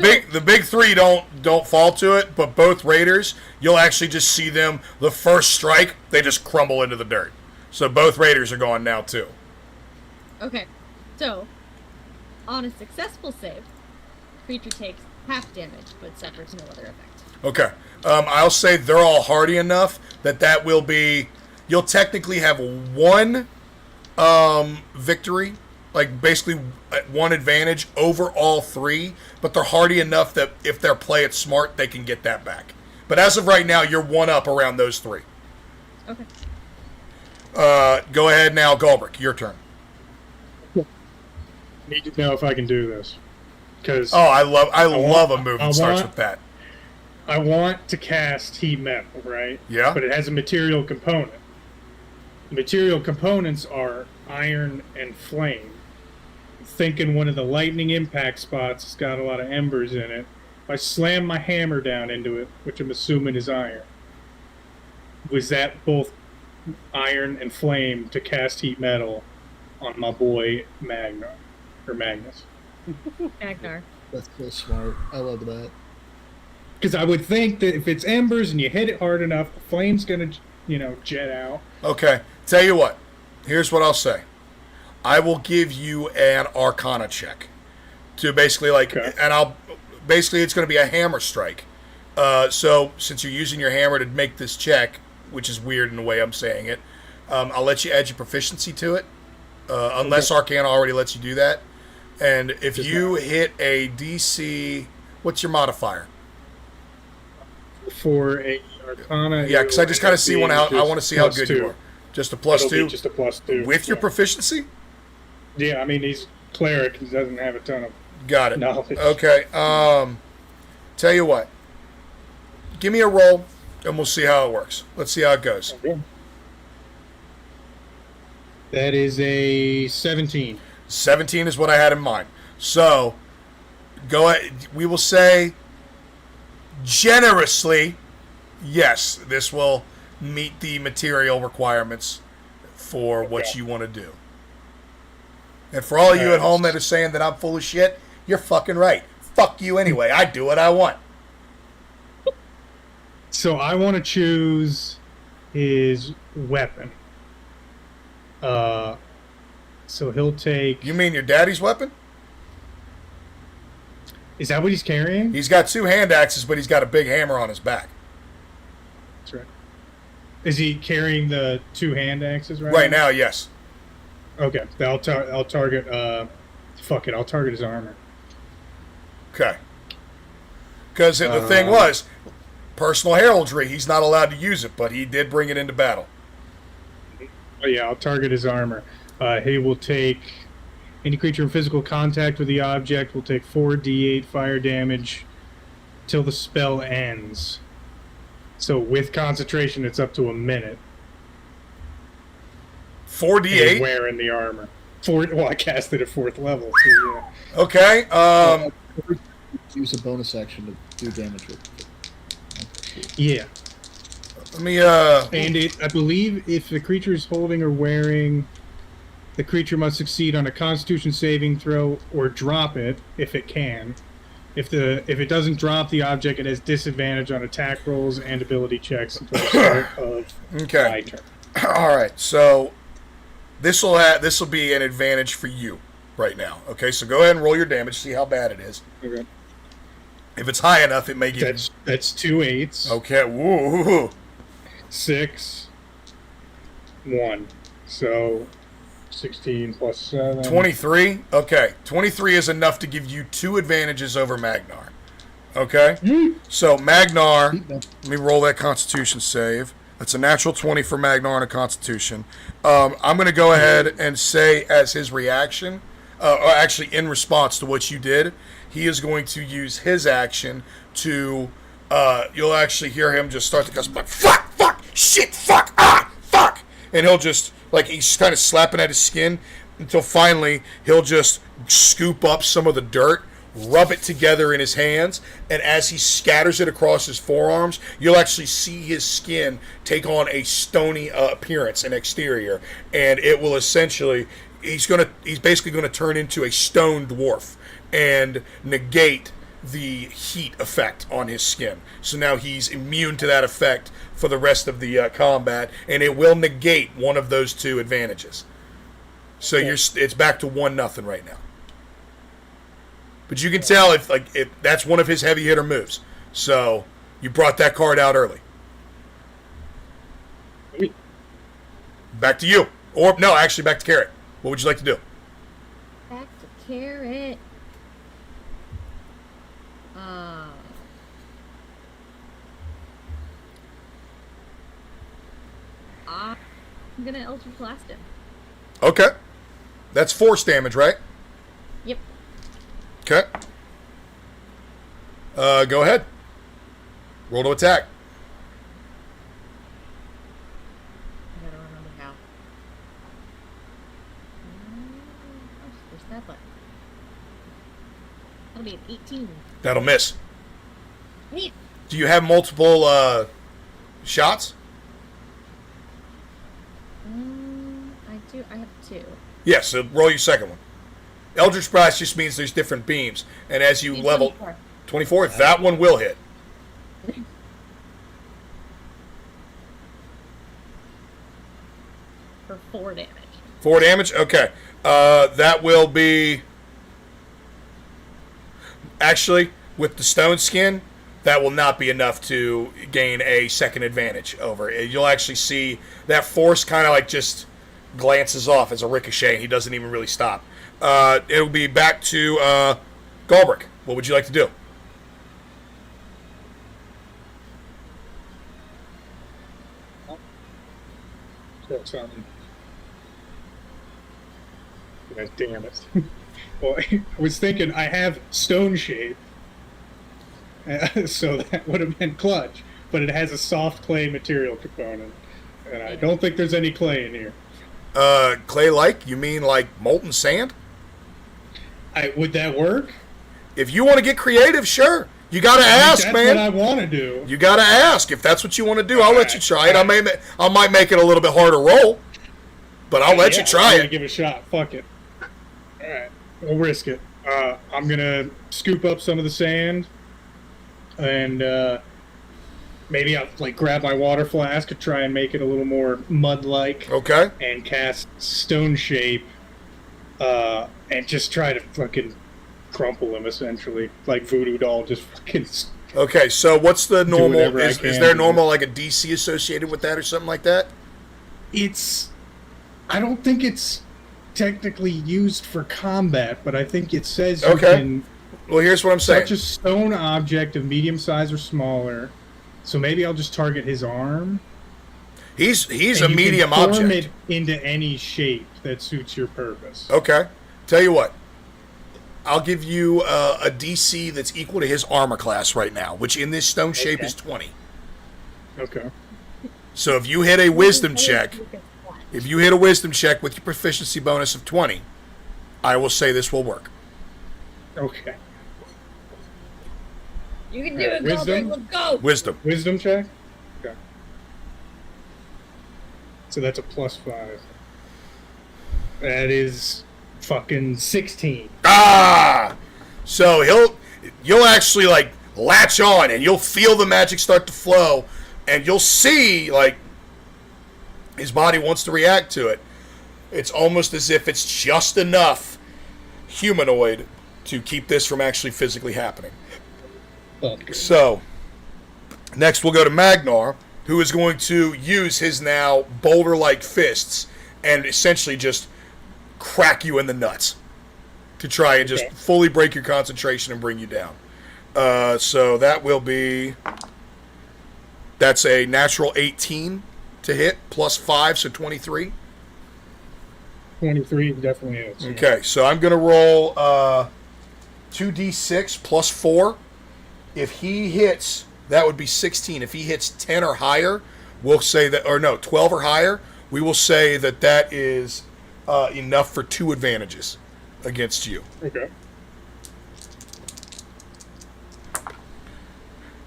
big three don't fall to it, but both Raiders, you'll actually just see them. The first strike, they just crumble into the dirt. So both Raiders are gone now too. Okay, so on a successful save, creature takes half damage but suffers no other effect. Okay. I'll say they're all hardy enough that will be. You'll technically have one victory, like basically one advantage over all three, but they're hardy enough that if they're play it smart, they can get that back. But as of right now, you're one up around those three. Okay. Go ahead now, Galbrick. Your turn. Need to know if I can do this. Because I love a move that starts with that. I want to cast heat metal, right? Yeah. But it has a material component. The material components are iron and flame. Thinking one of the lightning impact spots has got a lot of embers in it. If I slam my hammer down into it, which I'm assuming is iron, was that both iron and flame to cast heat metal on my boy Magnus? Agnar. That's so smart. I love that. Because I would think that if it's embers and you hit it hard enough, the flame's gonna, jet out. Okay. Tell you what. Here's what I'll say. I will give you an Arcana check to basically it's going to be a hammer strike. So since you're using your hammer to make this check, which is weird in the way I'm saying it, I'll let you add your proficiency to it, unless Arcana already lets you do that. And if you hit a DC, what's your modifier? For a Arcana, yeah, because I just kind of see I want to see how good you are. Just a plus two. Just a +2 with your proficiency. Yeah, I mean he's cleric. He doesn't have a ton of Got it. knowledge. Okay. Tell you what. Give me a roll, and we'll see how it works. Let's see how it goes. Okay. That is a 17. 17 is what I had in mind. So, go ahead. We will say generously, yes, this will meet the material requirements for what you want to do. And for all of you at home that are saying that I'm full of shit, you're fucking right. Fuck you anyway. I do what I want. So I want to choose his weapon. So he'll take... You mean your daddy's weapon? Is that what he's carrying? He's got 2 hand axes, but he's got a big hammer on his back. That's right. Is he carrying the 2 hand axes right now? Yes. Okay. I'll target... fuck it. I'll target his armor. Okay. Because the thing was, personal heraldry, he's not allowed to use it, but he did bring it into battle. Oh, yeah, I'll target his armor. He will take... Any creature in physical contact with the object will take 4d8 fire damage till the spell ends. So with concentration, it's up to a minute. 4d8? He's wearing the armor. Well, I cast it at 4th level. So yeah. Okay. Use a bonus action to do damage with it. Yeah. Let me. And I believe if the creature is holding or wearing, the creature must succeed on a Constitution saving throw or drop it if it can. If it doesn't drop the object, it has disadvantage on attack rolls and ability checks until the start of my turn. All right. So this will be an advantage for you right now. Okay. So go ahead and roll your damage. See how bad it is. Okay. If it's high enough, it may give. That's 2 8s. Okay. Woo. 6. 1. So 16 plus 7. 23. Okay. 23 is enough to give you 2 advantages over Magnar. Okay? So, Magnar, let me roll that Constitution save. That's a natural 20 for Magnar and a Constitution. I'm going to go ahead and say as his reaction, or actually in response to what you did, he is going to use his action to, you'll actually hear him just start to go, fuck, shit, fuck, fuck. And he'll just, like, he's kind of slapping at his skin until finally he'll just scoop up some of the dirt, rub it together in his hands, and as he scatters it across his forearms, you'll actually see his skin take on a stony appearance and exterior, and it will essentially, he's basically going to turn into a stone dwarf and negate the heat effect on his skin. So now he's immune to that effect for the rest of the combat, and it will negate one of those 2 advantages. So it's back to 1-0 right now. But you can tell if that's one of his heavy hitter moves. So you brought that card out early. Back to you. Or no, actually back to Carrot. What would you like to do? Back to Carrot. I'm gonna Eldritch Blast him. Okay. That's force damage, right? Yep. Okay. Go ahead. Roll to attack. I gotta remember how. Where's that button? That'll be an 18. That'll miss. Neat. Do you have multiple shots? I do. I have 2. Yes, so roll your second one. Eldritch Blast just means there's different beams. And as you level 24, that one will hit. For 4 damage. 4 damage? Okay. That will be... Actually, with the stone skin, that will not be enough to gain a second advantage over it. You'll actually see that force kind of like just glances off as a ricochet. He doesn't even really stop. It'll be back to Galbrick. What would you like to do? God damn it. Well, I was thinking I have stone shape, so that would have been clutch, but it has a soft clay material component, and I don't think there's any clay in here. Clay-like? You mean like molten sand? Would that work? If you want to get creative, sure. You got to ask, that's man. That's what I want to do. You got to ask. If that's what you want to do, I'll let you try it. I might make it a little bit harder roll, but I'll let you try it. Give it a shot. Fuck it. All right, we'll risk it. I'm gonna scoop up some of the sand, and maybe I'll grab my water flask and try and make it a little more mud-like. Okay. And cast stone shape, and just try to fucking crumple him essentially, like voodoo doll. Just fucking. Okay, so what's the normal? Is there normal like a DC associated with that or something like that? I don't think it's technically used for combat, but I think it says you can. Well, here's what I'm saying. Touch a stone object of medium size or smaller. So maybe I'll just target his arm. He's a medium object. Form it into any shape that suits your purpose. Okay. Tell you what. I'll give you a DC that's equal to his armor class right now, which in this stone shape is 20. Okay. So if you hit a wisdom check, with your proficiency bonus of 20, I will say this will work. Okay. You can do it, Galbraith. Let's go. Wisdom check? Okay. So that's a +5. That is fucking 16. Ah! So you'll actually latch on and you'll feel the magic start to flow and you'll see his body wants to react to it. It's almost as if it's just enough humanoid to keep this from actually physically happening. Okay. So, next we'll go to Magnar, who is going to use his now boulder-like fists and essentially just crack you in the nuts to try and just fully break your concentration and bring you down. So that will be... That's a natural 18 to hit, +5, so 23. 23 definitely is. Okay, so I'm going to roll 2d6 +4. If he hits, that would be 16. If he hits 10 or higher, we'll say that, or no, 12 or higher, we will say that that is enough for 2 advantages against you. Okay.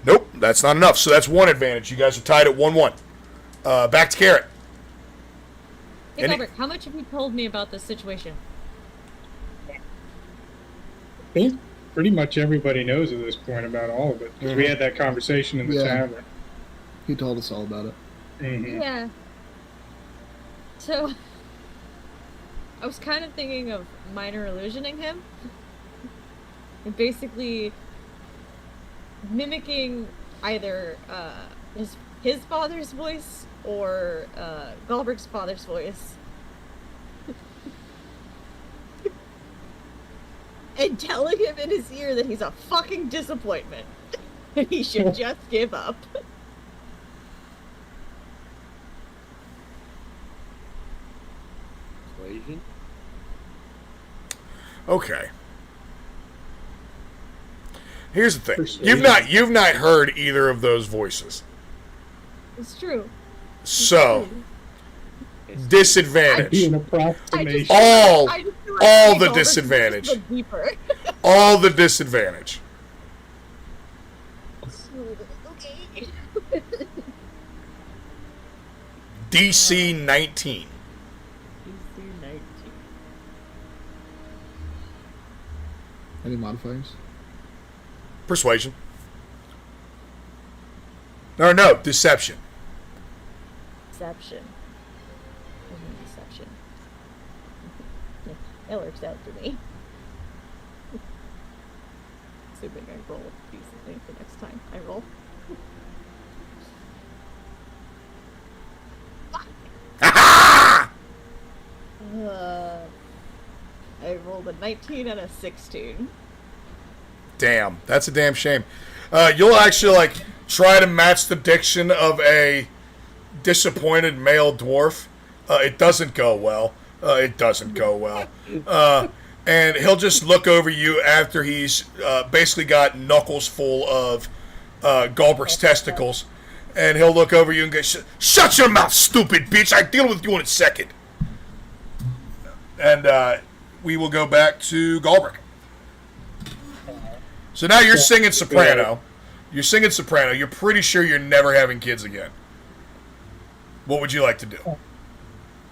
Nope, that's not enough. So that's 1 advantage. You guys are tied at 1-1. Back to Carrot. Hey, Galbraith, how much have you told me about this situation? I think pretty much everybody knows at this point about all of it. Because we had that conversation in the tavern. He told us all about it. Mm-hmm. Yeah. So, I was kind of thinking of minor illusioning him. And basically mimicking either his father's voice or Galbraith's father's voice. And telling him in his ear that he's a fucking disappointment. And he should just give up. Persuasion? Okay. Here's the thing. Persuasion. You've not heard either of those voices. It's true. So Be disadvantage. an approximation. All I just feel like all the Galbraith is disadvantage. just a deeper. All the disadvantage. Okay. DC 19. Any modifiers? Persuasion. No, deception. Deception. Deception. That works out for me. Assuming I roll decently the next time I roll. I rolled a 19 and a 16. Damn, that's a damn shame. You'll actually try to match the diction of a disappointed male dwarf. It doesn't go well. And he'll just look over you after he's basically got knuckles full of Galbraith's testicles, and he'll look over you and go, "Shut your mouth, stupid bitch! I deal with you in a second." And we will go back to Galbraith. So now you're singing soprano. You're singing soprano. You're pretty sure you're never having kids again. What would you like to do?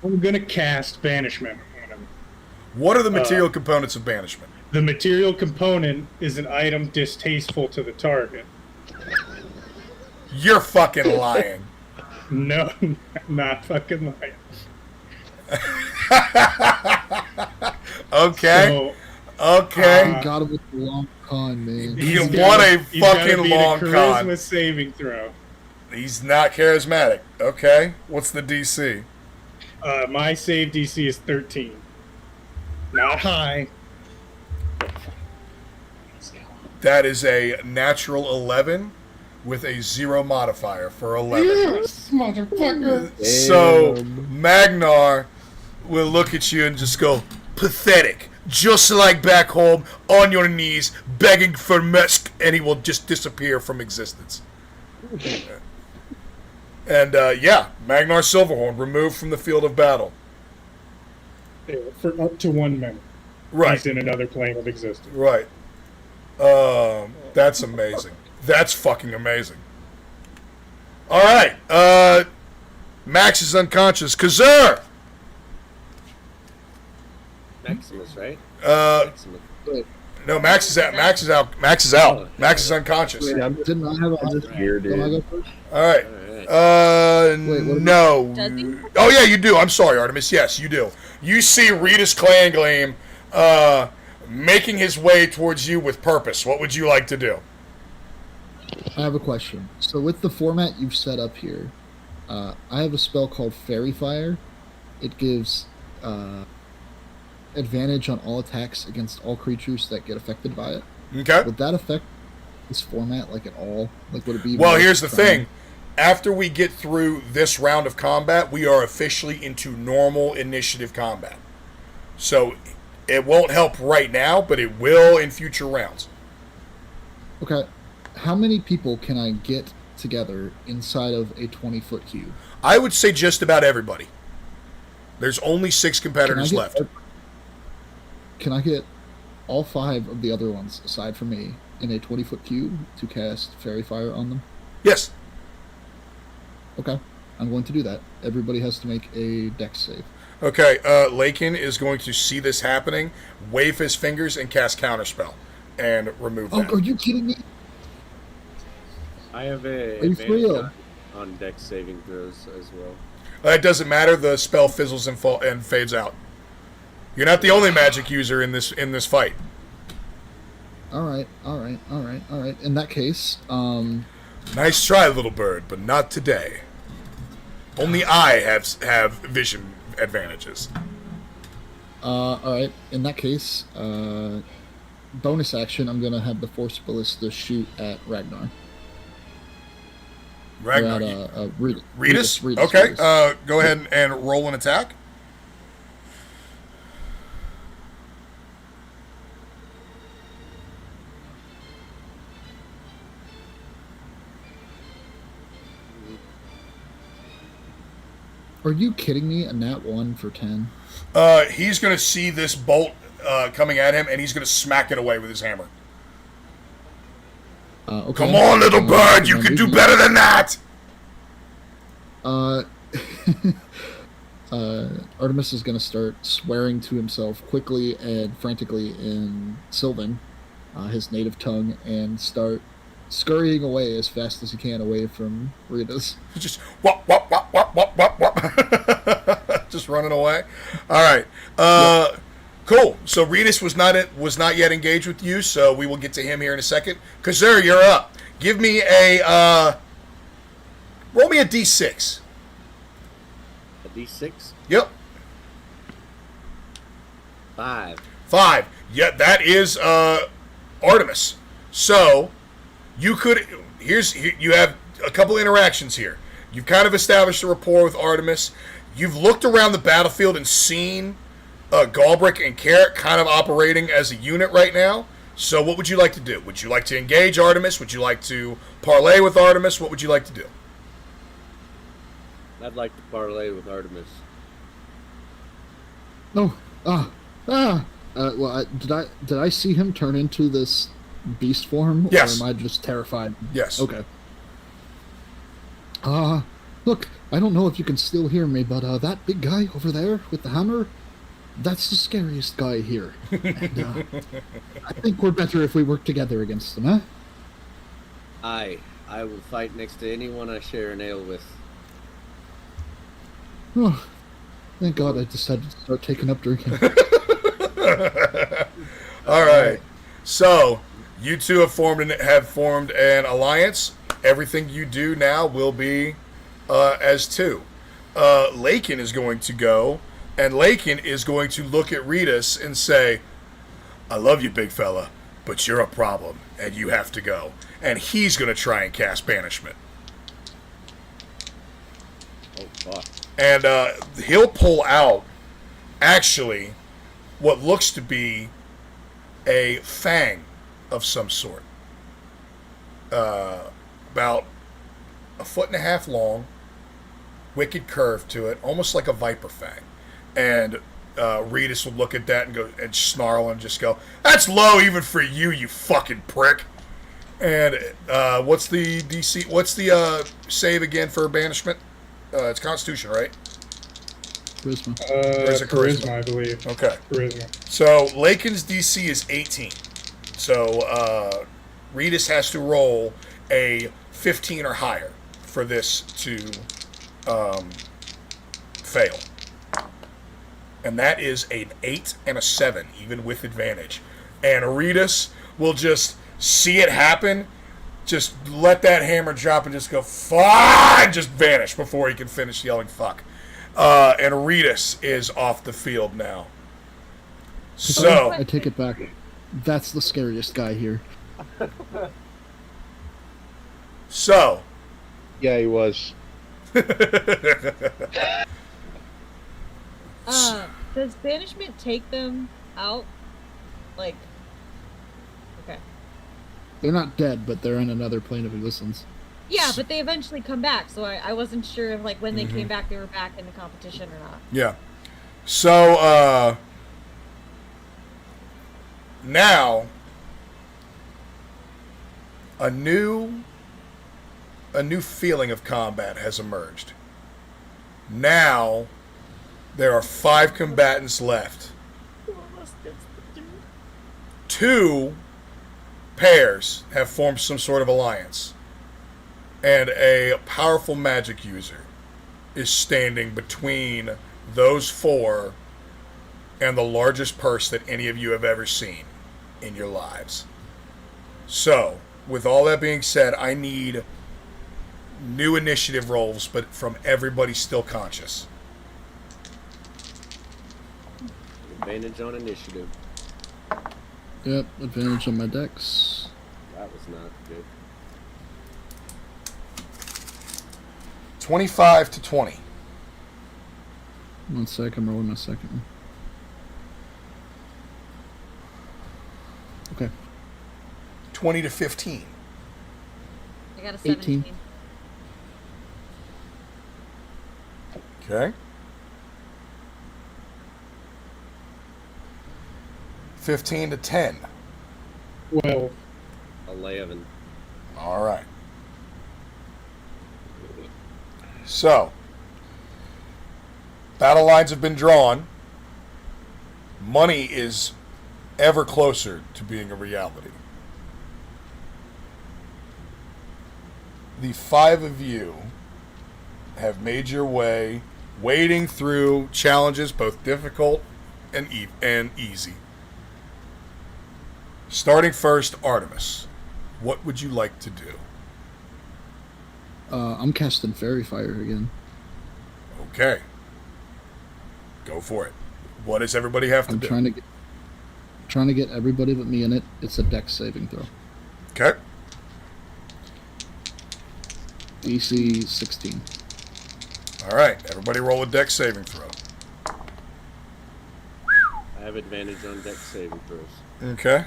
I'm gonna cast banishment on him. What are the material components of banishment? The material component is an item distasteful to the target. You're fucking lying. No, not fucking lying. Okay. So, Okay. You got him with the long con, man. You he's want a he's gotta fucking beat long a charisma con. saving throw. He's not charismatic. Okay. What's the DC? My save DC is 13. Not high. That is a natural 11 with a 0 modifier for 11. Yes, motherfucker. So Magnar will look at you and just go, pathetic. Just like back home, on your knees, begging for musk, and he will just disappear from existence. And Magnar Silverhorn removed from the field of battle. Yeah, for up to 1 minute. Right. He's in another plane of existence. Right. That's amazing. That's fucking amazing. All right. Max is unconscious. Kazur! Maximus, right? No, Max is out. Max is out. Max is out. Max is unconscious. Wait, didn't I have a Just here, Don't I dude. go first? All right. Wait, what No. Does he? Oh, yeah, you do. I'm sorry, Artemis. Yes, you do. You see Rita's Clan Gleam making his way towards you with purpose. What would you like to do? I have a question. So with the format you've set up here, I have a spell called Fairy Fire. It gives advantage on all attacks against all creatures that get affected by it. Okay. Would that affect this format at all? Would it be? Well, more here's the fun? thing. After we get through this round of combat, we are officially into normal initiative combat. So it won't help right now, but it will in future rounds. Okay. How many people can I get together inside of a 20-foot cube? I would say just about everybody. There's only 6 competitors Can I left. Can I get all 5 of the other ones, aside from me, in a 20-foot cube to cast Fairy Fire on them? Yes. Okay. I'm going to do that. Everybody has to make a dex save. Okay, Lakin is going to see this happening, wave his fingers, and cast Counterspell, and remove Oh, that. are you kidding me? I have a Are you advantage real? on dex saving throws as well. It doesn't matter. The spell fizzles and fades out. You're not the only magic user in this fight. All right. In that case, Nice try, little bird, but not today. Only I have vision advantages. all right. In that case, bonus action. I'm gonna have the Force Ballista shoot at Ragnar. Ragnar, Ritas. Okay, go ahead and roll an attack. Are you kidding me? A nat 1 for 10. He's going to see this bolt coming at him, and he's going to smack it away with his hammer. Okay. Come on, little bird! You can do better than that! Artemis is going to start swearing to himself quickly and frantically in Sylvan, his native tongue, and start scurrying away as fast as he can away from Rita's. Just wop, wop, wop, wop, wop, wop, wop. Just running away. All right. Cool. So Ritas was not yet engaged with you, so we will get to him here in a second. Kazur, you're up. Give me a roll me a d6. A D6? Yep. 5. 5. Yeah, that is Artemis. So you have a couple interactions here. You've kind of established a rapport with Artemis. You've looked around the battlefield and seen Galbrick and Carrot kind of operating as a unit right now. So what would you like to do? Would you like to engage Artemis? Would you like to parlay with Artemis? What would you like to do? I'd like to parlay with Artemis. No. Well, did I see him turn into this beast form? Yes. Or am I just terrified? Yes. Okay. Look, I don't know if you can still hear me, but that big guy over there with the hammer, that's the scariest guy here. And, I think we're better if we work together against him, huh? I will fight next to anyone I share an ale with. Oh, thank God I decided to start taking up drinking. All right. So you two have formed an alliance. Everything you do now will be as two. Lakin is going to go, and Lakin is going to look at Ritas and say, I love you, big fella, but you're a problem, and you have to go. And he's going to try and cast Banishment. Oh, fuck. And he'll pull out, actually, what looks to be a fang of some sort. About 1.5 feet long, wicked curve to it, almost like a viper fang. And Ritas would look at that and go and snarl and just go, "That's low even for you, you fucking prick." And what's the DC? What's the save again for banishment? It's Constitution, right? Charisma. Or is it Charisma, I believe. Okay. Charisma. So Lakin's DC is 18. So Ritas has to roll a 15 or higher for this to fail. And that is an 8 and a 7, even with advantage. And Ritas will just see it happen, just let that hammer drop and just go, fuck, just vanish before he can finish yelling fuck. And Ritas is off the field now. So I take it back. That's the scariest guy here. So Yeah, he was. Does banishment take them out? Like, okay. They're not dead, but they're in another plane of existence. Yeah, but they eventually come back, so I wasn't sure if, like, when they came back, they were back in the competition or not. yeah. So now a new feeling of combat has emerged. Now there are 5 combatants left. 2 pairs have formed some sort of alliance. And a powerful magic user is standing between those 4 and the largest purse that any of you have ever seen in your lives. So, with all that being said, I need new initiative rolls, but from everybody still conscious. Advantage on initiative. Yep, advantage on my dex. That was not good. 25 to 20. 1 sec, I'm rolling my second one. Okay. 20 to 15. I got a 18. 17. Okay. 15 to 10. Well, 11. All right. So, battle lines have been drawn. Money is ever closer to being a reality. The 5 of you have made your way, wading through challenges both difficult and easy. Starting first, Artemis, what would you like to do? I'm casting Fairy Fire again. Okay. Go for it. What does everybody have to I'm do? trying to get everybody but me in it. It's a dex saving throw. Okay. DC 16. All right. Everybody roll a dex saving throw. I have advantage on dex saving throws. Okay.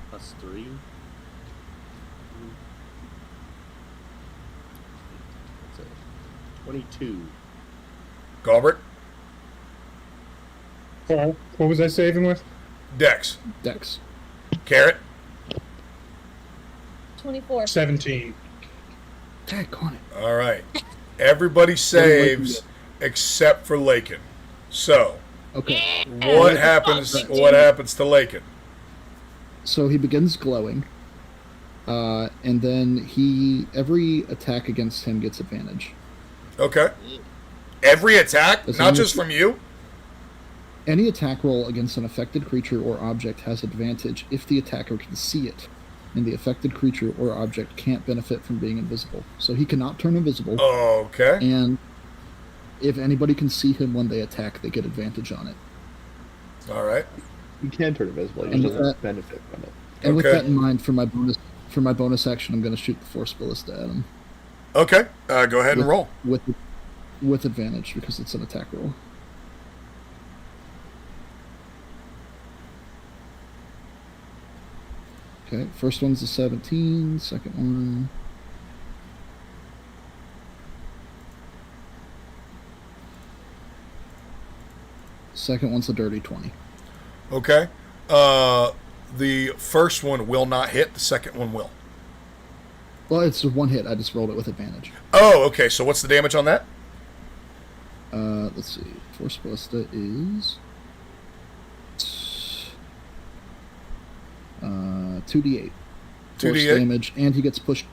Plus 3. That's a 22. Galbert, sorry, what was I saving with? dex. Dex. Carrot, 24. 17. Tag on it. all right. Everybody saves except for Lakin. So, Okay. what happens to Lakin? So he begins glowing. And then every attack against him gets advantage. Okay. Every attack, As not long just as- from you? Any attack roll against an affected creature or object has advantage if the attacker can see it, and the affected creature or object can't benefit from being invisible. So he cannot turn invisible, Okay. and if anybody can see him when they attack, they get advantage on it. All right. You can turn invisible. You And just with don't that- benefit from it. And with Okay. that in mind, for my bonus action, I'm going to shoot the Force Ballista at him Okay. Go ahead and roll. with advantage because it's an attack roll. Okay, first one's a 17, second one. Second one's a dirty 20. Okay. The first one will not hit. The second one will. Well, it's a one hit. I just rolled it with advantage. Oh, okay. So what's the damage on that? Let's see. Force Ballista is 2d8. Force 2d8. damage, and he gets pushed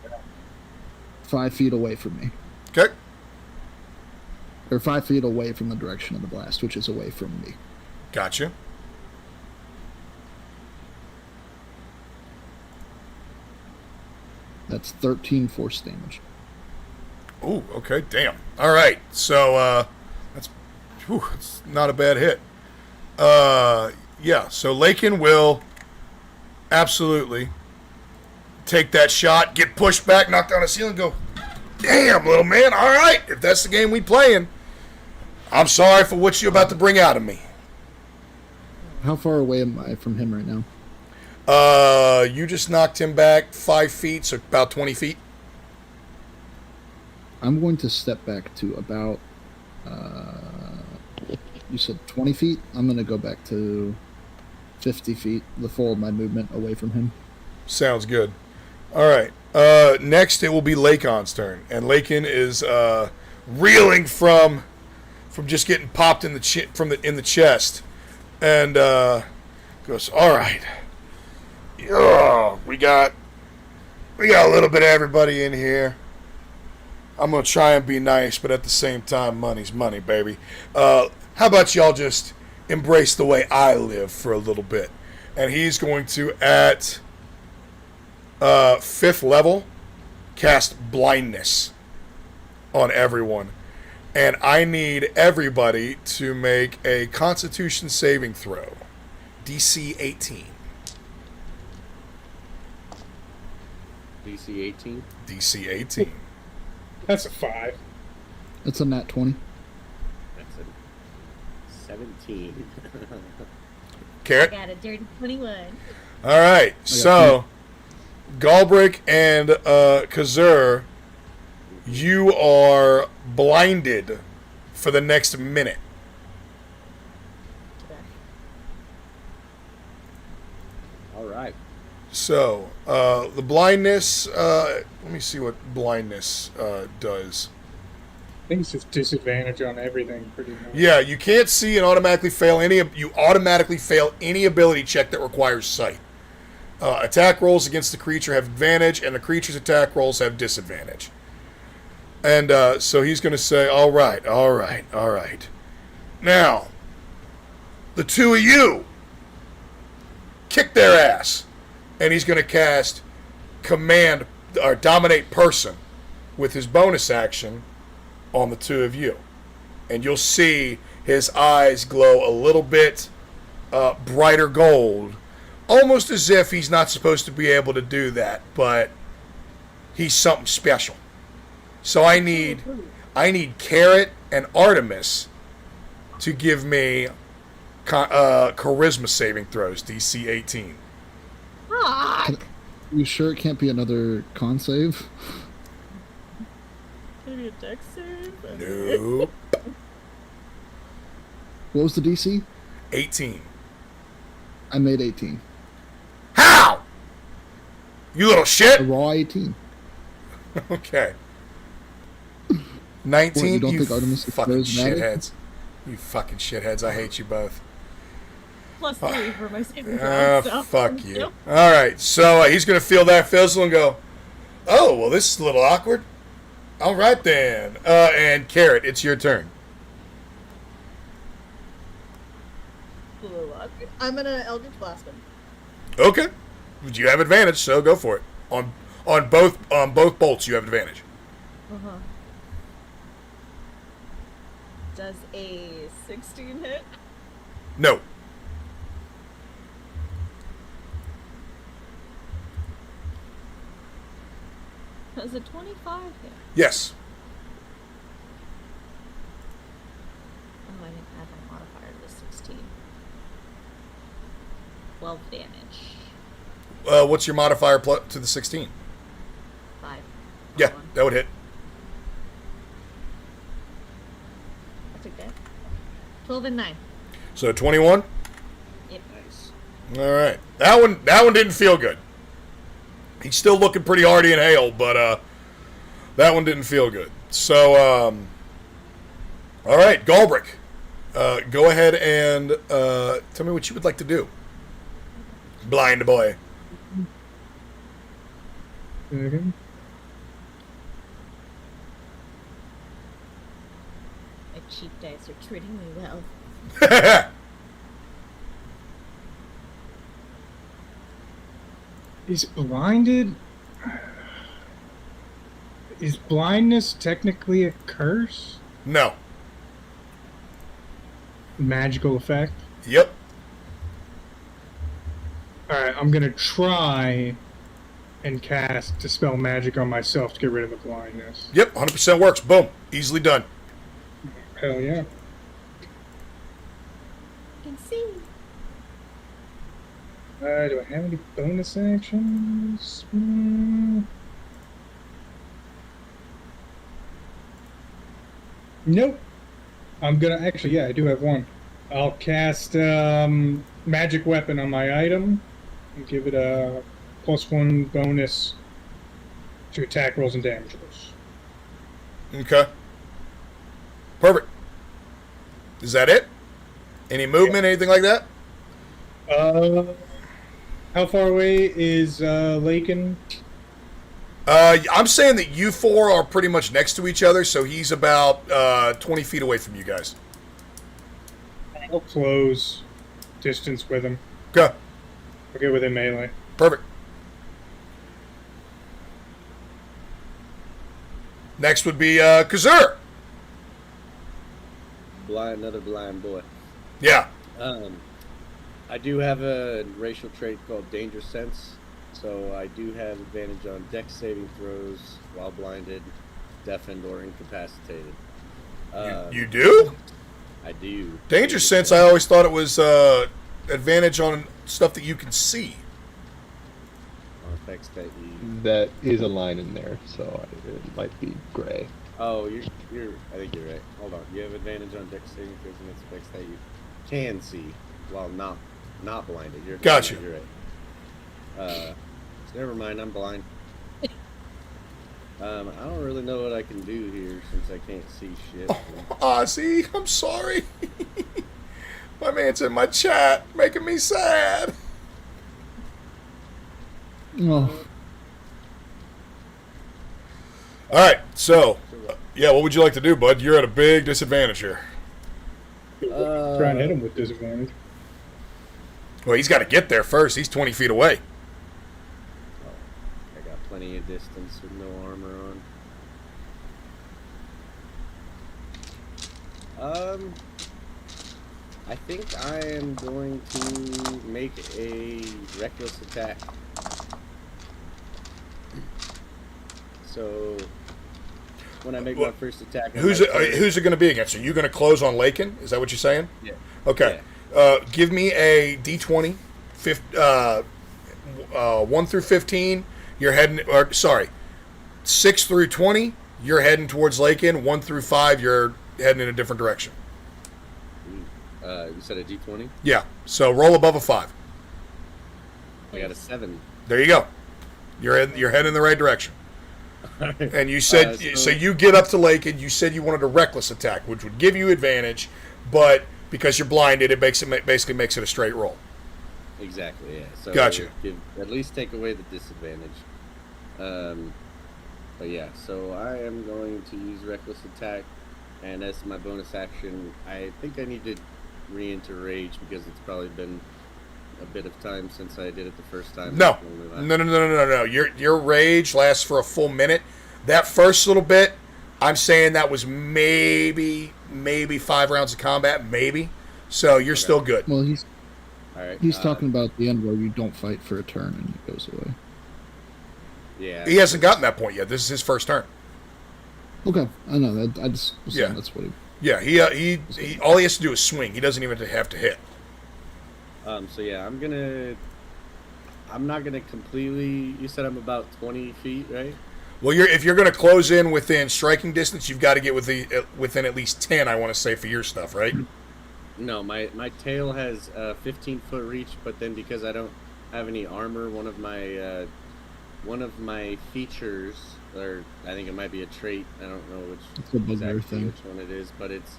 5 feet away from me. Okay. Or 5 feet away from the direction of the blast, which is away from me. Gotcha. That's 13 force damage. Ooh, okay. Damn. All right. So, that's not a bad hit. Yeah. So Lakin will absolutely take that shot, get pushed back, knock down a ceiling, go, damn, little man. All right. If that's the game we playing, I'm sorry for what you're about to bring out of me. How far away am I from him right now? You just knocked him back 5 feet, so about 20 feet. I'm going to step back to about, you said 20 feet? I'm going to go back to 50 feet, the full of my movement away from him. Sounds good. All right. Next, it will be Lakon's turn, and Lakon is reeling from just getting popped in the in the chest, and goes, "All right, we got a little bit of everybody in here. I'm going to try and be nice, but at the same time, money's money, baby. How about y'all just embrace the way I live for a little bit? And he's going to, at 5th level, cast blindness on everyone. And I need everybody to make a Constitution saving throw. DC 18. DC 18. DC 18. That's a 5. It's a nat 20. That's a 17. Carrot? Got a dirty 21. All right. So, Galbrick and Kazur, you are blinded for the next minute. All right. So, the blindness, let me see what blindness does. I think it's just disadvantage on everything, pretty much. Yeah, you can't see and automatically fail any ability check that requires sight. Attack rolls against the creature have advantage, and the creature's attack rolls have disadvantage. And so he's going to say, all right. Now, the two of you, kick their ass. And he's going to cast Command, or Dominate Person, with his bonus action on the two of you. And you'll see his eyes glow a little bit brighter gold, almost as if he's not supposed to be able to do that, but he's something special. So I need Carrot and Artemis to give me charisma saving throws, DC 18. Fuck! You sure it can't be another con save? Maybe a dex save? Nope. What was the DC? 18. I made 18. How? You little shit. A raw 18. Okay. 19. What, you don't you think Artemis is fucking charismatic? shitheads. You fucking shitheads. I hate you both. +3 for my saving throw. So. Fuck you. All right. So he's going to feel that fizzle and go, oh, well, this is a little awkward. All right, then. And Carrot, it's your turn. I'm gonna Eldritch Blast him. Okay. You have advantage, so go for it. On both bolts, you have advantage. Does a 16 hit? No. Does a 25 hit? Yes. Oh, I didn't add my modifier to the 16. 12 damage. What's your modifier to the 16? 5. Yeah, that would hit. I took that. 12 and 9. So 21? Yep. Nice. All right. That one didn't feel good. He's still looking pretty hardy and hale, but that one didn't feel good. So, all right, Galbrick, go ahead and tell me what you would like to do. Blind boy. Okay. My cheap dice are treating me well. Is blinded? Is blindness technically a curse? No. Magical effect? Yep. Alright, I'm gonna try and cast Dispel Magic on myself to get rid of the blindness. Yep, 100% works. Boom. Easily done. Hell yeah. I can see. Do I have any bonus actions? Nope. I'm gonna actually, yeah, I do have one. I'll cast Magic Weapon on my item and give it a +1 bonus to attack rolls and damage rolls. Okay. Perfect. Is that it? Any movement, anything like that? How far away is Lakin? I'm saying that you four are pretty much next to each other, so he's about 20 feet away from you guys. I'll close distance with him. Go. I'll get within melee. Perfect. Next would be Kazur. Another blind boy. Yeah. I do have a racial trait called Danger Sense, so I do have advantage on dex saving throws while blinded, deafened, or incapacitated. You do? I do. Danger Sense, I always thought it was advantage on stuff that you can see. On effects that you... That is a line in there, so it might be gray. Oh, you're. I think you're right. Hold on. You have advantage on dex saving throws and effects that you can see while not blinded. Gotcha. You're right. So never mind. I'm blind. I don't really know what I can do here since I can't see shit. See, I'm sorry. My man's in my chat, making me sad. Oh, All right, so, yeah, what would you like to do, bud? You're at a big disadvantage here. Try and hit him with disadvantage. Well, he's got to get there first. He's 20 feet away. I got plenty of distance with no armor on. I think I am going to make a reckless attack. So when I make my first attack, Who's it going to be against? Are you going to close on Lakin? Is that what you're saying? Yeah. Okay. Give me a D20, 1 through 15. You're heading, 6 through 20. You're heading towards Lakin. 1 through 5. You're heading in a different direction. You said a D20? Yeah. So roll above a 5. I got a 7. There you go. You're heading in the right direction. And you said so you get up to Lakin. You said you wanted a reckless attack, which would give you advantage, but because you're blinded, it basically makes it a straight roll. Exactly. Yeah. So Gotcha. At least take away the disadvantage. But yeah, so I am going to use reckless attack, and as my bonus action, I think I need to re-enter rage because it's probably been a bit of time since I did it the first time. No. Your rage lasts for a full minute. That first little bit, I'm saying that was maybe 5 rounds of combat, maybe. So you're still good. well, he's All right. talking about the end where you don't fight for a turn and it goes away. Yeah. He hasn't gotten that point yet. This is his first turn. Okay, I know that. I just was saying Yeah. that's what he. Yeah, he all he has to do is swing. He doesn't even have to hit. So yeah, I'm not gonna completely. You said I'm about 20 feet, right? Well, if you're going to close in within striking distance, you've got to get within at least 10. I want to say for your stuff, right? No, my tail has 15-foot reach, but then because I don't have any armor, one of my features, or I think it might be a trait. I don't know It's a bugbear thing. which one it is, but it's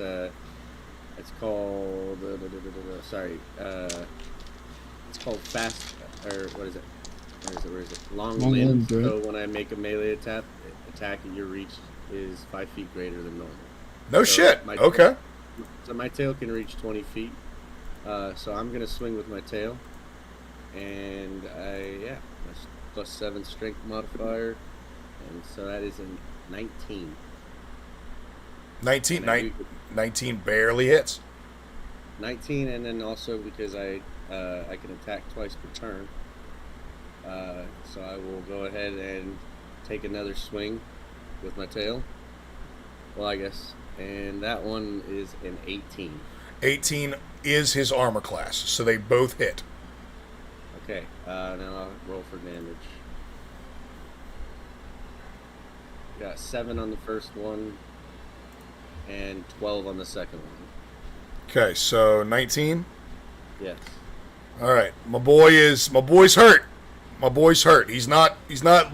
called it's called fast, or what is it? Where is it? Long Long limbs. limbs, right? So when I make a melee attack, your reach is 5 feet greater than normal. No shit. Okay. So my tail can reach 20 feet. So I'm gonna swing with my tail, and my +7 strength modifier, and so that is a 19. 19 barely hits. 19, and then also because I can attack twice per turn. So I will go ahead and take another swing with my tail. Well, I guess, and that one is an 18. 18 is his armor class, so they both hit. Okay, now I'll roll for damage. Got 7 on the first one, and 12 on the second one. Okay, so 19. Yes. All right, my boy's hurt. My boy's hurt. He's not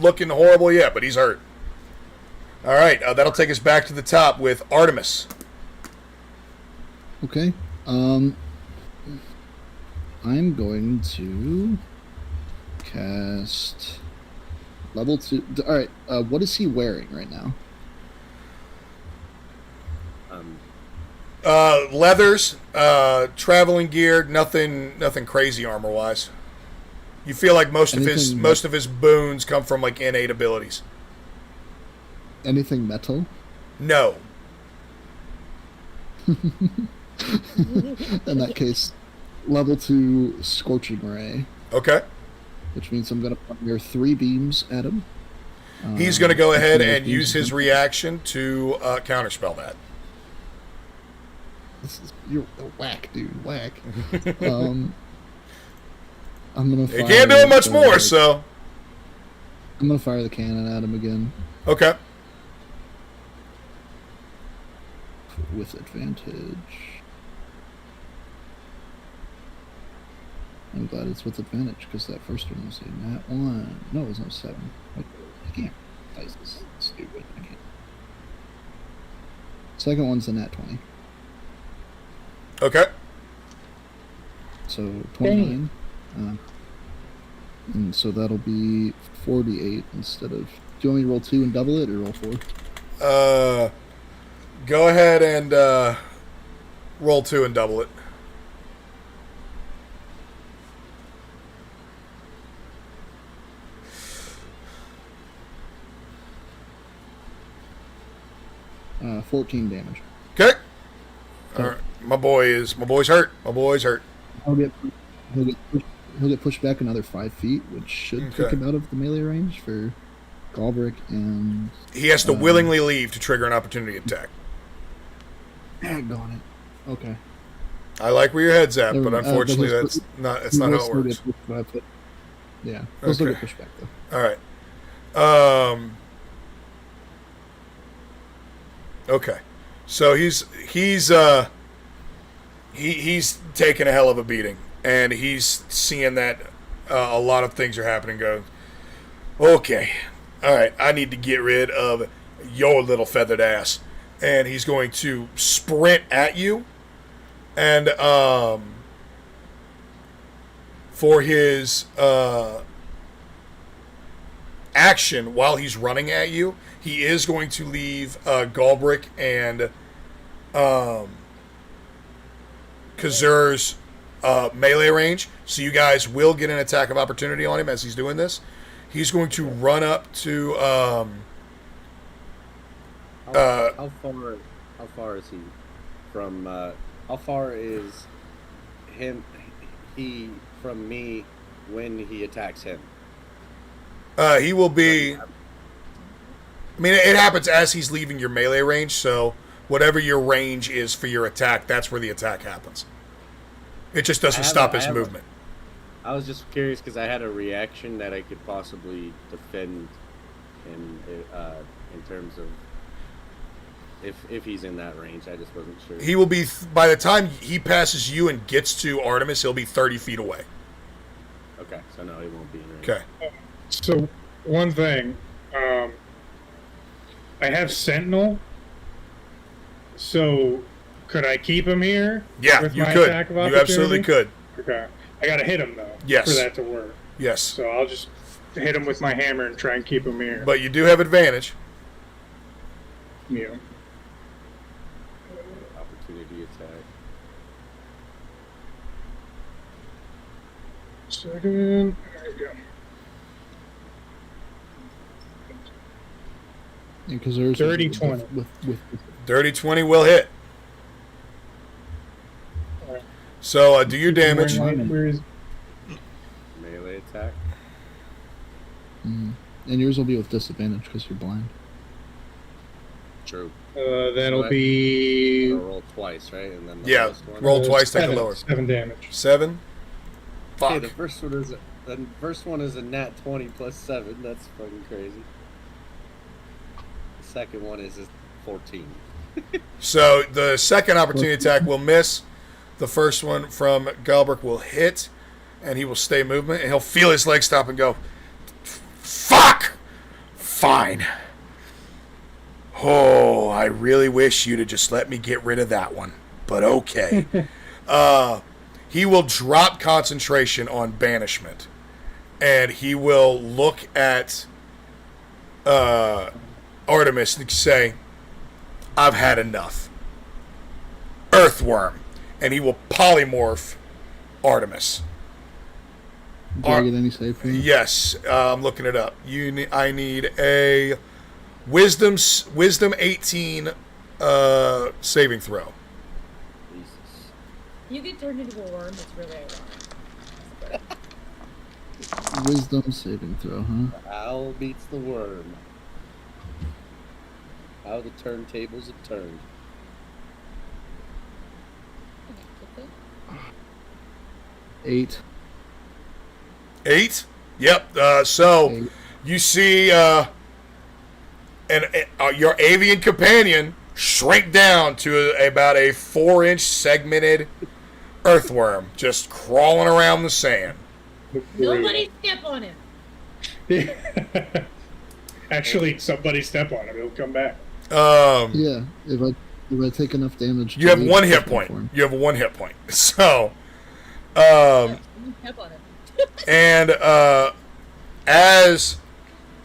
looking horrible yet, but he's hurt. All right, that'll take us back to the top with Artemis. Okay. I'm going to cast Level 2. All right. What is he wearing right now? Leathers, traveling gear, nothing crazy armor wise. You feel like most of his boons come from like innate abilities. Anything metal? No. In that case, level 2 Scorching Ray. Okay. Which means I'm going to fire 3 beams at him. He's going to go ahead and use his reaction to counterspell that. You're whack, dude. Whack. I'm going to fire... He can't do much more, so... I'm going to fire the cannon at him again. Okay. With advantage. I'm glad it's with advantage, because that first one was a nat 1. No, it was no 7. I can't. Dice is stupid. I can't. Second one's a nat 20. Okay. So 29. And so that'll be 48 instead of... Do you want me to roll 2 and double it, or roll 4? Go ahead and roll 2 and double it. Uh, 14 damage. Okay. All right. My boy's hurt. My boy's hurt. He'll get pushed back another 5 feet, which should take him out of the melee range for Galbrick, and he has to willingly leave to trigger an opportunity attack. Dang on it. Okay. I like where your head's at, but unfortunately that's not how it works. Yeah. He'll still get pushed back though. All right. Okay. So he's taking a hell of a beating, and he's seeing that a lot of things are happening. Go, okay, all right, I need to get rid of your little feathered ass, and he's going to sprint at you, and for his action while he's running at you, he is going to leave Galbrick and Kazur's melee range, so you guys will get an attack of opportunity on him as he's doing this. He's going to run up to how far is he from how far is he from me when he attacks him? He will be... I mean, it happens as he's leaving your melee range, so whatever your range is for your attack, that's where the attack happens. It just doesn't stop his movement. I was just curious because I had a reaction that I could possibly defend in terms of if he's in that range. I just wasn't sure. He will be, by the time he passes you and gets to Artemis, he'll be 30 feet away. Okay, so no, he won't be in range. Okay. So, one thing. I have Sentinel. So, could I keep him here? Yeah, with you my could. attack of You opportunity? absolutely could. Okay. I gotta hit him, though. Yes. For that to work. Yes. So, I'll just hit him with my hammer and try and keep him here. But you do have advantage. Yeah. Opportunity attack. Second. There we go. Because there's Dirty 20. With Dirty 20 will hit. Right. So do your damage. Where is... Melee attack. And yours will be with disadvantage because you're blind. True. That'll be... Roll twice, right? And then Yeah, roll twice, take a lower. 7 damage. 7? Fuck. Okay, the first one is a nat 20 plus 7. That's fucking crazy. The second one is a 14. So the second opportunity attack will miss. The first one from Galbrick will hit, and he will stay movement, and he'll feel his leg stop and go, fuck! Fine. Oh, I really wish you'd have just let me get rid of that one. But okay. He will drop concentration on banishment, and he will look at Artemis and say, I've had enough. Earthworm. And he will polymorph Artemis. Do I get any save for you? Yes, I'm looking it up. I need a wisdom 18 saving throw. Jesus. You get turned into a worm. It's really ironic. Wisdom saving throw, huh? The owl beats the worm. How the turntables have turned. 8. 8? Yep. So 8. you see your avian companion shrink down to about a 4-inch segmented earthworm just crawling around the sand. Nobody step on him. Actually, somebody step on him. He'll come back. Yeah, if I take enough damage... You have to 1 leave, hit just point. for him. You have 1 hit point. So, Step on him. and as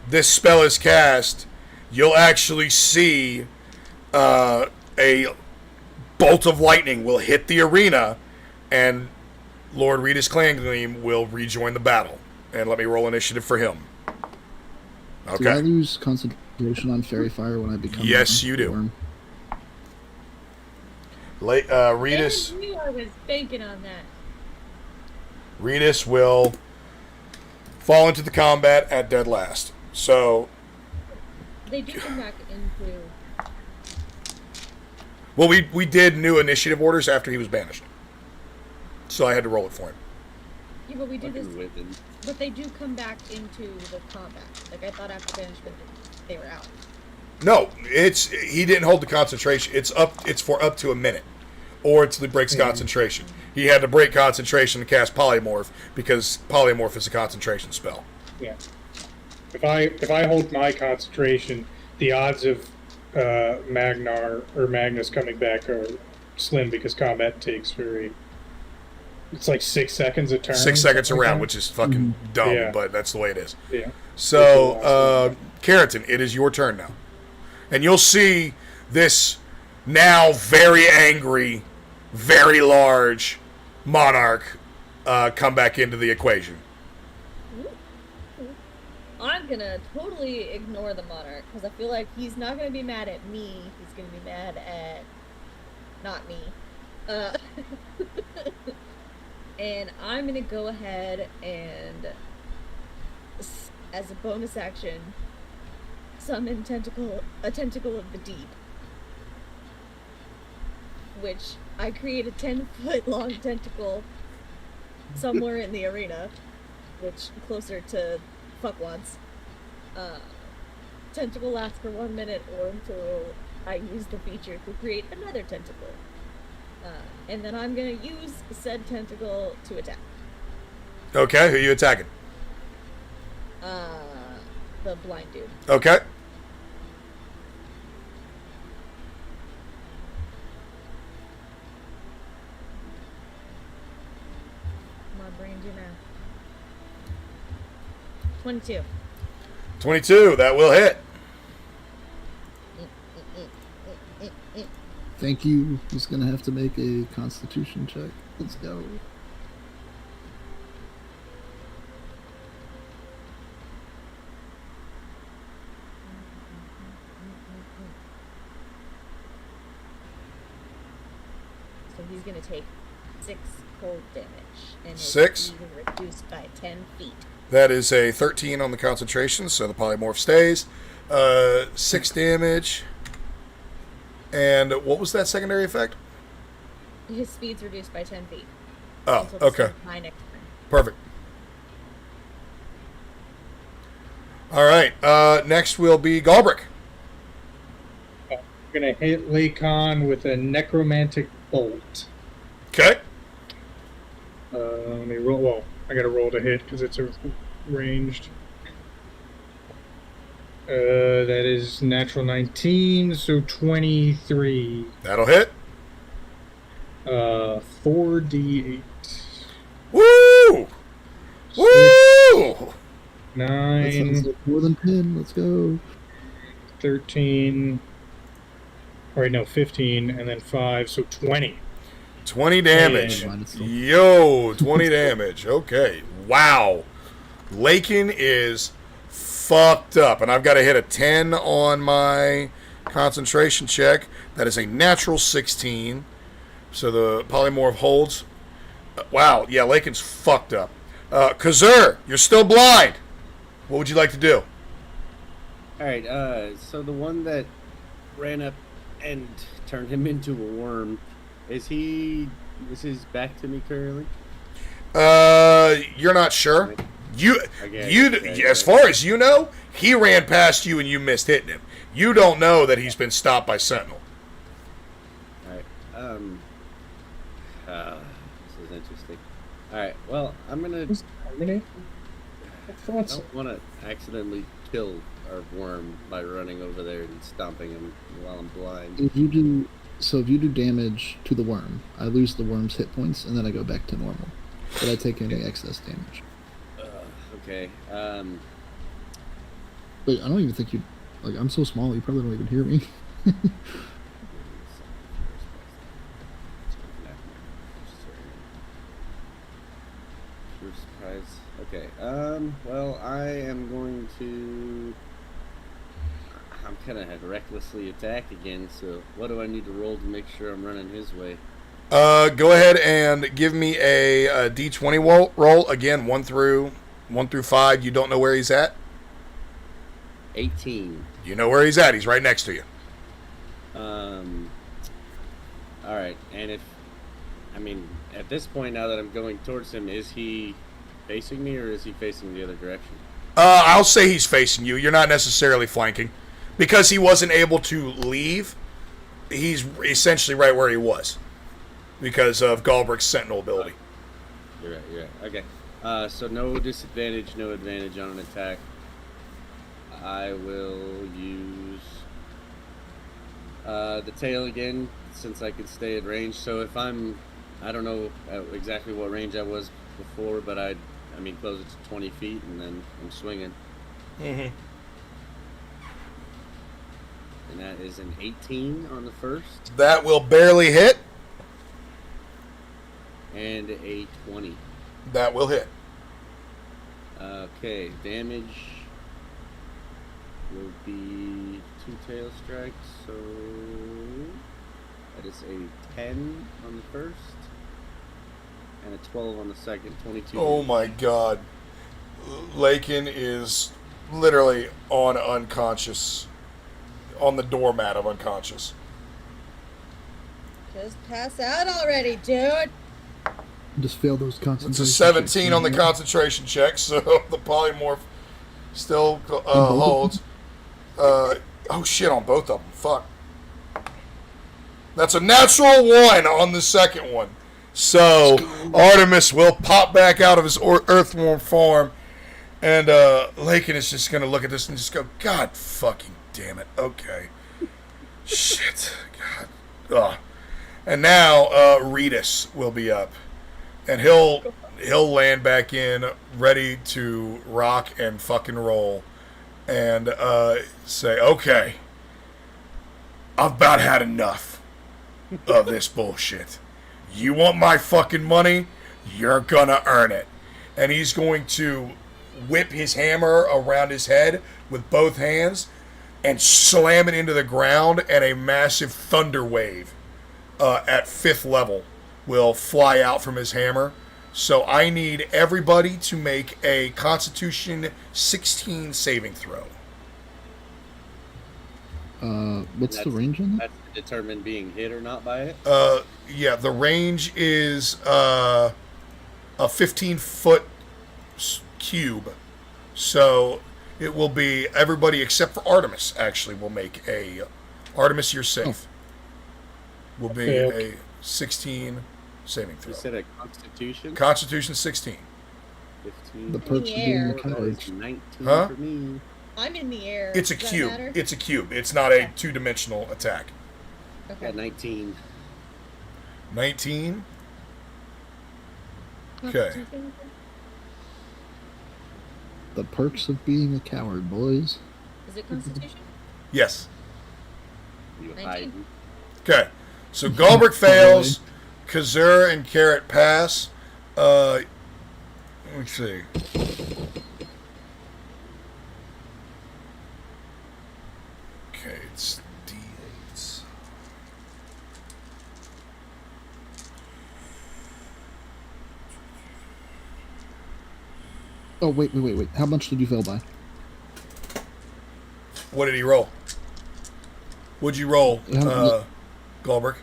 this spell is cast, you'll actually see a bolt of lightning will hit the arena, and Lord Rita's Clangleam will rejoin the battle. And let me roll initiative for him. Do I Okay. lose concentration on fairy fire when I become Yes, a you do. worm? Ritas, I knew I was banking on that. Ritas will fall into the combat at dead last. So, They do come back into. well, we did new initiative orders after he was banished. So I had to roll it for him. Yeah, but we do this. Fucking women. But they do come back into the combat. Like I thought after banishment they were out. No, he didn't hold the concentration. It's for up to a minute, or until he breaks concentration. He had to break concentration to cast polymorph because polymorph is a concentration spell. Yeah. If I hold my concentration, the odds of Magnar or Magnus coming back are slim because combat takes it's like 6 seconds a turn. 6 seconds something like around, that. which is fucking dumb, Yeah. but that's the way it is. Yeah. So, Carrington, it is your turn now. And you'll see this now very angry, very large monarch come back into the equation. I'm gonna totally ignore the monarch because I feel like he's not gonna be mad at me. He's gonna be mad at not me. And I'm gonna go ahead and, as a bonus action, summon a tentacle of the deep, which I create a 10-foot long tentacle somewhere in the arena, which closer to fuckwads. Tentacle lasts for 1 minute or until I use the feature to create another tentacle. And then I'm gonna use said tentacle to attack. Okay, who are you attacking? The blind dude. Okay. My brain do math. 22. 22, that will hit. Thank you. He's gonna have to make a constitution check. Let's go. So he's gonna take 6 cold damage. And his 6? speed is reduced by 10 feet. That is a 13 on the concentration, so the polymorph stays. 6 damage. And what was that secondary effect? His speed's reduced by 10 feet. Oh, Until the okay. start of my next turn. Perfect. All right. Next will be Galbrick. I'm gonna hit Lakon with a necromantic bolt. Okay. Let me roll. Well, I gotta roll to hit because it's a ranged. That is natural 19, so 23. That'll hit. 4d8. Woo! Woo! That sounds 9, like more than 10. Let's go. 13. All right, no, 15, and then 5, so 20. 20 damage. Never mind, it's still- Yo, 20 damage. Okay. Wow. Lakin is fucked up. And I've got to hit a 10 on my concentration check. That is a natural 16. So the polymorph holds. Wow. Yeah, Lakin's fucked up. Kazur, you're still blind. What would you like to do? All right. So the one that ran up and turned him into a worm, is his back to me currently? You're not sure. Okay. As far as you know, he ran past you and you missed hitting him. You don't know that he's been stopped by Sentinel. All right. This is interesting. All right. Well, I'm gonna. I I thought so. don't want to accidentally kill our worm by running over there and stomping him while I'm blind. If you do damage to the worm, I lose the worm's hit points and then I go back to normal. But I take any excess damage. Okay. But I don't even think you like. I'm so small, you probably don't even hear me. Surprise. Okay. Well, I am going to. I'm gonna recklessly attack again. So, what do I need to roll to make sure I'm running his way? Go ahead and give me a D20 roll again, 1 through 5. You don't know where he's at. 18. You know where he's at. He's right next to you. All right. And at this point, now that I'm going towards him, is he facing me or is he facing the other direction? I'll say he's facing you. You're not necessarily flanking. Because he wasn't able to leave, he's essentially right where he was. Because of Galbrick's Sentinel ability. You're right. Okay. So no disadvantage, no advantage on an attack. I will use the tail again, since I could stay at range. So if I don't know exactly what range I was before, but close it to 20 feet, and then I'm swinging. Mm-hmm. And that is an 18 on the first. That will barely hit. And a 20. That will hit. Okay, damage will be 2 tail strikes, so that is a 10 on the first, and a 12 on the second, 22. Oh my god. Lakin is literally on the doormat of unconscious. Just pass out already, dude. Just fail those concentration. It's a 17 on the concentration check, so the polymorph still holds. Oh shit, on both of them. Fuck. That's a natural 1 on the second one. So Artemis will pop back out of his earthworm form, and Lakin is just going to look at this and just go, God fucking damn it. Okay. Shit. God. Ugh. And now Reedus will be up. And he'll land back in, ready to rock and fucking roll, and say, "Okay, I've about had enough of this bullshit. You want my fucking money? You're gonna earn it." And he's going to whip his hammer around his head with both hands and slam it into the ground, and a massive thunder wave at 5th level will fly out from his hammer. So I need everybody to make a Constitution 16 saving throw. What's the range on that? That's to determine being hit or not by it? Yeah, the range is a 15-foot cube. So it will be everybody except for Artemis actually will make a... Artemis, you're safe. Will be Okay. a 16 saving throw. You said a Constitution? Constitution 16. 15. The perks of being the cowards. 19 Huh? for me. I'm in the air. It's a Does that cube. matter? It's a cube. It's not a two-dimensional attack. Okay. Got 19. 19. Okay. The perks of being a coward, boys. Is it Constitution? Yes. You 19. hide. Okay. So Galbraith fails. Kazur and Carrot pass. Let me see. Okay, it's D8s. Oh, wait. How much did you fail by? What did he roll? What'd you roll, Galbraith?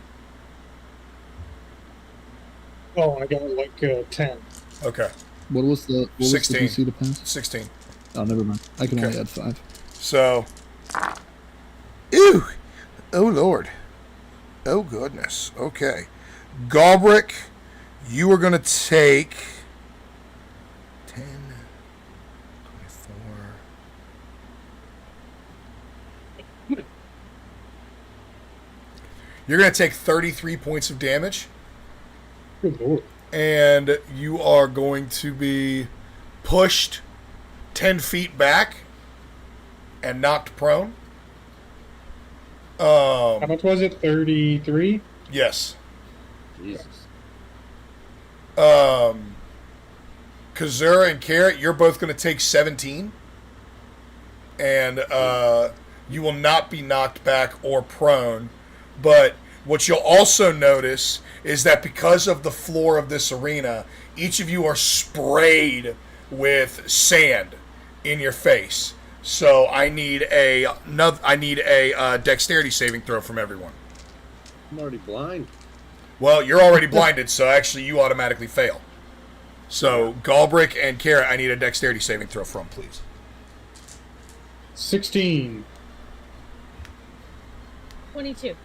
Oh, I got like 10. Okay. What was the 16. DC to pass? 16. Oh, never mind. I can only Okay. add 5. So. Ew! Oh, Lord. Oh, goodness. Okay. Galbraith, you are going to take 10, 24. You're going to take 33 points of damage. Good lord. And you are going to be pushed 10 feet back and knocked prone. How much was it? 33? Yes. Jesus. Kazura and Carrot, you're both going to take 17. And you will not be knocked back or prone. But what you'll also notice is that because of the floor of this arena, each of you are sprayed with sand in your face. So I need a dexterity saving throw from everyone. I'm already blind. Well, you're already blinded, so actually you automatically fail. So Galbraith and Carrot, I need a dexterity saving throw from, please. 16. 22.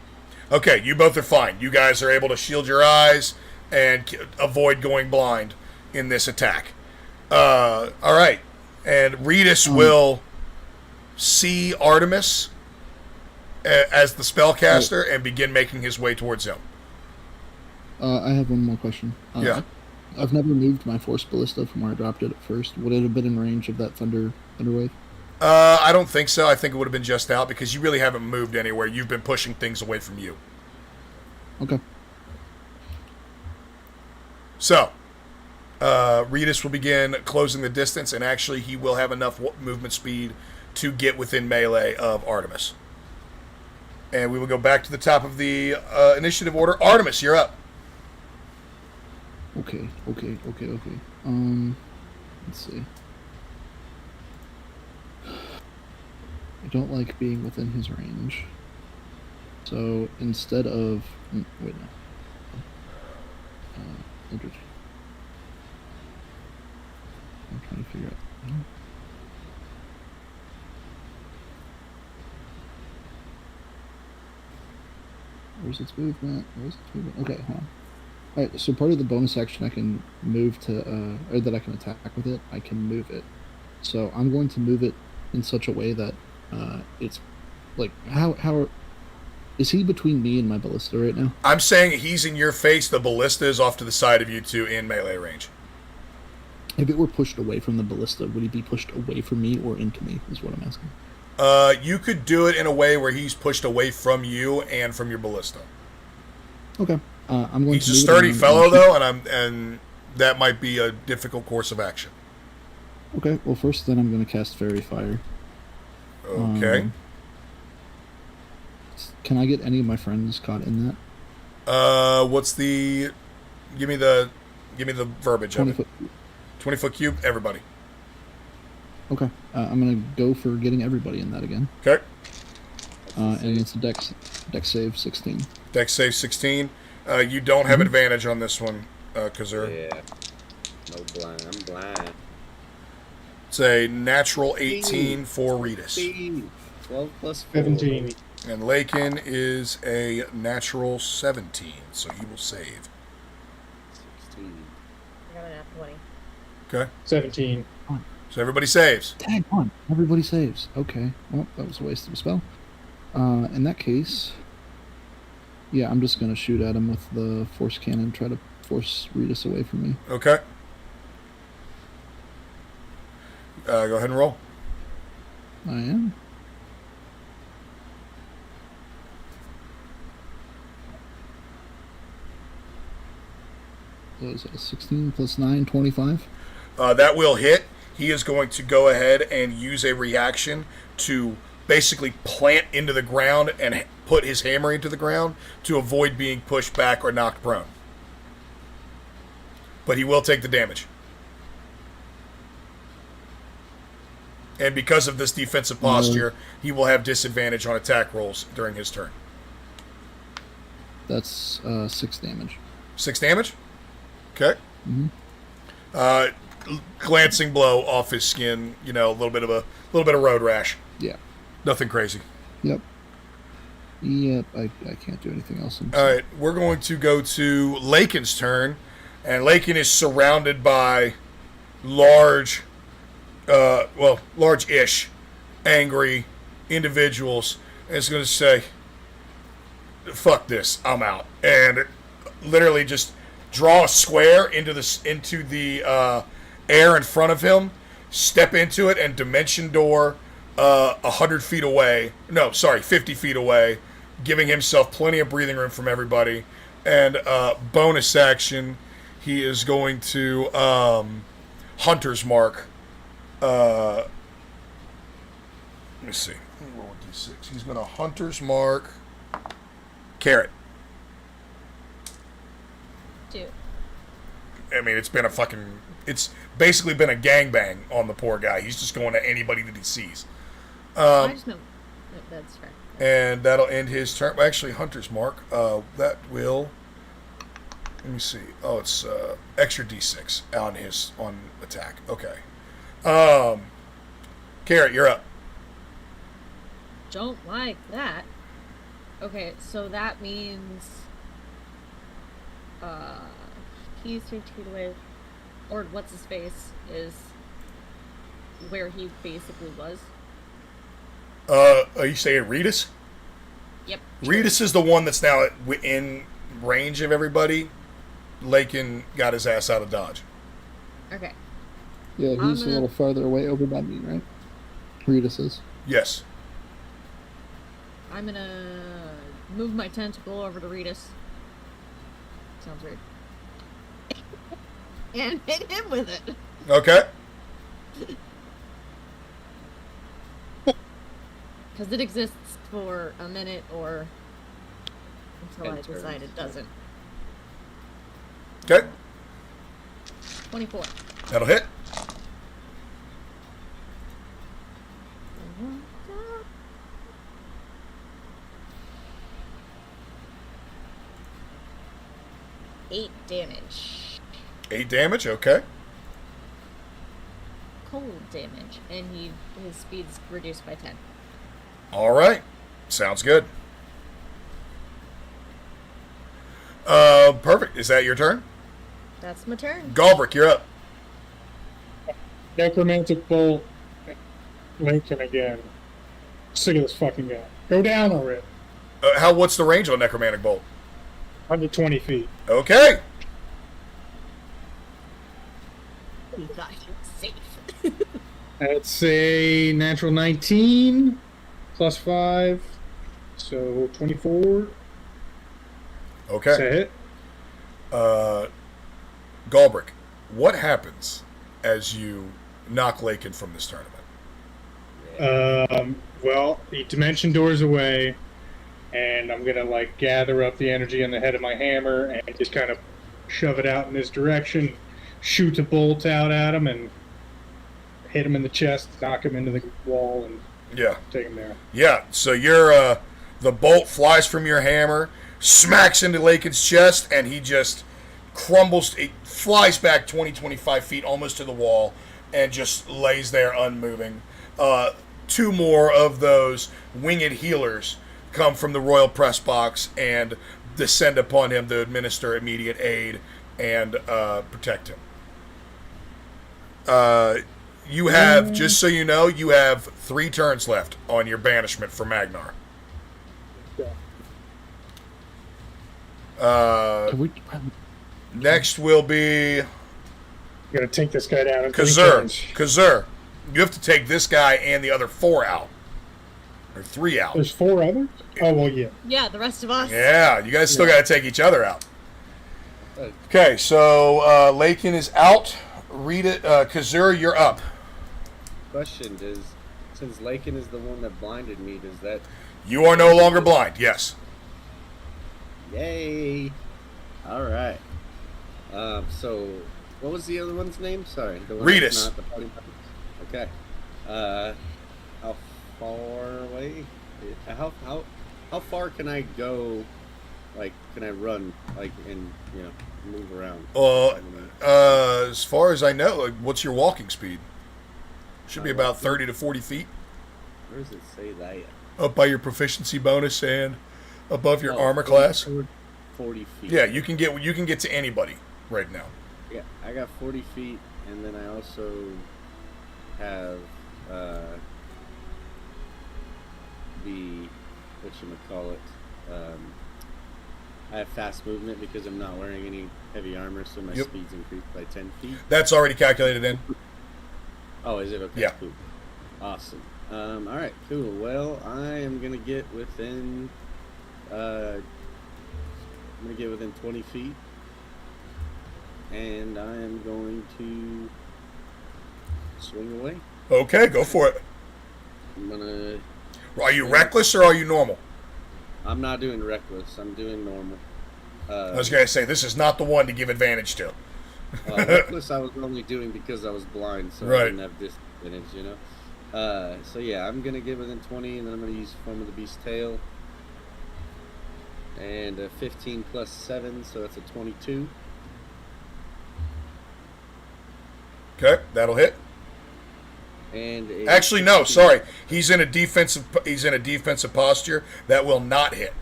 Okay, you both are fine. You guys are able to shield your eyes and avoid going blind in this attack. All right. And Redis will see Artemis as the spellcaster and begin making his way towards him. I have one more question. Yeah. I've never moved my Force Ballista from where I dropped it at first. Would it have been in range of that thunder wave? I don't think so. I think it would have been just out because you really haven't moved anywhere. You've been pushing things away from you. Okay. So, Redis will begin closing the distance, and actually he will have enough movement speed to get within melee of Artemis. And we will go back to the top of the initiative order. Artemis, you're up. Okay. Let's see. I don't like being within his range. So instead of wait no. I'm trying to figure out. Where's its movement? Okay, hold on. Alright, so part of the bonus action I can move to, or that I can attack with it, I can move it. So I'm going to move it in such a way that it's like, how is he between me and my ballista right now? I'm saying he's in your face. The ballista is off to the side of you two in melee range. If it were pushed away from the ballista, would he be pushed away from me or into me, is what I'm asking. You could do it in a way where he's pushed away from you and from your ballista. Okay. I'm going He's to a move it sturdy around fellow, and- though, and that might be a difficult course of action. Okay, well first then I'm going to cast Fairy Fire. Okay. Can I get any of my friends caught in that? What's the? Give me the verbiage. 20 of foot. it. 20-foot cube. Everybody. Okay, I'm going to go for getting everybody in that again. Okay. And it's a dex save 16. Dex save 16. You don't have advantage on this one, Kazur. Yeah. No blind. I'm blind. It's a natural 18 for Redis. 12 plus 4. 17. And Lakin is a natural 17, so he will save. 16. I got an F 20. Okay. 17. So everybody saves. Tag on. Everybody saves. Okay. Well, that was a waste of a spell. In that case, yeah, I'm just going to shoot at him with the force cannon, try to force Redis away from me. Okay. Go ahead and roll. I am. So is that 16 plus 9, 25? That will hit. He is going to go ahead and use a reaction to basically plant into the ground and put his hammer into the ground to avoid being pushed back or knocked prone. But he will take the damage. And because of this defensive posture, he will have disadvantage on attack rolls during his turn. That's 6 damage. 6 damage? Okay. Mm-hmm. Glancing blow off his skin, a little bit of road rash. Yeah. Nothing crazy. Yep, I can't do anything else. All right, we're going to go to Lakin's turn, and Lakin is surrounded by large-ish angry individuals, and it's going to say, fuck this, I'm out. And literally just draw a square into the air in front of him, step into it, and dimension door 100 feet away. No, sorry, 50 feet away, giving himself plenty of breathing room from everybody. And bonus action, he is going to Hunter's Mark. Let me see. Roll a d6. He's going to Hunter's Mark Carrot. 2. I mean, it's basically been a gangbang on the poor guy. He's just going to anybody that he sees. I just know. That's fair. And that'll end his turn. Actually, Hunter's Mark. That will. Let me see. Oh, it's extra d6 on attack. Okay. Carrot, you're up. Don't like that. Okay, so that means he's 50 feet away, or what's his face is where he basically was. Are you saying Reedus? Yep. Reedus is the one that's now in range of everybody. Lakin got his ass out of dodge. Okay. Yeah, he's a little farther away over by me, right? Reedus is. Yes. I'm gonna move my tentacle over to Reedus. Sounds weird. And hit him with it. Okay. Because it exists for a minute or until I decide it doesn't. Okay. 24. That'll hit. Eight damage. 8 damage, okay. Cold damage, and his speed's reduced by 10. All right. Sounds good. Perfect. Is that your turn? That's my turn. Galbrick, you're up. Necromantic Bolt. Lincoln again. Sick of this fucking guy. Go down already. What's the range on Necromantic Bolt? 120 feet. Okay. You got him safe. That's a natural 19 plus 5. So 24. Okay. Is that hit? Galbrick, what happens as you knock Lakin from this tournament? Well, the dimension door's away, and I'm gonna gather up the energy on the head of my hammer and just kind of shove it out in this direction, shoot a bolt out at him, and hit him in the chest, knock him into the wall, and take him there. Yeah. So you're the bolt flies from your hammer, smacks into Lakin's chest, and he just crumbles. It flies back 20-25 feet almost to the wall and just lays there unmoving. 2 more of those winged healers come from the royal press box and descend upon him to administer immediate aid and protect him. You have, just so you know, you have 3 turns left on your banishment for Magnar. Next will be... I'm gonna take this guy down. Kazur. You have to take this guy and the other 4 out. Or 3 out. There's 4 others? Oh, well, yeah. Yeah, the rest of us. Yeah, you guys still got to take each other out. Right. Okay, so Lakin is out. Read it. Kazur, you're up. Question is, since Lakin is the one that blinded me, does that... You are no longer blind, yes. Yay! Alright. So, what was the other one's name? Sorry. The one Reedus. that's not the party member. Okay. How far away? How far can I go? Like, can I run? Like, and, you know, move around? As far as I know, like, what's your walking speed? Should be about 30 to 40 feet. Where does it say that? Up by your proficiency bonus and above your Oh, armor class. 40 feet. Yeah, you can get to anybody right now. Yeah, I got 40 feet, and then I also have the whatchamacallit. I have fast movement because I'm not wearing any heavy armor, so my speed's increased by 10 feet. That's already calculated in. Oh, is it? Okay, yeah. Cool. Awesome. Alright, cool. Well, I am gonna get within 20 feet. And I am going to swing away. Okay, go for it. I'm gonna... Are you reckless or are you normal? I'm not doing reckless. I'm doing normal. I was going to say, this is not the one to give advantage to. Reckless I was only doing because I was blind, so I didn't have disadvantage, you know? So yeah, I'm going to get within 20, and then I'm going to use Form of the Beast Tail. And 15 plus 7, so that's a 22. Okay, that'll hit. And actually, no, sorry. He's in a defensive posture. That will not hit.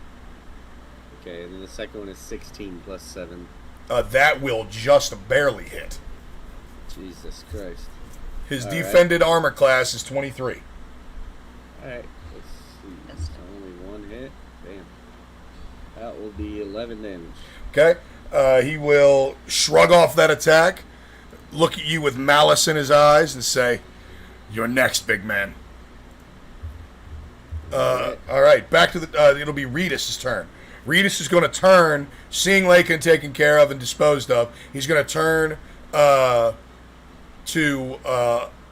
Okay, and then the second one is 16 plus 7. That will just barely hit. Jesus Christ. His defended armor class is 23. Alright, let's see. That's only one hit. Damn. That will be 11 damage. Okay. He will shrug off that attack, look at you with malice in his eyes, and say, "You're next, big man." All right, back to the... it'll be Reedus' turn. Reedus is going to turn, seeing Lakin taken care of and disposed of. He's going to turn to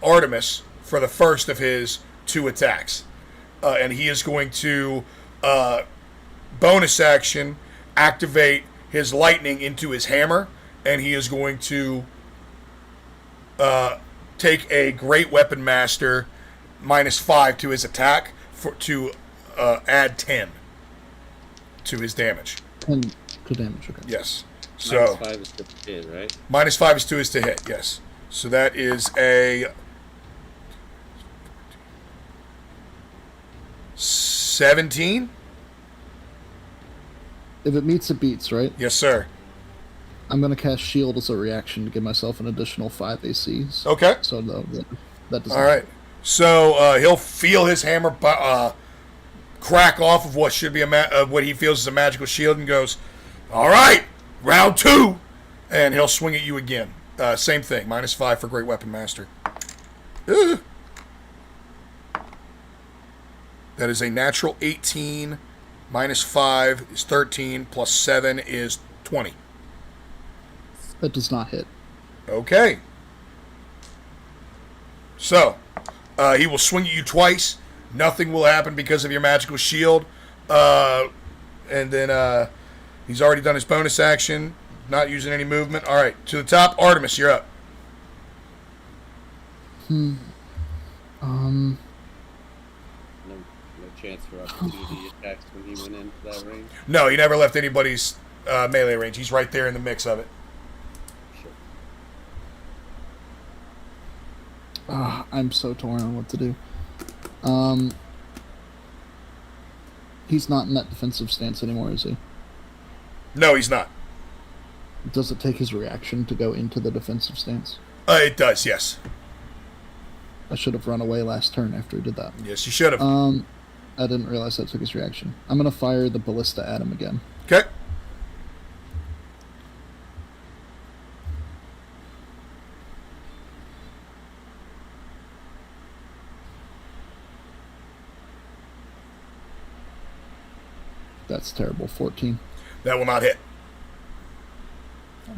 Artemis for the first of his 2 attacks. And he is going to bonus action activate his lightning into his hammer, and he is going to take a Great Weapon Master -5 to his attack to add 10 to his damage. 10 to damage, okay. Yes. So -5 is to hit, right? -5 is to his to hit, yes. So that is a 17. If it meets, it beats, right? Yes, sir. I'm going to cast Shield as a reaction to give myself an additional 5 ACs. Okay. So that does. All right. So he'll feel his hammer crack off of what should be what he feels is a magical shield, and goes, "All right, round 2," and he'll swing at you again. Same thing, -5 for Great Weapon Master. Ugh. That is a natural 18. -5 is 13, plus 7 is 20. That does not hit. Okay. So, he will swing at you twice. Nothing will happen because of your magical shield. And then he's already done his bonus action. Not using any movement. All right, to the top. Artemis, you're up. No chance for opportunity attacks when he went into that range? No, he never left anybody's melee range. He's right there in the mix of it. Sure. I'm so torn on what to do. He's not in that defensive stance anymore, is he? No, he's not. Does it take his reaction to go into the defensive stance? It does, yes. I should have run away last turn after he did that. Yes, you should have. I didn't realize that took his reaction. I'm going to fire the ballista at him again. Okay. That's terrible. 14. That will not hit.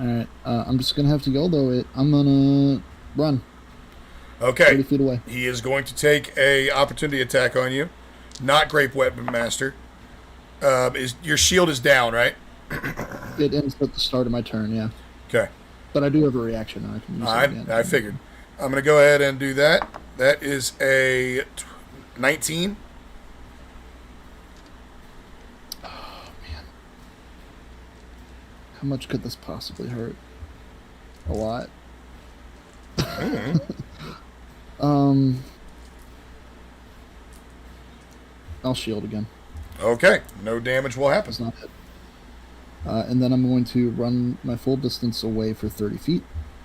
All right. I'm just gonna have to YOLO it. I'm gonna run Okay. 30 feet away. He is going to take a opportunity attack on you. Not Great Weapon Master. Your shield is down, right? It ends at the start of my turn. Yeah. Okay. But I do have a reaction. I can use it again. I figured. I'm going to go ahead and do that. That is a 19. Oh man. How much could this possibly hurt? A lot. I'll shield again. Okay. No damage will happen. It's not hit. And then I'm going to run my full distance away for 30 feet.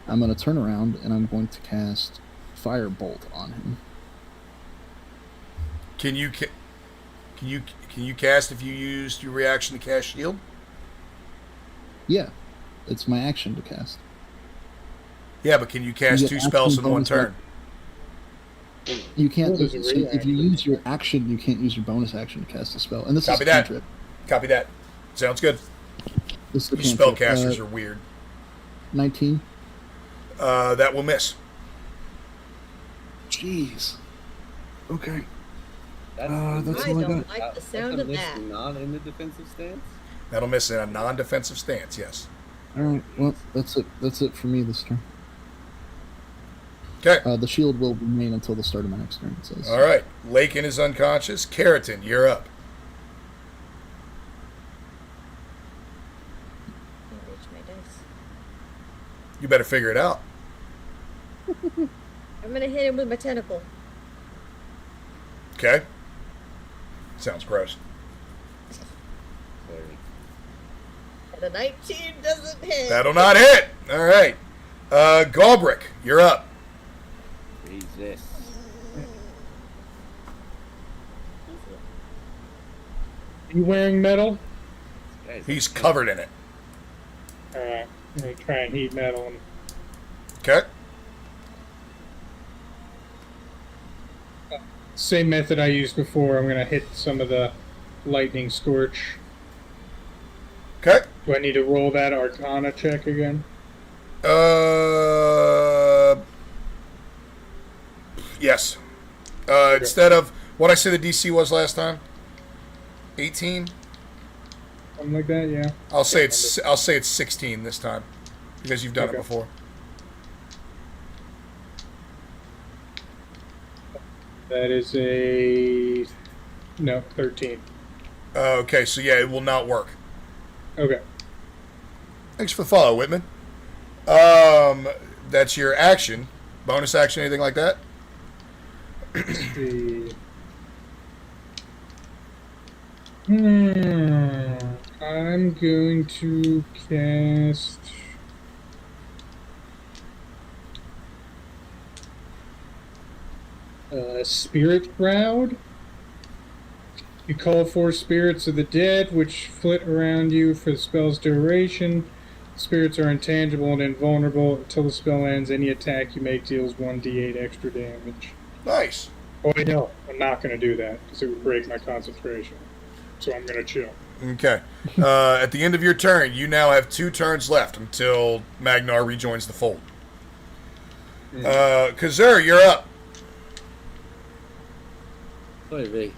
I'm going to turn around and I'm going to cast Firebolt on him. Can you cast if you used your reaction to cast shield? Yeah, it's my action to cast. Yeah, but can you cast You two get spells in action one bonus turn? You can't. Well, there's a So if reaction. you use your action, you can't use your bonus action to cast a spell. And this Copy is that. cantrip. Copy that. Sounds good. This is a You cantrip. spellcasters are weird. 19. That will miss. Jeez. Okay. That's, That's I all I don't got. like the sound of that. Not in the defensive stance. That'll miss in a non-defensive stance, yes. All right. Well, that's it. That's it for me this turn. Okay. The shield will remain until the start of my next turn. It says. All right. Lakin is unconscious. Keratin, you're up. Can't reach my dice. You better figure it out. I'm gonna hit him with my tentacle. Okay. Sounds gross. And a 19 doesn't hit. That'll not hit. All right. Galbrick, you're up. Jesus. You wearing metal? He's covered in it. Alright, I'm gonna try and heat metal. Okay. Same method I used before. I'm gonna hit some of the lightning scorch. Okay. Do I need to roll that Arcana check again? Yes. Instead of what I said the DC was last time, 18. Something like that, yeah. I'll say it's 16 this time because you've done it Okay. before. That is 13. Okay, so yeah, it will not work. Okay. Thanks for the follow, Whitman. That's your action. Bonus action, anything like that? Let's see. I'm going to cast. Spirit Crowd. You call for spirits of the dead, which flit around you for the spell's duration. Spirits are intangible and invulnerable until the spell ends. Any attack you make deals 1d8 extra damage. Nice. Oh, I know. I'm not going to do that because it would break my concentration. So I'm going to chill. Okay. At the end of your turn, you now have 2 turns left until Magnar rejoins the fold. Kazur, you're up. Alright.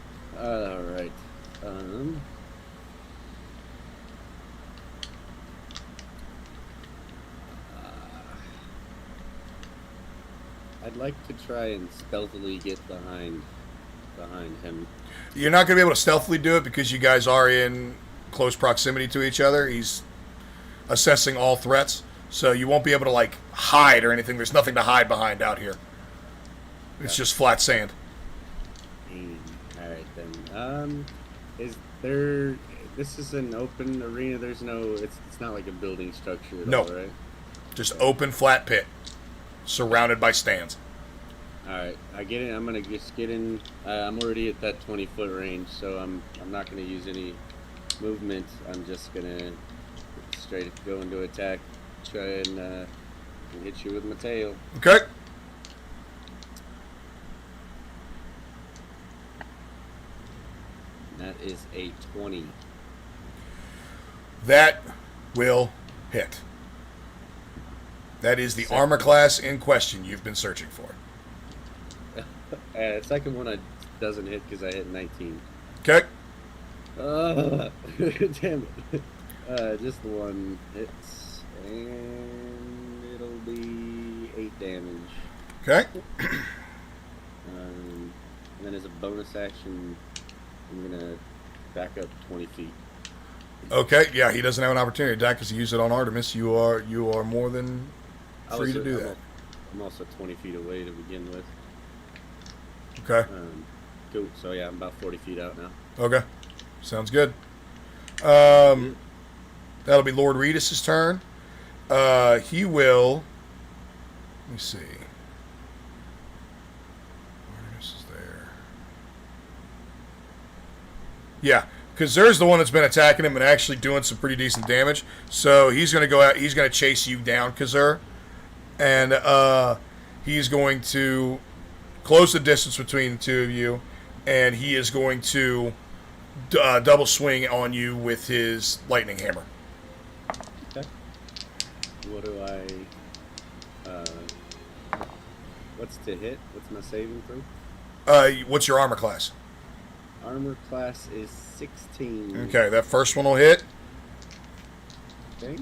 I'd like to try and stealthily get behind him. You're not going to be able to stealthily do it because you guys are in close proximity to each other. He's assessing all threats, so you won't be able to like hide or anything. There's nothing to hide behind out here. It's just flat sand. Alright then. Is there? This is an open arena. There's no. It's not like a building structure at all, right? Just open flat pit, surrounded by stands. Alright, I get it. I'm gonna just get in. I'm already at that 20-foot range, so I'm not gonna use any movement. I'm just gonna straight go into attack, try and hit you with my tail. Okay. That is a 20. That will hit. That is the armor class in question you've been searching for. Second one doesn't hit because I hit 19. Okay. Damn it. Just the one hits, and it'll be 8 damage. Okay. And then as a bonus action, I'm gonna back up 20 feet. Okay. Yeah, he doesn't have an opportunity to attack because he used it on Artemis. You are more than free to do that. I'm also 20 feet away to begin with. Okay. Cool. So yeah, I'm about 40 feet out now. Okay. Sounds good. That'll be Lord Redis's turn. He will. Let me see. Artemis is there. Yeah, because there's the one that's been attacking him and actually doing some pretty decent damage. So he's going to go out. He's going to chase you down, Kazur, and he's going to close the distance between the two of you, and he is going to double swing on you with his lightning hammer. Okay. What do I? What's to hit? What's my saving throw? What's your armor class? Armor class is 16. Okay, that first one will hit. Okay.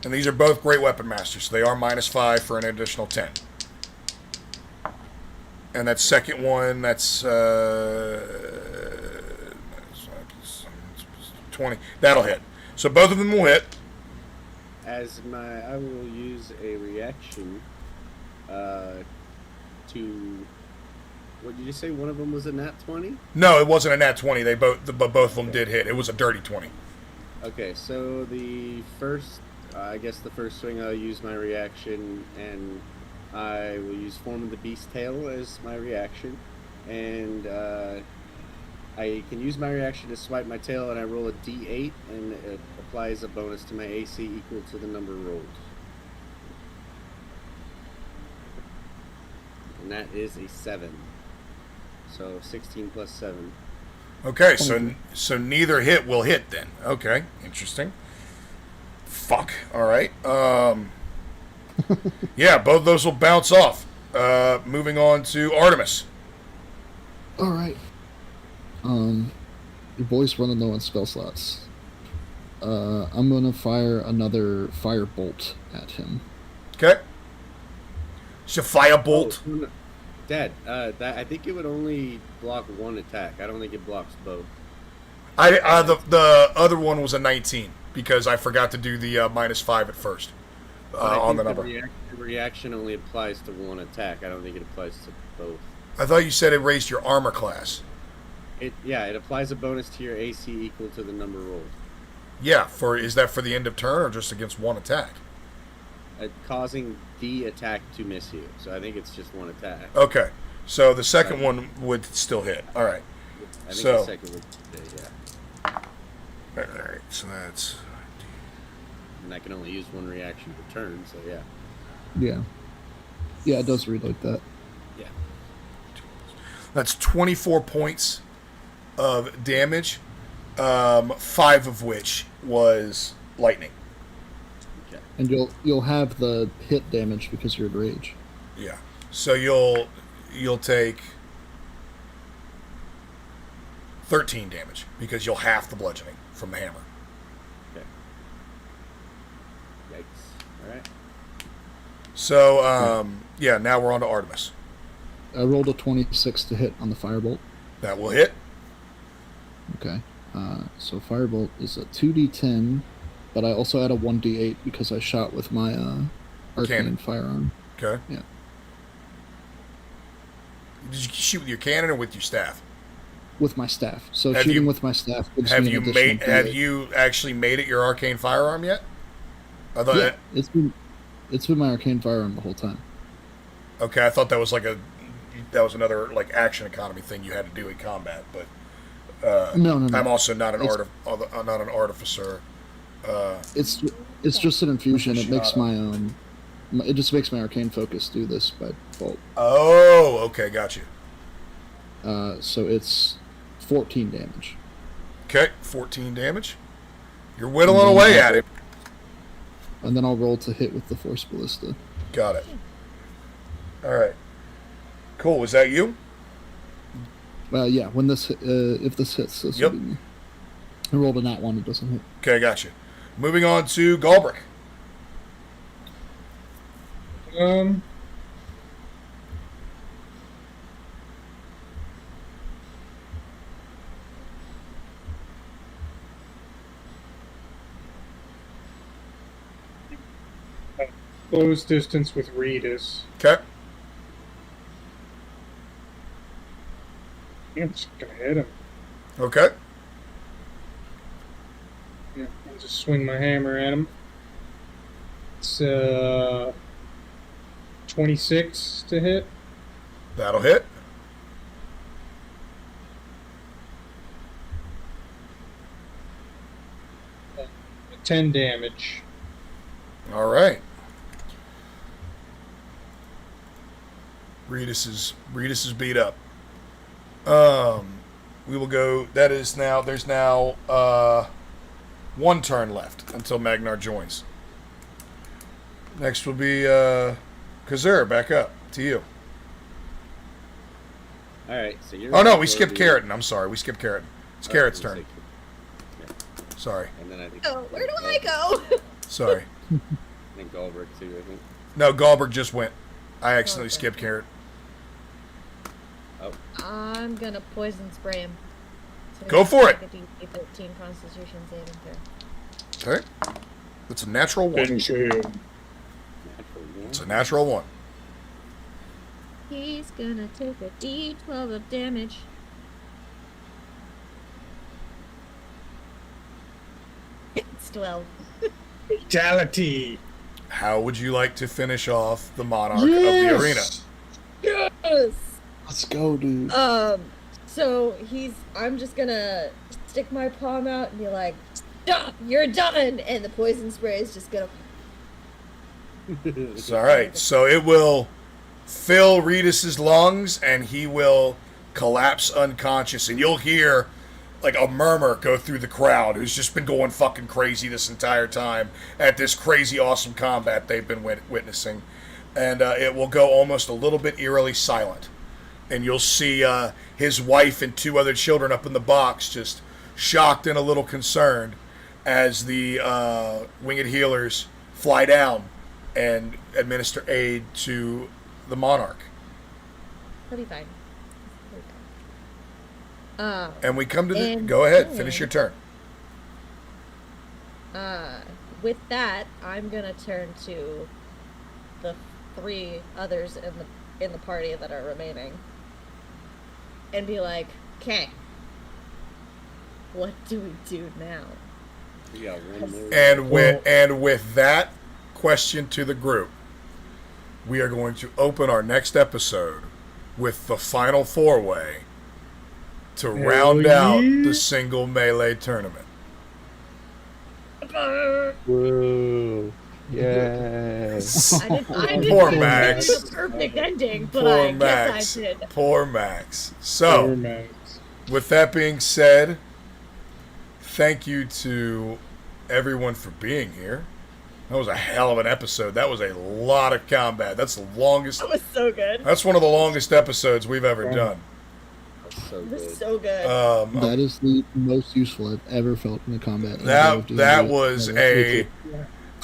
And these are both great weapon masters, so they are -5 for an additional 10. And that second one, that's 20. That'll hit. So both of them will hit. I will use a reaction to. What did you say? One of them was a nat 20? No, it wasn't a nat 20. Both of them did hit. It was a dirty 20. Okay, so the first, I guess the first swing I'll use my reaction, and I will use Form of the Beast Tail as my reaction, and I can use my reaction to swipe my tail, and I roll a d8, and it applies a bonus to my AC equal to the number rolled. And that is a 7. So 16 plus 7. Okay, so neither hit will hit then. Okay, interesting. Fuck. All right. Yeah, both of those will bounce off. Moving on to Artemis. All right. Your boy's running low on spell slots. I'm gonna fire another fire bolt at him. Okay. It's a fire bolt. Oh, Dad, I think it would only block one attack. I don't think it blocks both. The other one was a 19 because I forgot to do the -5 at first on the number. The reaction only applies to one attack. I don't think it applies to both. I thought you said it raised your armor class. It applies a bonus to your AC equal to the number rolled. Yeah, is that for the end of turn or just against one attack? Causing the attack to miss you. So I think it's just one attack. Okay, so the second one would still hit. All right. I think the second would hit, yeah. All right, so that's. And I can only use one reaction per turn, so yeah. Yeah, it does read like that. Yeah. That's 24 points of damage, 5 of which was lightning. Okay. And you'll have the hit damage because you're in rage. Yeah. So you'll take 13 damage because you'll half the bludgeoning from the hammer. Okay. Yikes. Alright. So, yeah, now we're on to Artemis. I rolled a 26 to hit on the firebolt. That will hit. Okay. So firebolt is a 2d10, but I also add a 1d8 because I shot with my arcane Cannon. firearm. Okay. Yeah. Did you shoot with your cannon or with your staff? With my staff. So Have shooting you- with my staff gives Have me an you additional have D8. you actually made it your arcane firearm yet? I thought Yeah, it's been my arcane firearm the whole time. Okay, I thought that was another like action economy thing you had to do in combat, but No. I'm also not an It's- not an artificer. It's just an infusion. It makes Aficionado. it just makes my arcane focus do this by default. Oh, okay, got you. So it's 14 damage. Okay, 14 damage. You're whittling away at him. And then I'll roll to hit with the Force Ballista. Got it. All right. Cool. Was that you? Yeah, when this if this hits, this will be me. I rolled a nat 1, it doesn't hit. Okay, gotcha. Moving on to Galbraith. Close distance with Reedus. Okay. I'm just gonna hit him. Okay. Yeah, I'll just swing my hammer at him. It's 26 to hit. That'll hit. Uh, 10 damage. All right. Reedus is beat up. We will go. That is now. There's now one turn left until Magnar joins. Next will be Kazur. Back up to you. All right, so you're. Oh no, we skipped Carrotin. I'm sorry, we skipped Carrotin. It's Carrot's turn. Yeah. Sorry. And then I think. Oh, where do I go? Sorry. I think Goldberg too. I think. No, Galberg just went. I accidentally Okay. skipped Carrot. I'm gonna poison spray him. So Go for it. make a DC 13 Constitution saving throw. Okay. That's a natural one. Finish him. Natural one. It's a natural one. He's gonna take a D12 of damage. It's 12. Fatality. How would you like to finish off the Monarch of the arena? Yes! Let's go, dude. So I'm just gonna stick my palm out and be like, stop, you're done! And the poison spray is just gonna. It's all right. So it will fill Reedus's lungs, and he will collapse unconscious, and you'll hear like a murmur go through the crowd who's just been going fucking crazy this entire time at this crazy awesome combat they've been witnessing. And it will go almost a little bit eerily silent. And you'll see his wife and two other children up in the box just shocked and a little concerned as the winged healers fly down and administer aid to the Monarch. He'll be fine. And we come to the... And Go ahead, then- finish your turn. With that, I'm gonna turn to the 3 others in the party that are remaining and be like, okay, what do we do now? We got one more. And with that question to the group, we are going to open our next episode with the final 4-way to round out the single melee tournament. Whoa. Yes. I didn't Poor think Max. it was a perfect ending, but Poor I Max. guess I did. Poor Max. So, Poor Max. with that being said, thank you to everyone for being here. That was a hell of an episode. That was a lot of combat. That's the longest. That was so good. That's one of the longest episodes we've ever done. That's so It was good. so good. That is the most useful I've ever felt in a combat. That was a.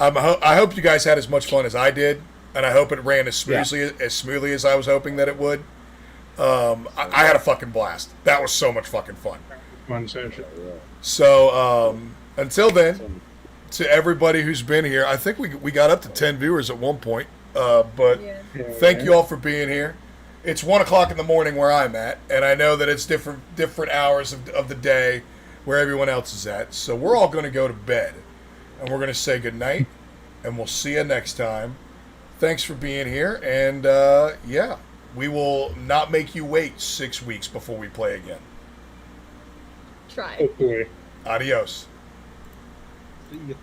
I hope you guys had as much fun as I did, and I hope it ran as smoothly as I was hoping that it would. I had a fucking blast. That was so much fucking fun. One session. So until then, to everybody who's been here, I think we got up to 10 viewers at one point. But Yeah. thank you all for being here. It's 1:00 in the morning where I'm at, and I know that it's different hours of the day where everyone else is at. So we're all going to go to bed, and we're going to say goodnight, and we'll see you next time. Thanks for being here, and yeah, we will not make you wait 6 weeks before we play again. Try. Hopefully. Adios. See ya.